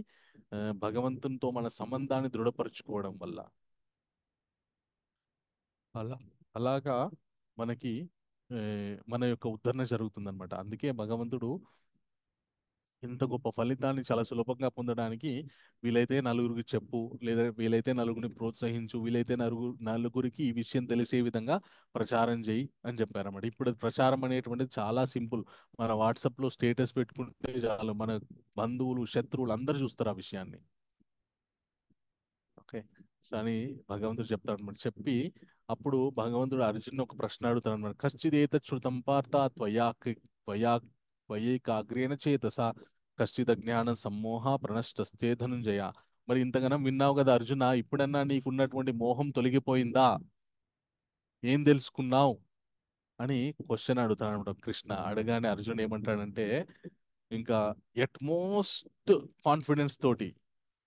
భగవంతునితో మన సంబంధాన్ని దృఢపరచుకోవడం వల్ల. అలా అలాగా మనకి ఏ, మన యొక్క ఉద్ధరణ జరుగుతుందన్నమాట. అందుకే భగవంతుడు ఇంత గొప్ప ఫలితాన్ని చాలా సులభంగా పొందడానికి వీలైతే నలుగురికి చెప్పు, లేదా వీలైతే నలుగురిని ప్రోత్సహించు, వీలైతే నలుగురికి ఈ విషయం తెలిసే విధంగా ప్రచారం చేయి అని చెప్పారన్నమాట. ఇప్పుడు ప్రచారం అనేటువంటిది చాలా సింపుల్. మన వాట్సాప్లో స్టేటస్ పెట్టుకుంటే చాలు, మన బంధువులు శత్రువులు అందరూ చూస్తారు ఆ విషయాన్ని. ఓకే. సో అని భగవంతుడు చెప్తాడు అనమాట. చెప్పి అప్పుడు భగవంతుడు అర్జున్ ఒక ప్రశ్న అడుగుతాడు అనమాట. కశ్చిదేత శృతం పార్థ త్వయా త్వయైకాగ్రేణ చేతస కశ్చిద్ జ్ఞాన సమ్మోహ ప్రణష్టస్తే ధనుంజయ. మరి ఇంతగానం విన్నావు కదా అర్జున, ఇప్పుడన్నా నీకున్నటువంటి మోహం తొలగిపోయిందా, ఏం తెలుసుకున్నావు అని క్వశ్చన్ అడుగుతాడు అనమాట కృష్ణ. అడగానే అర్జున్ ఏమంటాడంటే, ఇంకా ఎట్మోస్ట్ కాన్ఫిడెన్స్ తోటి,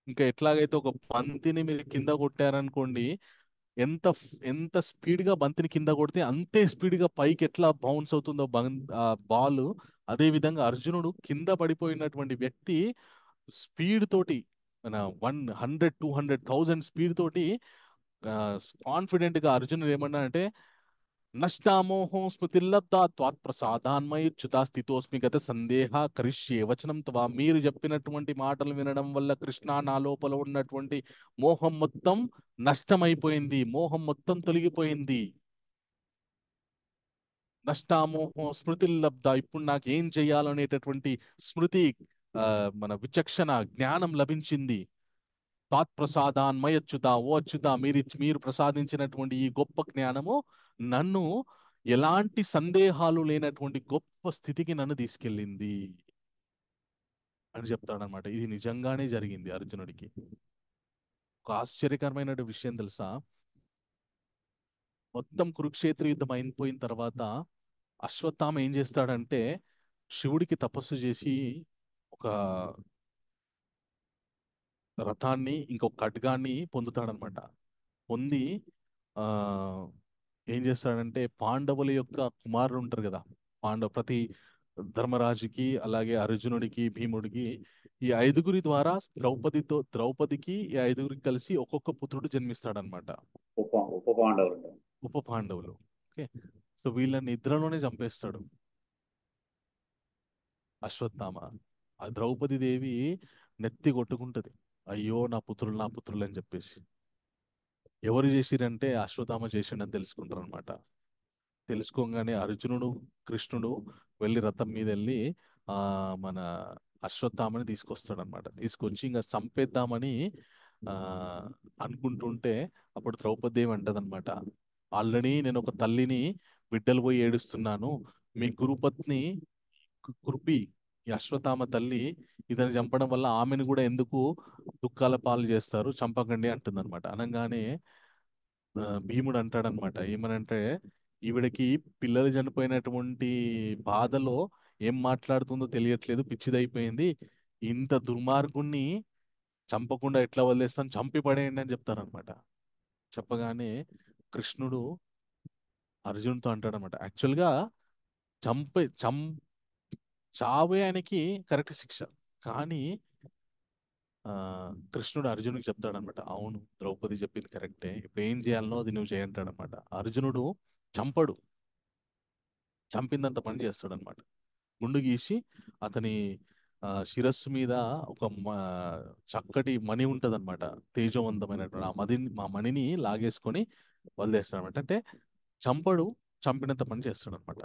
ఇంకా ఎట్లాగైతే ఒక బంతిని మీరు కింద కొట్టారనుకోండి, ఎంత ఎంత స్పీడ్ గా బంతిని కింద కొడితే అంతే స్పీడ్ గా పైకి ఎట్లా బౌన్స్ అవుతుందో ఆ బాల్, అదే విధంగా అర్జునుడు కింద పడిపోయినటువంటి వ్యక్తి స్పీడ్ తోటి, మన 100 200 1000 స్పీడ్ తోటి కాన్ఫిడెంట్ గా అర్జునుడు ఏమన్నాడంటే, నష్టామోహం స్మృతిర్లబ్ధా త్వాత్ ప్రసాదాన్మయుచ్యుత స్థితోస్మి గత సందేహ కరిష్యే వచనం తవా. మీరు చెప్పినటువంటి మాటలు వినడం వల్ల కృష్ణ నా లోపల ఉన్నటువంటి మోహం మొత్తం నష్టమైపోయింది, మోహం మొత్తం తొలగిపోయింది. నష్టామోహం స్మృతిర్లబ్ధ, ఇప్పుడు నాకు ఏం చెయ్యాలనేటటువంటి స్మృతి, ఆ, మన విచక్షణ జ్ఞానం లభించింది. తాత్ప్రసాదాన్మయచ్యుత, ఓ అచ్యుత, మీరు ప్రసాదించినటువంటి ఈ గొప్ప జ్ఞానము నన్ను ఎలాంటి సందేహాలు లేనటువంటి గొప్ప స్థితికి నన్ను తీసుకెళ్ళింది అని చెప్తాడనమాట. ఇది నిజంగానే జరిగింది అర్జునుడికి. ఒక ఆశ్చర్యకరమైన విషయం తెలుసా, మొత్తం కురుక్షేత్ర యుద్ధం అయిపోయిన తర్వాత అశ్వత్థామ ఏం చేస్తాడంటే, శివుడికి తపస్సు చేసి ఒక రథాన్ని ఇంకొక ఖడ్గాన్ని పొందుతాడనమాట. పొంది ఆ ఏం చేస్తాడంటే, పాండవుల యొక్క కుమారులు ఉంటారు కదా, ప్రతి ధర్మరాజుకి, అలాగే అర్జునుడికి, భీముడికి, ఈ ఐదుగురి ద్వారా ద్రౌపదికి ఈ ఐదుగురికి కలిసి ఒక్కొక్క పుత్రుడు జన్మిస్తాడనమాట. ఉప ఉప పాండవులు ఉంటారు. ఉప పాండవులు. ఓకే. సో వీళ్ళని నిద్రలోనే చంపేస్తాడు అశ్వత్థామ. ఆ ద్రౌపది దేవి నెత్తి కొట్టుకుంటది, అయ్యో నా పుత్రులు నా పుత్రులు అని చెప్పేసి. ఎవరు చేసిరంటే అశ్వత్థామ చేసిండని తెలుసుకుంటారు అనమాట. తెలుసుకోగానే అర్జునుడు, కృష్ణుడు వెళ్ళి రథం మీద వెళ్ళి ఆ మన అశ్వత్థామని తీసుకొస్తాడు అనమాట. తీసుకొచ్చి ఇంకా చంపేద్దామని ఆ అనుకుంటుంటే, అప్పుడు ద్రౌపదేవి అంటదనమాట, ఆల్రెడీ నేను ఒక తల్లిని, బిడ్డలు పోయి ఏడుస్తున్నాను, మీ గురుపత్ని కృపి, ఈ అశ్వత్థామ తల్లి, ఇతన్ని చంపడం వల్ల ఆమెను కూడా ఎందుకు దుఃఖాల పాలు చేస్తారు, చంపకండి అంటుందన్నమాట. అనగానే భీముడు అంటాడనమాట, ఏమనంటే, ఈవిడకి పిల్లలు చనిపోయినటువంటి బాధలో ఏం మాట్లాడుతుందో తెలియట్లేదు, పిచ్చిదైపోయింది, ఇంత దుర్మార్గుణ్ణి చంపకుండా ఎట్లా వదిలేస్తాను, చంపి పడేయండి అని చెప్తారనమాట. చెప్పగానే కృష్ణుడు అర్జున్తో అంటాడనమాట, యాక్చువల్గా చంపే చం చావే ఆయనకి కరెక్ట్ శిక్ష. కానీ ఆ కృష్ణుడు అర్జునుడికి చెప్తాడనమాట, అవును ద్రౌపది చెప్పింది కరెక్టే, ఇప్పుడు ఏం చేయాలనో అది నువ్వు చేయంటాడనమాట. అర్జునుడు చంపడు, చంపిందంత పని చేస్తాడనమాట. గుండు గీసి అతని శిరస్సు మీద ఒక చక్కటి మణి ఉంటదన్నమాట, తేజవంతమైనటువంటి ఆ మణిని లాగేసుకొని వదిలేస్తాడనమాట. అంటే చంపడు, చంపినంత పని చేస్తాడనమాట.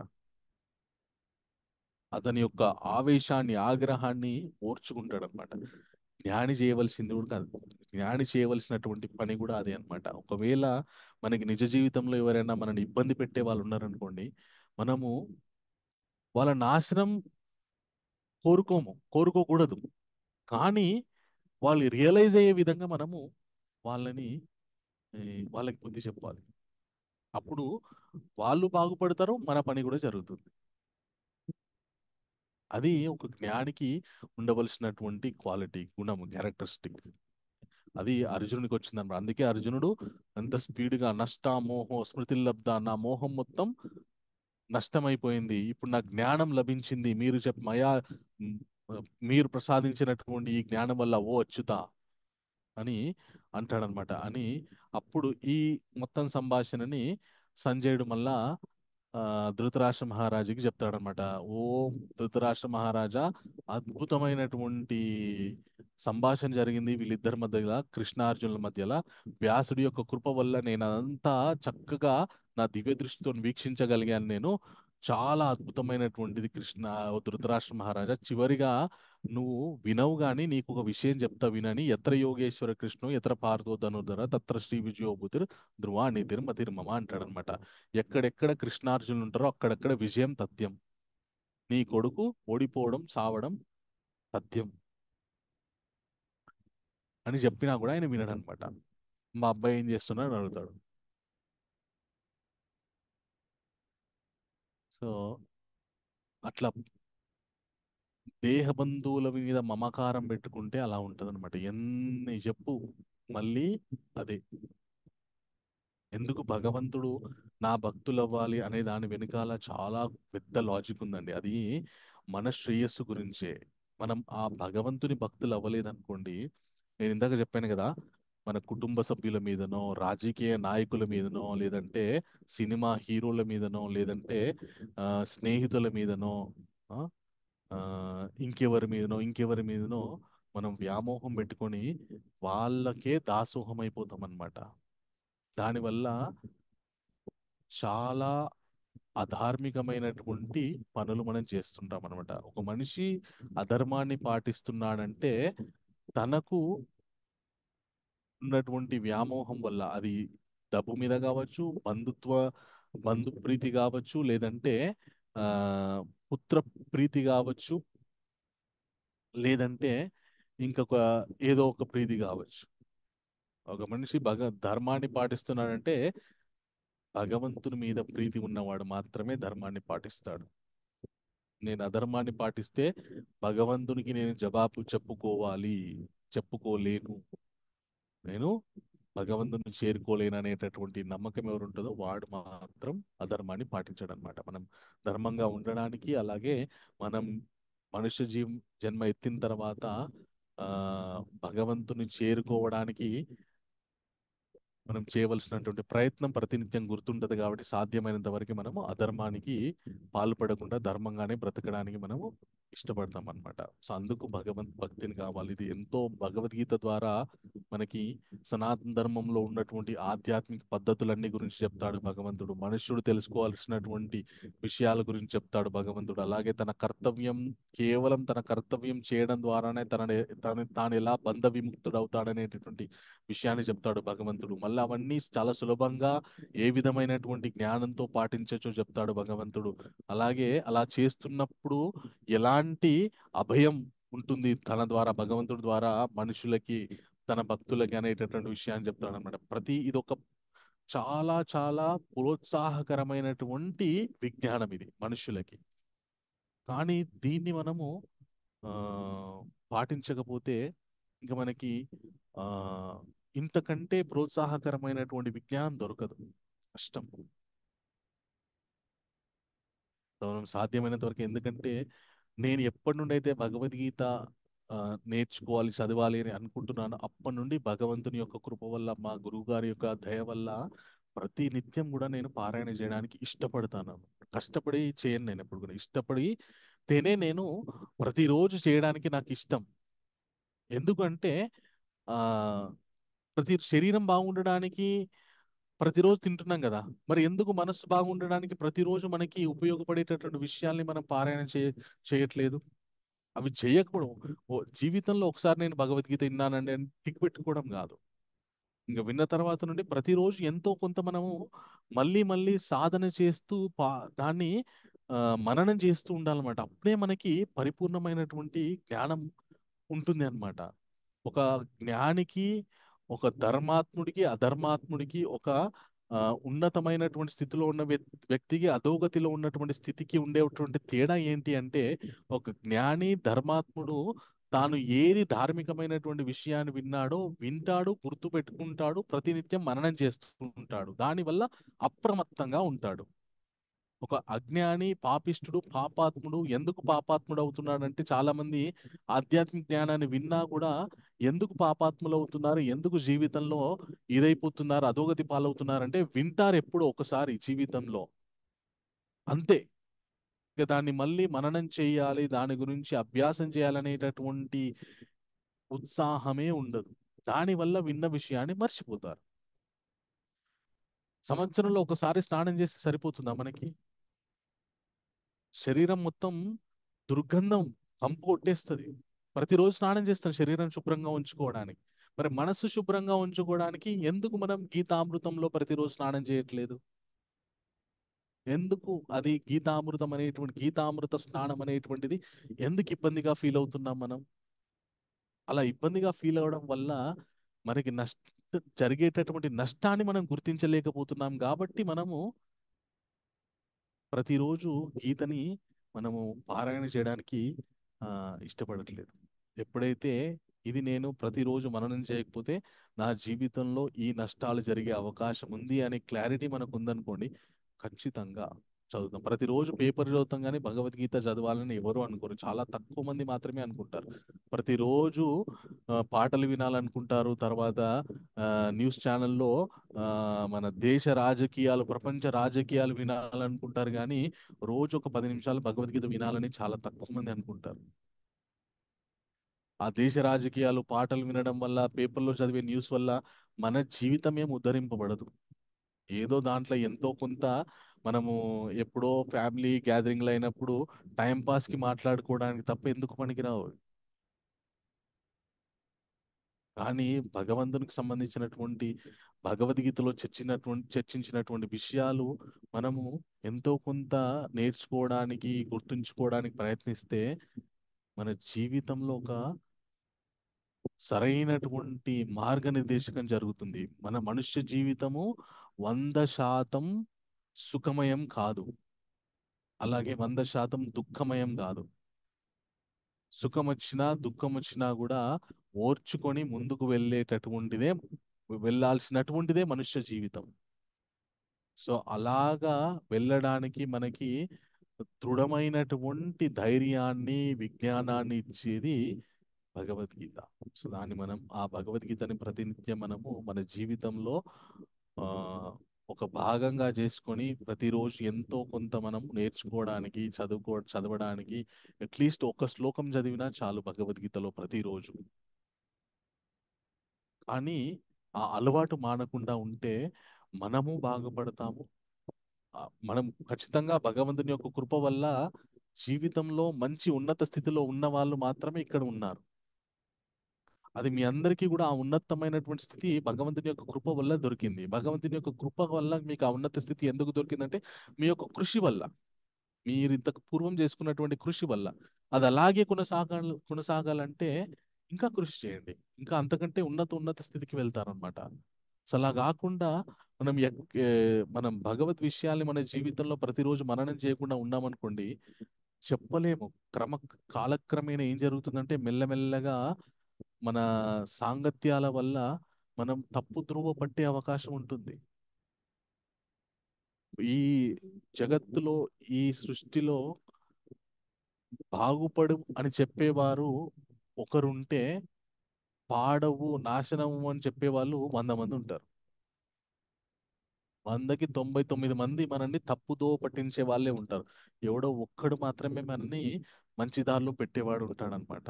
అతని యొక్క ఆవేశాన్ని, ఆగ్రహాన్ని ఓర్చుకుంటాడనమాట. జ్ఞాని చేయవలసింది కూడా కాదు, జ్ఞాని చేయవలసినటువంటి పని కూడా అదే అన్నమాట. ఒకవేళ మనకి నిజ జీవితంలో ఎవరైనా మనని ఇబ్బంది పెట్టే వాళ్ళు ఉన్నారనుకోండి, మనము వాళ్ళ నాశనం కోరుకోకూడదు. కానీ వాళ్ళు రియలైజ్ అయ్యే విధంగా మనము వాళ్ళని ఈ, వాళ్ళకి బుద్ధి చెప్పాలి. అప్పుడు వాళ్ళు బాగుపడతారు, మన పని కూడా జరుగుతుంది. అది ఒక జ్ఞానికి ఉండవలసినటువంటి క్వాలిటీ, గుణము, క్యారెక్టరిస్టిక్. అది అర్జునుడికి వచ్చిందన్నమాట. అందుకే అర్జునుడు అంత స్పీడ్గా నష్టామోహం స్మృతిర్లబ్ధ, నా మోహం మొత్తం నష్టమైపోయింది, ఇప్పుడు నాకు జ్ఞానం లభించింది, మ్, మీరు ప్రసాదించినటువంటి ఈ జ్ఞానం వల్ల ఓ అచ్యుత అని అంటాడనమాట. అని అప్పుడు ఈ మొత్తం సంభాషణని సంజయుడు మళ్ళా ఆ, ధృతరాష్ట్ర మహారాజుకి చెప్తాడనమాట. ఓ ధృతరాష్ట్ర మహారాజా, అద్భుతమైనటువంటి సంభాషణ జరిగింది వీళ్ళిద్దరి మధ్యలో, కృష్ణార్జునుల మధ్యలో. వ్యాసుడి యొక్క కృప వల్ల నేను అదంతా చక్కగా నా దివ్య దృష్టితో వీక్షించగలిగాను నేను. చాలా అద్భుతమైనటువంటిది కృష్ణ. ఓ ధృతరాష్ట్ర మహారాజా, చివరిగా నువ్వు వినవు గాని నీకు ఒక విషయం చెప్తా వినని. ఎత్ర యోగేశ్వర కృష్ణు ఎత్ర పార్థో ధనుర్ధర తత్ర శ్రీ విజయోభూతిర్ ధ్రువ నీతిర్మతిర్మమ అంటాడనమాట. ఎక్కడెక్కడ కృష్ణార్జునులు ఉంటారో అక్కడక్కడ విజయం తథ్యం. నీ కొడుకు ఓడిపోవడం సావడం తథ్యం అని చెప్పినా కూడా ఆయన వినడనమాట. మా అబ్బాయి ఏం చేస్తున్నాడు అని అడుగుతాడు. సో అట్లా దేహ బంధువుల మీద మమకారం పెట్టుకుంటే అలా ఉంటదన్నమాట. ఎన్ని చెప్పు మళ్ళీ అదే. ఎందుకు భగవంతుడు నా భక్తులు అవ్వాలి అనే దాని వెనకాల చాలా పెద్ద లాజిక్ ఉందండి. అది మన శ్రేయస్సు గురించే. మనం ఆ భగవంతుని భక్తులు అవ్వలేదనుకోండి, నేను ఇందాక చెప్పాను కదా, మన కుటుంబ సభ్యుల మీదనో, రాజకీయ నాయకుల మీదనో, లేదంటే సినిమా హీరోల మీదనో, లేదంటే స్నేహితుల మీదనో, ఆ, ఆ, ఇంకెవరి మీదనో మనం వ్యామోహం పెట్టుకొని వాళ్ళకే దాసోహం అయిపోతాం అన్నమాట. దానివల్ల చాలా అధార్మికమైనటువంటి పనులు మనం చేస్తుంటాం అనమాట. ఒక మనిషి అధర్మాన్ని పాటిస్తున్నాడంటే తనకు ఉన్నటువంటి వ్యామోహం వల్ల, అది డబ్బు మీద కావచ్చు, బంధు ప్రీతి కావచ్చు, లేదంటే ఆ పుత్ర ప్రీతి కావచ్చు, లేదంటే ఇంకొక ఏదో ఒక ప్రీతి కావచ్చు. ఒక మనిషి ధర్మాన్ని పాటిస్తున్నాడంటే భగవంతుని మీద ప్రీతి ఉన్నవాడు మాత్రమే ధర్మాన్ని పాటిస్తాడు. నేను అధర్మాన్ని పాటిస్తే భగవంతునికి నేను జవాబు చెప్పుకోలేను, నేను భగవంతుని చేరుకోలేను అనేటటువంటి నమ్మకం ఎవరు ఉంటుందో వాడు మాత్రం అధర్మాన్ని పాటించాడు అనమాట. మనం ధర్మంగా ఉండడానికి, అలాగే మనం మనుష్య జన్మ ఎత్తిన తర్వాత ఆ భగవంతుని చేరుకోవడానికి మనం చేయవలసినటువంటి ప్రయత్నం ప్రతినిత్యం గుర్తుంటది. కాబట్టి సాధ్యమైనంత వరకు మనము అధర్మానికి పాల్పడకుండా ధర్మంగానే బ్రతకడానికి మనము ఇష్టపడతాం అన్నమాట. సో అందుకు భక్తిని కావాలి. ఇది ఎంతో భగవద్గీత ద్వారా మనకి సనాతన ధర్మంలో ఉన్నటువంటి ఆధ్యాత్మిక పద్ధతులన్నీ గురించి చెప్తాడు భగవంతుడు. మనుష్యుడు తెలుసుకోవాల్సినటువంటి విషయాల గురించి చెప్తాడు భగవంతుడు. అలాగే కేవలం తన కర్తవ్యం చేయడం ద్వారానే తాను ఎలా బంధ విముక్తుడు అవుతాడనేటటువంటి విషయాన్ని చెప్తాడు భగవంతుడు. మళ్ళీ అవన్నీ చాలా సులభంగా ఏ విధమైనటువంటి జ్ఞానంతో పాటించచ్చో చెప్తాడు భగవంతుడు. అలాగే అలా చేస్తున్నప్పుడు ఎలాంటి అభయం ఉంటుంది తన ద్వారా, భగవంతుడి ద్వారా మనుషులకి, తన భక్తులకి అనేటటువంటి విషయాన్ని చెప్తాడు అనమాట. ఇదొక చాలా చాలా ప్రోత్సాహకరమైనటువంటి విజ్ఞానం ఇది మనుషులకి. కానీ దీన్ని మనము ఆ పాటించకపోతే ఇంకా మనకి ఆ ఇంతకంటే ప్రోత్సాహకరమైనటువంటి విజ్ఞానం దొరకదు. కష్టం. సో మనం సాధ్యమైనంత వరకు, ఎందుకంటే నేను ఎప్పటి నుండి అయితే భగవద్గీత ఆ, నేర్చుకోవాలి, చదవాలి అని అనుకుంటున్నాను, అప్పటి నుండి భగవంతుని యొక్క కృప వల్ల, మా గురువు గారి యొక్క దయ వల్ల ప్రతి నిత్యం కూడా నేను పారాయణ చేయడానికి ఇష్టపడతాను. కష్టపడి చేయను, నేను ఎప్పుడు కూడా ఇష్టపడి నేను ప్రతిరోజు చేయడానికి నాకు ఇష్టం. ఎందుకంటే ఆ ప్రతి శరీరం బాగుండడానికి ప్రతిరోజు తింటున్నాం కదా, మరి ఎందుకు మనసు బాగుండడానికి ప్రతిరోజు మనకి ఉపయోగపడేటటువంటి విషయాల్ని మనం చేయట్లేదు? అవి చేయకపోవడం, జీవితంలో ఒకసారి నేను భగవద్గీత విన్నానండి అని టిక్ పెట్టుకోవడం కాదు. ఇంకా విన్న తర్వాత నుండి ప్రతిరోజు ఎంతో కొంత మనము మళ్ళీ మళ్ళీ సాధన చేస్తూ దాన్ని మననం చేస్తూ ఉండాలన్నమాట. అప్పుడే మనకి పరిపూర్ణమైనటువంటి జ్ఞానం ఉంటుంది అన్నమాట. ఒక జ్ఞానికి, ఒక ధర్మాత్ముడికి, అధర్మాత్ముడికి, ఒక ఉన్నతమైనటువంటి స్థితిలో ఉన్న వ్యక్తికి, అధోగతిలో ఉన్నటువంటి స్థితికి ఉండేటువంటి తేడా ఏంటి అంటే, ఒక జ్ఞాని ధర్మాత్ముడు తాను ఏది ధార్మికమైనటువంటి విషయాన్ని వింటాడు, గుర్తు పెట్టుకుంటాడు, ప్రతినిత్యం మననం చేస్తూ ఉంటాడు. దానివల్ల అప్రమత్తంగా ఉంటాడు. ఒక అజ్ఞాని, పాపిష్టుడు, పాపాత్ముడు ఎందుకు పాపాత్ముడు అవుతున్నాడంటే, చాలా మంది ఆధ్యాత్మిక జ్ఞానాన్ని విన్నా కూడా ఎందుకు పాపాత్ములు అవుతున్నారు, ఎందుకు జీవితంలో ఇదైపోతున్నారు, అధోగతి పాలవుతున్నారు అంటే, వింటారు ఎప్పుడో ఒకసారి జీవితంలో. అంతే. ఇక దాన్ని మళ్ళీ మననం చేయాలి, దాని గురించి అభ్యాసం చేయాలనేటటువంటి ఉత్సాహమే ఉండదు. దానివల్ల విన్న విషయాన్ని మర్చిపోతారు. సంవత్సరంలో ఒకసారి స్నానం చేస్తే సరిపోతుందా మనకి? శరీరం మొత్తం దుర్గంధం కంపు కొట్టేస్తుంది. ప్రతిరోజు స్నానం చేస్తాం శరీరం శుభ్రంగా ఉంచుకోవడానికి. మరి మనస్సు శుభ్రంగా ఉంచుకోవడానికి ఎందుకు మనం గీతామృతంలో ప్రతిరోజు స్నానం చేయట్లేదు? ఎందుకు అది గీతామృత స్నానం అనేటువంటిది ఎందుకు ఇబ్బందిగా ఫీల్ అవుతున్నాం మనం? అలా ఇబ్బందిగా ఫీల్ అవ్వడం వల్ల మనకి జరిగేటటువంటి నష్టాన్ని మనం గుర్తించలేకపోతున్నాం కాబట్టి మనము ప్రతిరోజు గీతని మనము పారాయణ చేయడానికి ఆ, ఇష్టపడట్లేదు. ఎప్పుడైతే ఇది నేను ప్రతిరోజు మననం చేయకపోతే నా జీవితంలో ఈ నష్టాలు జరిగే అవకాశం ఉంది అనే క్లారిటీ మనకు ఉందనుకోండి, ఖచ్చితంగా చదువుతాం. ప్రతిరోజు పేపర్ చదువుతాం కానీ భగవద్గీత చదవాలని ఎవరు అనుకోరు. చాలా తక్కువ మంది మాత్రమే అనుకుంటారు. ప్రతిరోజు పాటలు వినాలనుకుంటారు. తర్వాత న్యూస్ ఛానల్లో మన దేశ రాజకీయాలు, ప్రపంచ రాజకీయాలు వినాలనుకుంటారు కానీ రోజు ఒక 10 నిమిషాలు భగవద్గీత వినాలని చాలా తక్కువ మంది అనుకుంటారు. ఆ దేశ రాజకీయాలు పాటలు వినడం వల్ల, పేపర్లో చదివే న్యూస్ వల్ల మన జీవితం ఏం ఉద్ధరింపబడదు. ఏదో దాంట్లో ఎంతో కొంత మనము ఎప్పుడో ఫ్యామిలీ గ్యాదరింగ్లు అయినప్పుడు టైం పాస్ కి మాట్లాడుకోవడానికి తప్ప ఎందుకు పనికిరావు. కానీ భగవంతునికి సంబంధించినటువంటి భగవద్గీతలో చర్చించినటువంటి విషయాలు మనము ఎంతో కొంత నేర్చుకోవడానికి, గుర్తుంచుకోవడానికి ప్రయత్నిస్తే మన జీవితంలో ఒక సరైనటువంటి మార్గనిర్దేశకం జరుగుతుంది. మన మనుష్య జీవితము 100% సుఖమయం కాదు, అలాగే 100% దుఃఖమయం కాదు. సుఖం వచ్చినా దుఃఖం వచ్చినా కూడా ఓర్చుకొని ముందుకు వెళ్ళాల్సినటువంటిదే మనుష్య జీవితం. సో అలాగా వెళ్ళడానికి మనకి దృఢమైనటువంటి ధైర్యాన్ని, విజ్ఞానాన్ని ఇచ్చేది భగవద్గీత. సో ఆ భగవద్గీతని ప్రతినిత్యం మనము మన జీవితంలో ఆ ఒక భాగంగా చేసుకొని ప్రతిరోజు ఎంతో కొంత మనం నేర్చుకోవడానికి, చదవడానికి అట్లీస్ట్ ఒక శ్లోకం చదివినా చాలు భగవద్గీతలో ప్రతిరోజు. కానీ ఆ అలవాటు మానకుండా ఉంటే మనము బాగుపడతాము. మనం ఖచ్చితంగా భగవంతుని యొక్క కృప వల్ల జీవితంలో మంచి ఉన్నత స్థితిలో ఉన్న వాళ్ళు మాత్రమే ఇక్కడ ఉన్నారు. అది మీ అందరికీ కూడా ఆ ఉన్నతమైనటువంటి స్థితి భగవంతుని యొక్క కృప వల్ల దొరికింది. భగవంతుని యొక్క కృప వల్ల మీకు ఆ ఉన్నత స్థితి ఎందుకు దొరికిందంటే మీ యొక్క కృషి వల్ల, మీరు ఇంతకు పూర్వం చేసుకున్నటువంటి కృషి వల్ల. అది అలాగే కొనసాగాలంటే ఇంకా కృషి చేయండి, ఇంకా అంతకంటే ఉన్నత స్థితికి వెళ్తారనమాట. సో అలా కాకుండా మనం భగవద్ విషయాల్ని మన జీవితంలో ప్రతిరోజు మననం చేయకుండా ఉన్నామనుకోండి, చెప్పలేము. క్రమ కాలక్రమేణా ఏం జరుగుతుందంటే మెల్లమెల్లగా మన సాంగత్యాల వల్ల మనం తప్పు త్రోవ పట్టే అవకాశం ఉంటుంది. ఈ జగత్తులో, ఈ సృష్టిలో బాగుపడు అని చెప్పేవారు ఒకరుంటే, పాడవు, నాశనము అని చెప్పేవాళ్ళు 100 మంది ఉంటారు. 100కి 99 మంది మనల్ని తప్పుదో పట్టించే వాళ్ళే ఉంటారు. ఎవడో ఒక్కడు మాత్రమే మనల్ని మంచి దారిలో పెట్టేవాడు ఉంటాడనమాట.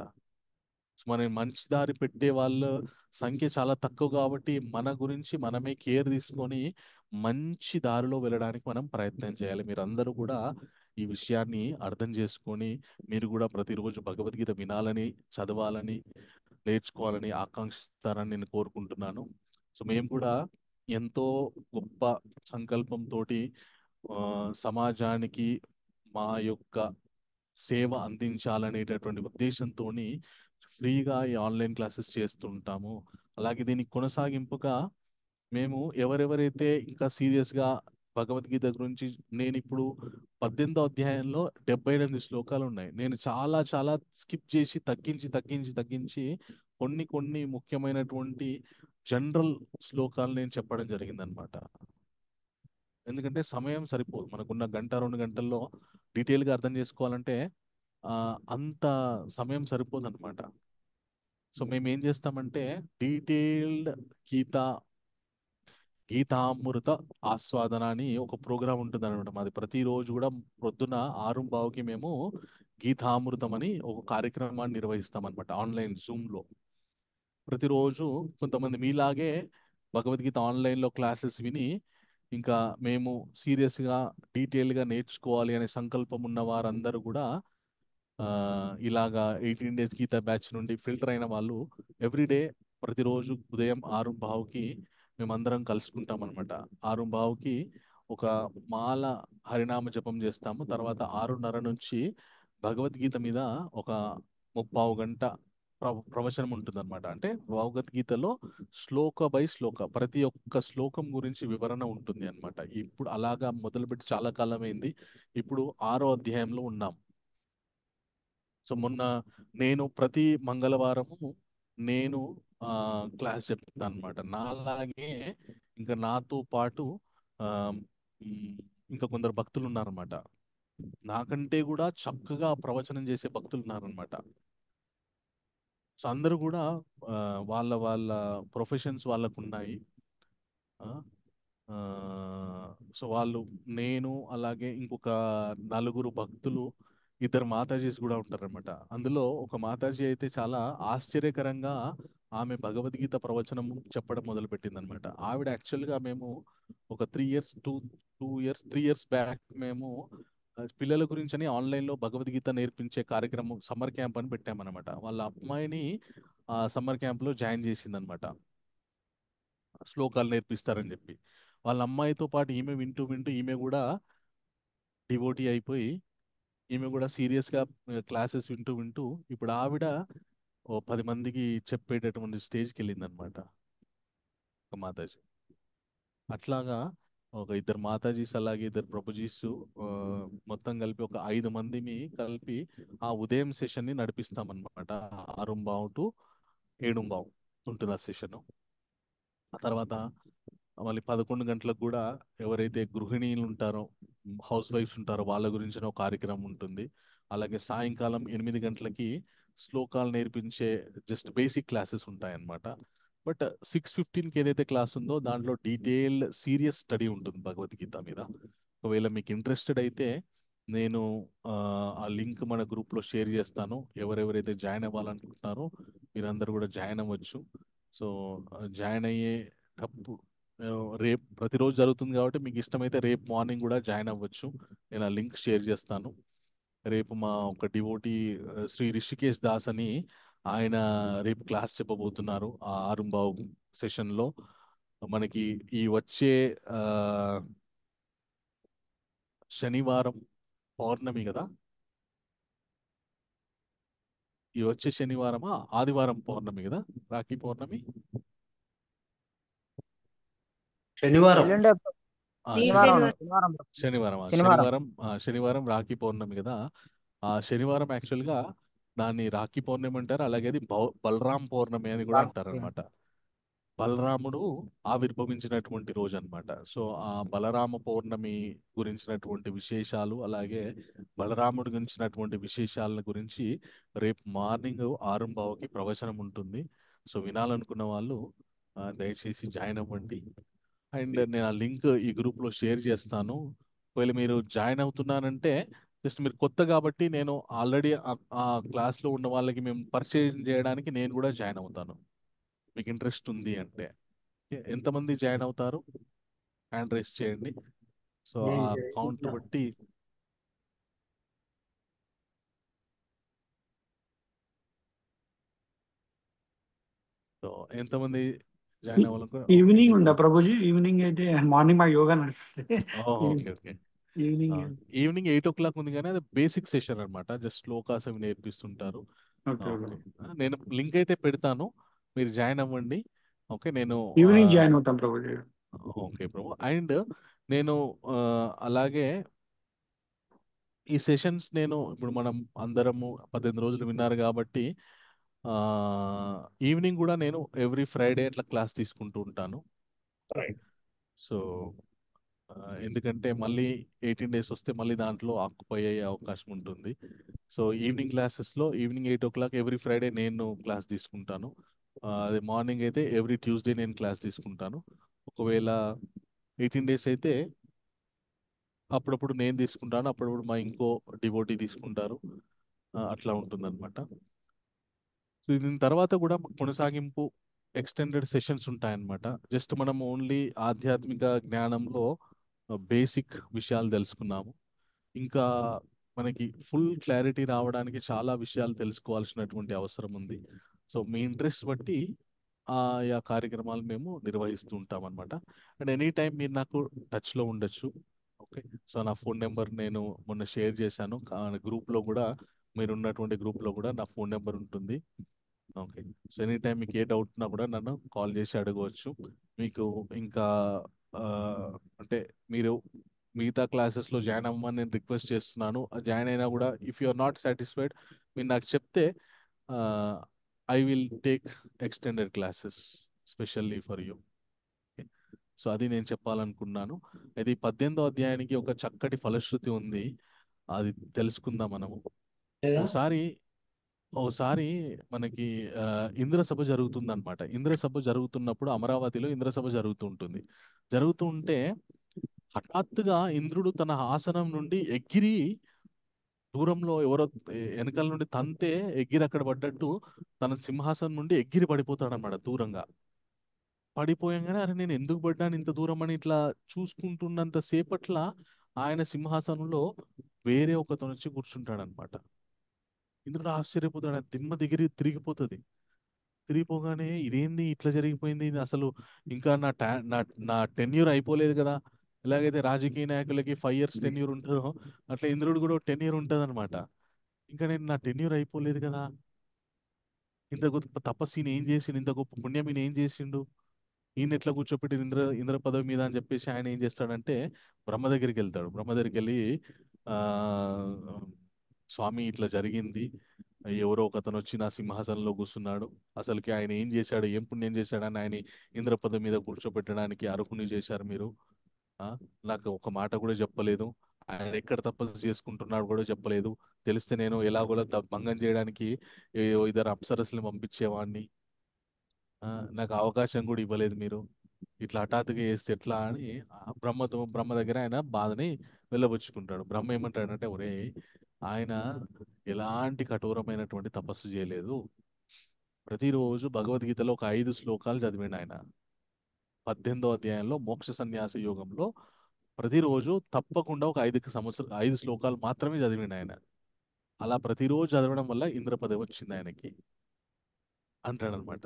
మన మంచి దారి పెట్టే వాళ్ళ సంఖ్య చాలా తక్కువ కాబట్టి మన గురించి మనమే కేర్ తీసుకొని మంచి దారిలో వెళ్ళడానికి మనం ప్రయత్నం చేయాలి. మీరందరూ కూడా ఈ విషయాన్ని అర్థం చేసుకొని మీరు కూడా ప్రతిరోజు భగవద్గీత వినాలని, చదవాలని, నేర్చుకోవాలని ఆకాంక్షిస్తారని నేను కోరుకుంటున్నాను. సో మేము కూడా ఎంతో గొప్ప సంకల్పంతో సమాజానికి మా యొక్క సేవ అందించాలనేటటువంటి ఉద్దేశంతో ఫ్రీగా ఈ ఆన్లైన్ క్లాసెస్ చేస్తుంటాము. అలాగే దీనికి కొనసాగింపుగా మేము ఎవరెవరైతే ఇంకా సీరియస్గా భగవద్గీత గురించి, నేను ఇప్పుడు 18వ అధ్యాయంలో 78 శ్లోకాలు ఉన్నాయి. నేను చాలా చాలా స్కిప్ చేసి తగ్గించి కొన్ని ముఖ్యమైనటువంటి జనరల్ శ్లోకాలు నేను చెప్పడం జరిగిందనమాట. ఎందుకంటే సమయం సరిపోదు. మనకున్న గంట 2 గంటల్లో డీటెయిల్గా అర్థం చేసుకోవాలంటే ఆ, అంత సమయం సరిపోదన్నమాట. సో మేము ఏం చేస్తామంటే డీటెయిల్డ్ గీత గీతామృత ఆస్వాదన అని ఒక ప్రోగ్రాం ఉంటుంది అనమాట. మాది ప్రతిరోజు కూడా ప్రొద్దున 6:15కి మేము గీతామృతం అని ఒక కార్యక్రమాన్ని నిర్వహిస్తాం అనమాట, ఆన్లైన్ జూమ్లో. ప్రతిరోజు కొంతమంది మీలాగే భగవద్గీత ఆన్లైన్లో క్లాసెస్ విని, ఇంకా మేము సీరియస్గా డీటెయిల్గా నేర్చుకోవాలి అనే సంకల్పం ఉన్న వారందరూ కూడా ఆ, ఇలాగా 18 డేస్ గీత బ్యాచ్ నుండి ఫిల్టర్ అయిన వాళ్ళు ఎవ్రీడే ప్రతిరోజు ఉదయం 6:15కి మేమందరం కలుసుకుంటాం అనమాట. 6:15కి ఒక మాల హరినామ జపం చేస్తాము. తర్వాత 6:30 నుంచి భగవద్గీత మీద ఒక 30 గంట ప్రవచనం ఉంటుందన్నమాట. అంటే భగవద్గీతలో శ్లోక బై శ్లోక ప్రతి ఒక్క శ్లోకం గురించి వివరణ ఉంటుంది అన్నమాట. ఇప్పుడు అలాగా మొదలుపెట్టి చాలా కాలమైంది. ఇప్పుడు 6వ అధ్యాయంలో ఉన్నాం. సో మొన్న నేను ప్రతి మంగళవారము నేను క్లాస్ చెప్తాను అనమాట. నాలాగే ఇంకా నాతో పాటు ఆ, మ్, ఇంకా కొందరు భక్తులు ఉన్నారనమాట. నాకంటే కూడా చక్కగా ప్రవచనం చేసే భక్తులు ఉన్నారనమాట. సో అందరూ కూడా ఆ, వాళ్ళ వాళ్ళ ప్రొఫెషన్స్ వాళ్ళకు ఉన్నాయి. ఆ, ఆ, సో వాళ్ళు, నేను అలాగే ఇంకొక నలుగురు భక్తులు, ఇద్దరు మాతాజీస్ కూడా ఉంటారన్నమాట. అందులో ఒక మాతాజీ అయితే చాలా ఆశ్చర్యకరంగా ఆమె భగవద్గీత ప్రవచనం చెప్పడం మొదలుపెట్టింది అనమాట. ఆవిడ యాక్చువల్గా మేము ఒక 3 ఇయర్స్ 2 2 ఇయర్స్ 3 ఇయర్స్ బ్యాక్ మేము పిల్లల గురించి అని ఆన్లైన్లో భగవద్గీత నేర్పించే కార్యక్రమం సమ్మర్ క్యాంప్ అని పెట్టామన్నమాట. వాళ్ళ అమ్మాయిని ఆ సమ్మర్ క్యాంప్లో జాయిన్ చేసిందనమాట, శ్లోకాలు నేర్పిస్తారని చెప్పి. వాళ్ళ అమ్మాయితో పాటు ఈమె వింటూ వింటూ ఈమె కూడా డివోటీ అయిపోయి, ఈమె కూడా సీరియస్గా క్లాసెస్ వింటూ వింటూ ఇప్పుడు ఆవిడ ఓ 10 మందికి చెప్పేటటువంటి స్టేజ్కి వెళ్ళింది అనమాట, ఒక మాతాజీ. అట్లాగా ఒక ఇద్దరు మాతాజీస్ అలాగే ఇద్దరు ప్రభుజీస్, ఆ, మొత్తం కలిపి ఒక 5 మందిని కలిపి ఆ ఉదయం సెషన్ని నడిపిస్తామన్నమాట. 6:15 టు 7:15 ఉంటుంది ఆ సెషన్. ఆ తర్వాత మళ్ళీ 11 గంటలకు కూడా ఎవరైతే గృహిణీలు ఉంటారో, హౌస్ వైఫ్స్ ఉంటారో వాళ్ళ గురించిన ఒక కార్యక్రమం ఉంటుంది. అలాగే సాయంకాలం 8 గంటలకి శ్లోకాలు నేర్పించే జస్ట్ బేసిక్ క్లాసెస్ ఉంటాయన్నమాట. బట్ 6:15కి ఏదైతే క్లాస్ ఉందో దాంట్లో డీటెయిల్డ్ సీరియస్ స్టడీ ఉంటుంది భగవద్గీత మీద. ఒకవేళ మీకు ఇంట్రెస్టెడ్ అయితే నేను ఆ ఆ లింక్ మన గ్రూప్లో షేర్ చేస్తాను. ఎవరెవరైతే జాయిన్ అవ్వాలనుకుంటున్నారో మీరందరూ కూడా జాయిన్ అవ్వచ్చు. సో జాయిన్ అయ్యేటప్పుడు ఆ, రేపు ప్రతిరోజు జరుగుతుంది కాబట్టి మీకు ఇష్టమైతే రేపు మార్నింగ్ కూడా జాయిన్ అవ్వచ్చు. నేను ఆ లింక్ షేర్ చేస్తాను. రేపు మా ఒక డివోటీ శ్రీ రిషికేష్ దాస్ అని ఆయన రేపు క్లాస్ చెప్పబోతున్నారు ఆ 6:15 సెషన్లో. మనకి ఈ వచ్చే ఆ, శనివారం పౌర్ణమి కదా, ఈ వచ్చే శనివారమా ఆదివారం పౌర్ణమి కదా, రాఖీ పౌర్ణమి. శనివారం ఎల్లుండే ఆ, ఈ శనివారం శనివారం శనివారం శనివారం శనివారం శనివారం రాఖీ పౌర్ణమి కదా. ఆ శనివారం యాక్చువల్గా దాన్ని రాఖీ పౌర్ణమి అంటారు. అలాగే అది బలరాం పౌర్ణమి అని కూడా అంటారు అనమాట. బలరాముడు ఆవిర్భవించినటువంటి రోజు అన్నమాట. సో ఆ బలరామ పౌర్ణమి గురించినటువంటి విశేషాలు, అలాగే బలరాముడి గురించినటువంటి విశేషాల గురించి రేపు మార్నింగ్ 6:15కి ప్రవచనం ఉంటుంది. సో వినాలనుకున్న వాళ్ళు దయచేసి జాయిన్ అవ్వండి. అండ్ నేను ఆ లింక్ ఈ గ్రూప్లో షేర్ చేస్తాను. ఒకవేళ మీరు జాయిన్ అవుతున్నానంటే జస్ట్ మీరు కొత్త కాబట్టి నేను ఆల్రెడీ ఆ క్లాస్లో ఉన్న వాళ్ళకి మేము పరిచయం చేయడానికి నేను కూడా జాయిన్ అవుతాను, మీకు ఇంట్రెస్ట్ ఉంది అంటే. ఎంతమంది జాయిన్ అవుతారు హ్యాండ్ రైస్ చేయండి. సో ఆ నేను కౌంట్ చేయించిన బట్టి సో ఎంతమంది జాయిన్ అవ్వాలనుకో. ఓకే ఈవినింగ్ ఉందా ప్రభుజీ? ఈవినింగ్ అయితే మార్నింగ్ మా యోగా నడుస్తుంది. Okay okay. Evening evening 8 o'clock ఉంది కానీ అది బేసిక్ సెషన్ అనమాట, జస్ట్ శ్లోకాస్ అవి నేర్పిస్తుంటారు. ఓకే ఓకే, నేను లింక్ అయితే పెడతాను, మీరు జాయిన్ అవ్వండి. ఓకే నేను ఈవినింగ్ జాయిన్ అవుతాం ప్రభుజీ. Okay Prabhu. అండ్ నేను అలాగే ఈ సెషన్స్ నేను ఇప్పుడు మనం అందరము 18 రోజులు విన్నారు కాబట్టి ఈవినింగ్ కూడా నేను ఎవ్రీ ఫ్రైడే అట్లా క్లాస్ తీసుకుంటూ ఉంటాను. రైట్ సో ఎందుకంటే మళ్ళీ 18 డేస్ వస్తే మళ్ళీ దాంట్లో ఆక్యుపై అయ్యే అవకాశం ఉంటుంది. సో ఈవినింగ్ క్లాసెస్లో ఈవినింగ్ 8 o'clock ఎవ్రీ ఫ్రైడే నేను క్లాస్ తీసుకుంటాను. అదే మార్నింగ్ అయితే ఎవ్రీ ట్యూస్డే నేను క్లాస్ తీసుకుంటాను. ఒకవేళ 18 days అయితే అప్పుడప్పుడు నేను తీసుకుంటాను, అప్పుడప్పుడు మా ఇంకో డివోటీ తీసుకుంటారు. అట్లా ఉంటుందన్నమాట. సో దీని తర్వాత కూడా కొనసాగింపు ఎక్స్టెండెడ్ సెషన్స్ ఉంటాయన్నమాట. జస్ట్ మనం ఓన్లీ ఆధ్యాత్మిక జ్ఞానంలో బేసిక్ విషయాలు తెలుసుకున్నాము. ఇంకా మనకి ఫుల్ క్లారిటీ రావడానికి చాలా విషయాలు తెలుసుకోవాల్సినటువంటి అవసరం ఉంది. సో మీ ఇంట్రెస్ట్ బట్టి ఆయా కార్యక్రమాలు మేము నిర్వహిస్తూ ఉంటాం అనమాట. అండ్ ఎనీ టైం మీరు నాకు టచ్లో ఉండొచ్చు. ఓకే. సో నా ఫోన్ నెంబర్ నేను మొన్న షేర్ చేశాను గ్రూప్లో కూడా. మీరు ఉన్నటువంటి గ్రూప్లో కూడా నా ఫోన్ నెంబర్ ఉంటుంది. ఓకే. సో ఎనీ టైం మీకు ఏ డౌట్ ఉన్నా కూడా నన్ను కాల్ చేసి అడగవచ్చు. మీకు ఇంకా ఆ, అంటే మీరు మిగతా క్లాసెస్లో జాయిన్ అవ్వమని నేను రిక్వెస్ట్ చేస్తున్నాను. జాయిన్ అయినా కూడా if you are not satisfied మీరు నాకు చెప్తే I will take extended classes specially for you. So అది నేను చెప్పాలనుకున్నాను. ఇది 18వ అధ్యాయానికి ఒక చక్కటి ఫలశ్రుతి ఉంది. అది తెలుసుకుందాం మనము. లేదా ఒకసారి ఒకసారి మనకి ఇంద్ర సభ జరుగుతుందన్నమాట. ఇంద్ర సభ జరుగుతున్నప్పుడు అమరావతిలో ఇంద్ర సభ జరుగుతూ ఉంటుంది. జరుగుతూ ఉంటే హఠాత్తుగా ఇంద్రుడు తన ఆసనం నుండి ఎగిరి దూరంలో ఎవరో వెనకాల నుండి తంతే ఎగిరి అక్కడ పడ్డట్టు తన సింహాసనం నుండి ఎగిరి పడిపోతాడు అనమాట దూరంగా. పడిపోయంగానే అరే నేను ఎందుకు పడ్డాను ఇంత దూరం అని ఇట్లా చూసుకుంటున్నంత సేపట్ల ఆయన సింహాసనంలో వేరే ఒకతను వచ్చి కూర్చుంటాడు అనమాట. ఇంద్రుడు ఆశ్చర్యపోతాడు. ఆయన దిమ్మ దిగిరి తిరిగిపోతుంది. తిరిగిపోగానే ఇదేంది ఇట్లా జరిగిపోయింది, ఇది అసలు ఇంకా నా నా టెన్యూర్ అయిపోలేదు కదా. ఎలాగైతే రాజకీయ నాయకులకి 5 years టెన్యూర్ ఉంటుందో అట్లా ఇంద్రుడు కూడా 10 year ఉంటుంది అనమాట. ఇంకా నా టెన్యూర్ అయిపోలేదు కదా, ఇంత గొప్ప తపస్సు ఈయన ఏం చేసిండు, ఇంత గొప్ప పుణ్యం ఈయన ఏం చేసిండు, ఈయన ఎట్లా కూర్చోపెట్టి ఇంద్ర పదవి మీద అని చెప్పేసి ఆయన ఏం చేస్తాడంటే బ్రహ్మ దగ్గరికి వెళ్తాడు. బ్రహ్మ దగ్గరికి వెళ్ళి ఆ స్వామి ఇట్లా జరిగింది, ఎవరో ఒకతను వచ్చి నా సింహాసనంలో కూర్చున్నాడు, అసలుకి ఆయన ఏం చేశాడు, ఏం పుణ్యం చేశాడని ఆయన ఇంద్ర పదవి మీద కూర్చోబెట్టడానికి అర్హుని చేశారు మీరు. ఆ, నాకు ఒక మాట కూడా చెప్పలేదు, ఆయన ఎక్కడ తపస్సు చేసుకుంటున్నాడు కూడా చెప్పలేదు. తెలిస్తే నేను ఎలాగోలా భంగం చేయడానికి ఇద్దరు అప్సరస్ని పంపించేవాడిని. ఆ, నాకు అవకాశం కూడా ఇవ్వలేదు మీరు, ఇట్లా హఠాత్తుగా చేస్తే ఎట్లా అని బ్రహ్మ దగ్గర ఆయన బాధని వెళ్ళబుచ్చుకుంటాడు. బ్రహ్మ ఏమంటాడంటే ఒరే, ఆయన ఎలాంటి కఠోరమైనటువంటి తపస్సు చేయలేదు. ప్రతిరోజు భగవద్గీతలో ఒక 5 శ్లోకాలు చదివిండు ఆయన. 18వ అధ్యాయంలో మోక్ష సన్యాస యోగంలో ప్రతిరోజు తప్పకుండా ఒక 5 శ్లోకాలు మాత్రమే చదివిండు ఆయన. అలా ప్రతిరోజు చదవడం వల్ల ఇంద్ర పదవి వచ్చింది ఆయనకి అంటాడనమాట.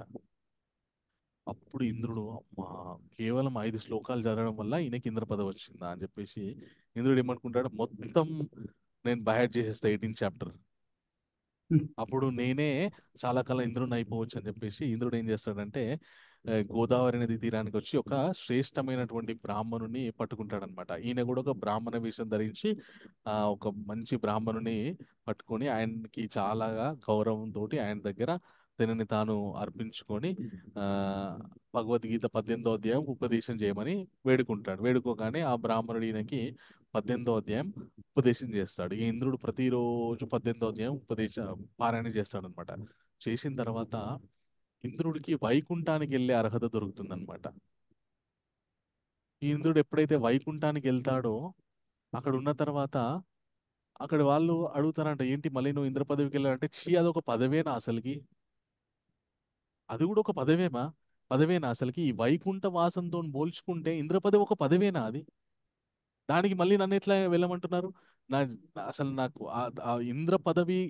అప్పుడు ఇంద్రుడు అమ్మా, కేవలం 5 శ్లోకాలు చదవడం వల్ల ఈయనకి ఇంద్ర పదవి వచ్చిందా అని చెప్పేసి ఇంద్రుడు ఏమనుకుంటాడు, మొత్తం నేను బైహార్ట్ చేసేస్తా 18th chapter. అప్పుడు నేనే చాలా కాలం ఇంద్రుడిని అయిపోవచ్చు అని చెప్పేసి ఇంద్రుడు ఏం చేస్తాడంటే గోదావరి నది తీరానికి వచ్చి ఒక శ్రేష్టమైనటువంటి బ్రాహ్మణుని పట్టుకుంటాడనమాట. ఈయన కూడా ఒక బ్రాహ్మణ వేషం ధరించి ఒక మంచి బ్రాహ్మణుని పట్టుకొని ఆయనకి చాలా గౌరవంతో ఆయన దగ్గర తనని తాను అర్పించుకొని ఆ భగవద్గీత 18వ అధ్యాయం ఉపదేశం చేయమని వేడుకుంటాడు. వేడుకోగానే ఆ బ్రాహ్మణుడు ఈయనకి 18వ అధ్యాయం ఉపదేశం చేస్తాడు. ఈ ఇంద్రుడు ప్రతిరోజు 18వ అధ్యాయం పారాయణ చేస్తాడు అనమాట. చేసిన తర్వాత ఇంద్రుడికి వైకుంఠానికి వెళ్ళే అర్హత దొరుకుతుందన్నమాట. ఈ ఇంద్రుడు ఎప్పుడైతే వైకుంఠానికి వెళ్తాడో అక్కడ ఉన్న తర్వాత అక్కడ వాళ్ళు అడుగుతారంట, ఏంటి మళ్ళీ నువ్వు ఇంద్ర పదవికి వెళ్ళాలంటే, చీ అదొక పదవేనా అసలుకి, అది కూడా ఒక పదవేనా అసలుకి, ఈ వైకుంఠ వాసంతో పోల్చుకుంటే ఇంద్ర పదవి ఒక పదవేనా అది, దానికి మళ్ళీ నన్ను ఎట్లా వెళ్ళమంటున్నారు. నా అసలు నాకు ఆ ఇంద్ర పదవి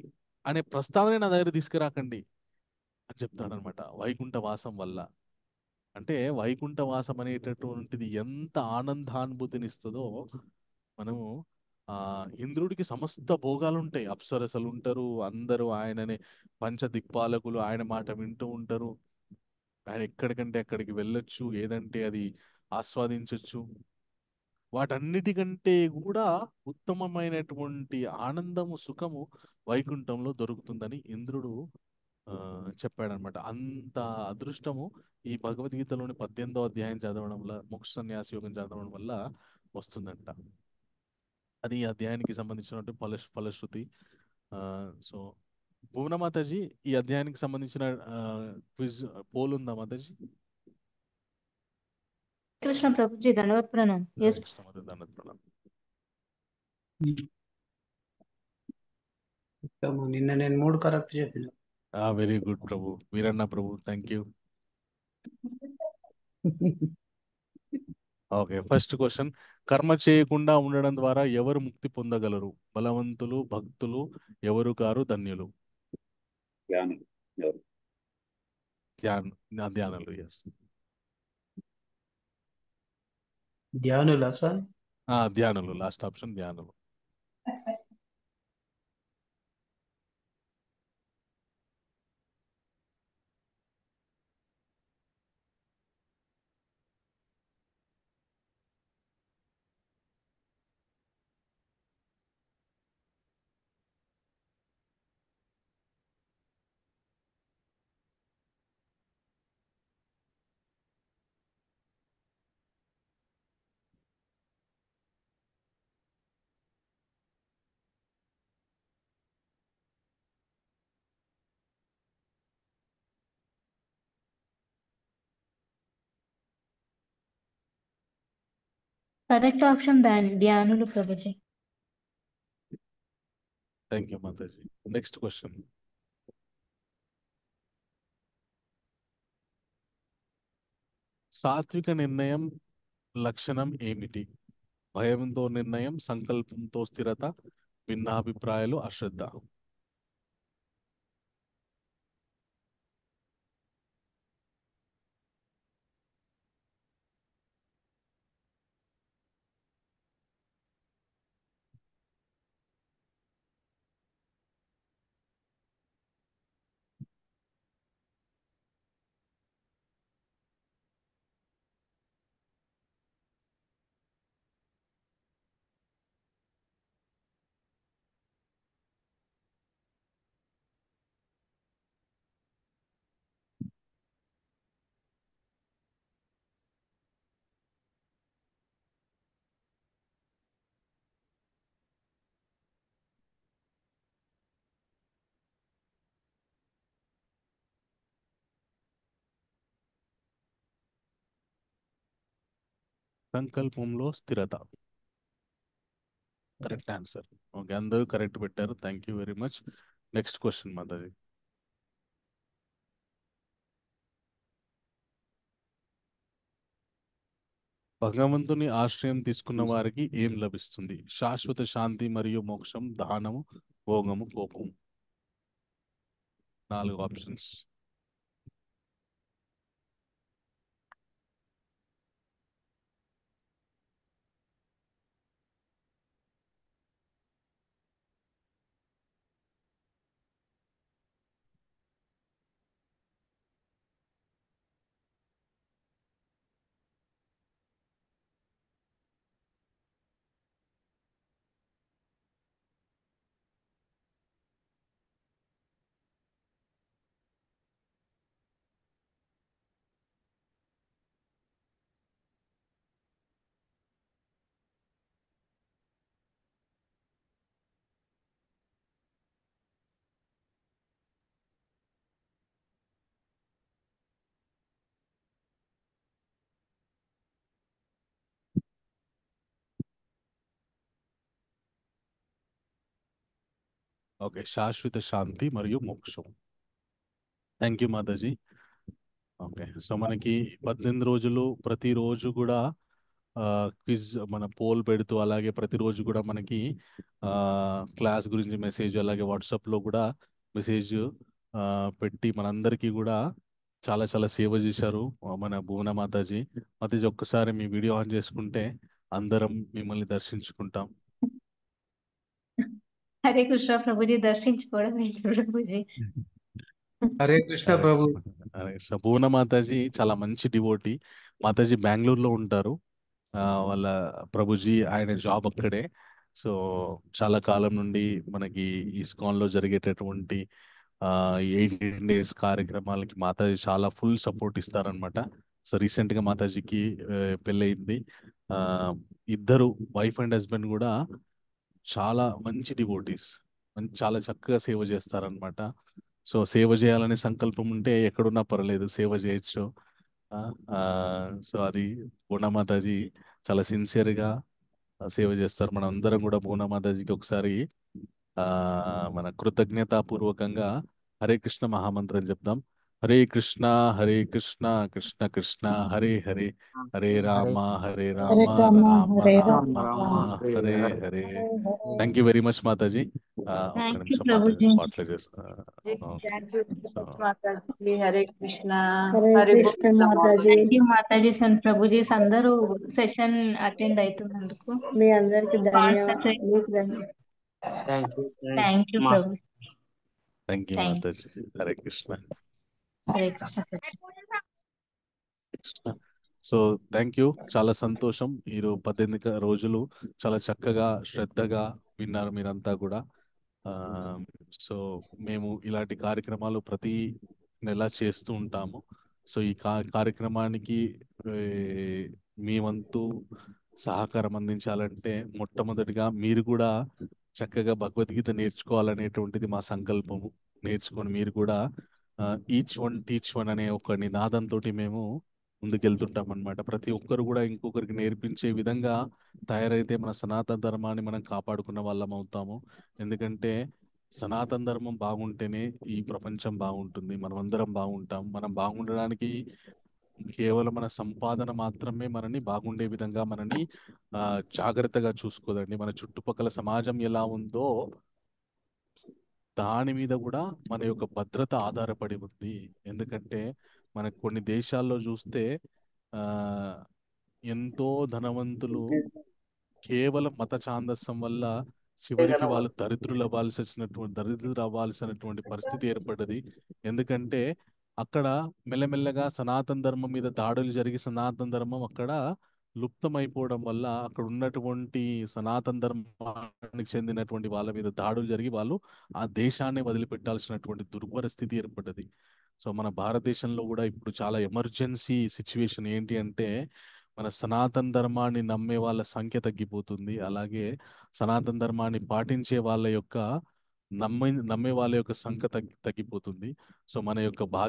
అనే ప్రస్తావనే నా దగ్గర తీసుకురాకండి అని చెప్తాడనమాట. వైకుంఠ వాసం వల్ల అంటే వైకుంఠ వాసం అనేటటువంటిది ఎంత ఆనందానుభూతిని ఇస్తుందో మనము ఆ ఇంద్రుడికి సమస్త భోగాలు ఉంటాయి. అప్సరసలు ఉంటారు, అందరూ ఆయనని పంచదిక్పాలకులు ఆయన మాట వింటూ ఉంటారు. ఆయన ఎక్కడికంటే అక్కడికి వెళ్ళొచ్చు, ఏదంటే అది ఆస్వాదించవచ్చు. వాటన్నిటికంటే కూడా ఉత్తమమైనటువంటి ఆనందము, సుఖము వైకుంఠంలో దొరుకుతుందని ఇంద్రుడు ఆ, చెప్పాడనమాట. అంత అదృష్టము ఈ భగవద్గీతలోని 18వ అధ్యాయం చదవడం వల్ల, మోక్ష సన్యాస యోగం చదవడం వల్ల వస్తుందంట. అది ఈ అధ్యాయానికి సంబంధించినటువంటి ఫలశ్రుతి. సో భువన మాతాజీ, ఈ అధ్యాయానికి సంబంధించిన క్విజ్ పోల్ ఉందా మాతాజీ? కృష్ణ ప్రభుజీ దండవత్ ప్రణామ్. హరే ఎస్ కృష్ణ మాతాజీ దండవత్ ప్రణామం. నిన్న నేను 3 కరెక్ట్ చెప్పిన. వెరీ గుడ్ ప్రభు, మీరన్నా ప్రభు, thank you. Okay, first question. కర్మ చేయకుండా ఉండడం ద్వారా ఎవరు ముక్తి పొందగలరు? బలవంతులు, భక్తులు, ఎవరు కారు ధన్యులు? జ్ఞానం ఎవరు? ధ్యానులు. ఎస్, ధ్యానులా సార్? ధ్యానులు. లాస్ట్ ఆప్షన్ ధ్యానులు. కరెక్ట్ ఆప్షన్ ధ్యానులు ప్రభుజీ. థ్యాంక్ యూ మాతాజీ. Next question. సాత్విక నిర్ణయం లక్షణం ఏమిటి? భయంతో నిర్ణయం, సంకల్పంతో స్థిరత, భిన్నాభిప్రాయాలు, అశ్రద్ధ. సంకల్పంలో స్థిరత. Correct answer. ఓకే, అందరూ కరెక్ట్ పెట్టారు. Thank you very much. Next question మాతాజీ. భగవంతుని ఆశ్రయం తీసుకున్న వారికి ఏం లభిస్తుంది? శాశ్వత శాంతి మరియు మోక్షం, దానము, భోగము, కోపం. 4 ఆప్షన్స్. ఓకే, శాశ్వత శాంతి మరియు మోక్షం. Thank you Mataji. Okay, so మనకి 18 రోజులు ప్రతిరోజు కూడా క్విజ్ మన పోల్ పెడుతూ, అలాగే ప్రతిరోజు కూడా మనకి క్లాస్ గురించి మెసేజ్, అలాగే వాట్సాప్లో కూడా మెసేజ్ పెట్టి మనందరికీ కూడా చాలా చాలా సేవ చేశారు మన భువన మాతాజీ. మాతాజీ, ఒక్కసారి మీ వీడియో ఆన్ చేసుకుంటే అందరం మిమ్మల్ని దర్శించుకుంటాం. హరే కృష్ణ ప్రభుజీ. దర్శించుకోవడం ఏంటి ప్రభుజీ? హరే కృష్ణ హరే ప్రభు. కృష్ణ. హరే కృష్ణ. భువన మాతాజీ చాలా మంచి డివోటీ. మాతాజీ బెంగళూరులో ఉంటారు. వాళ్ళ ప్రభుజీ ఆయన జాబ్ అక్కడే. సో చాలా కాలం నుండి మనకి ఇస్కాన్ లో జరిగేటటువంటి 18 డేస్ కార్యక్రమాలకి మాతాజీ చాలా ఫుల్ సపోర్ట్ ఇస్తారనమాట. సో రీసెంట్ గా మాతాజీకి పెళ్ళయింది. ఆ, ఇద్దరు వైఫ్ అండ్ హస్బెండ్ కూడా చాలా మంచి డివోటీస్, చాలా చక్కగా సేవ చేస్తారనమాట. సో సేవ చేయాలనే సంకల్పం ఉంటే ఎక్కడున్నా పర్లేదు, సేవ చేయొచ్చు. సో అది పూర్ణమాతాజీ చాలా సిన్సియర్గా సేవ చేస్తారు. మనం అందరం కూడా పూర్ణమాతాజీకి ఒకసారి ఆ మన కృతజ్ఞతాపూర్వకంగా హరే కృష్ణ మహామంత్రం చెప్దాం. Hare Krishna Krishna Krishna Hare Hare, Hare Rama Rama Rama Rama Rama Hare Hare Hare. Hare. Thank you very much Mataji. ఒక్క థ్యాంక్ యూ నిమిషం మాతాజీ ప్రభుజీ. స్పాట్లో చేస్తా. Thank you, so Mataji. Hare Krishna. Hare Hare Krishna Krishna, Mataji. Thank you Matajis and prabhujis అందరూ సెషన్ అటెండ్ అవుతున్నందుకు. మీ అందరికి మీకు థ్యాంక్ యూ థ్యాంక్ యూ మా ప్రభు. థ్యాంక్ యూ థ్యాంక్ మాతాజీ. హరే కృష్ణ. హరే కృష్ణ ప్రభు. So thank you. చాలా సంతోషం. మీరు 18 రోజులు చాలా చక్కగా శ్రద్ధగా విన్నారు మీరంతా కూడా. సో మేము ఇలాంటి కార్యక్రమాలు ప్రతి నెల చేస్తూ ఉంటాము. సో ఈ కార్యక్రమానికి మీ వంతు సహకారం అందించాలంటే మొట్టమొదటిగా మీరు కూడా చక్కగా భగవద్గీత నేర్చుకోవాలనేటువంటిది మా సంకల్పము. నేర్చుకొని మీరు కూడా ఈచ్ వన్ టీచ్ వన్ అనే ఒక నినాదంతో మేము ముందుకెళ్తుంటాం అనమాట. ప్రతి ఒక్కరు కూడా ఇంకొకరికి నేర్పించే విధంగా తయారైతే మన సనాతన ధర్మాన్ని మనం కాపాడుకున్న వాళ్ళం అవుతాము. ఎందుకంటే సనాతన ధర్మం బాగుంటేనే ఈ ప్రపంచం బాగుంటుంది, మనం అందరం బాగుంటాం. మనం బాగుండడానికి కేవలం మన సంపాదన మాత్రమే మనని బాగుండే విధంగా మనని జాగ్రత్తగా చూసుకోదండి. మన చుట్టుపక్కల సమాజం ఎలా ఉందో దాని మీద కూడా మన యొక్క భద్రత ఆధారపడి ఉంది. ఎందుకంటే మనకు కొన్ని దేశాల్లో చూస్తే ఆ ఎంతో ధనవంతులు కేవలం మత ఛాందస్సం వల్ల చివరికి వాళ్ళు దరిద్రులు అవ్వాల్సినటువంటి పరిస్థితి ఏర్పడ్డది. ఎందుకంటే అక్కడ మెల్లమెల్లగా సనాతన ధర్మం మీద దాడులు జరిగి సనాతన ధర్మం అక్కడ లుప్తమైపోవడం వల్ల అక్కడ ఉన్నటువంటి సనాతన ధర్మానికి చెందినటువంటి వాళ్ళ మీద దాడులు జరిగి వాళ్ళు ఆ దేశాన్ని వదిలిపెట్టాల్సినటువంటి దుర్భర స్థితి ఏర్పడ్డది. సో మన భారతదేశంలో కూడా ఇప్పుడు చాలా ఎమర్జెన్సీ సిచ్యువేషన్ ఏంటి అంటే మన సనాతన ధర్మాన్ని నమ్మే వాళ్ళ సంఖ్య తగ్గిపోతుంది. అలాగే సనాతన ధర్మాన్ని పాటించే వాళ్ళ యొక్క నమ్మే వాళ్ళ యొక్క సంఖ్య తగ్గిపోతుంది. సో మన యొక్క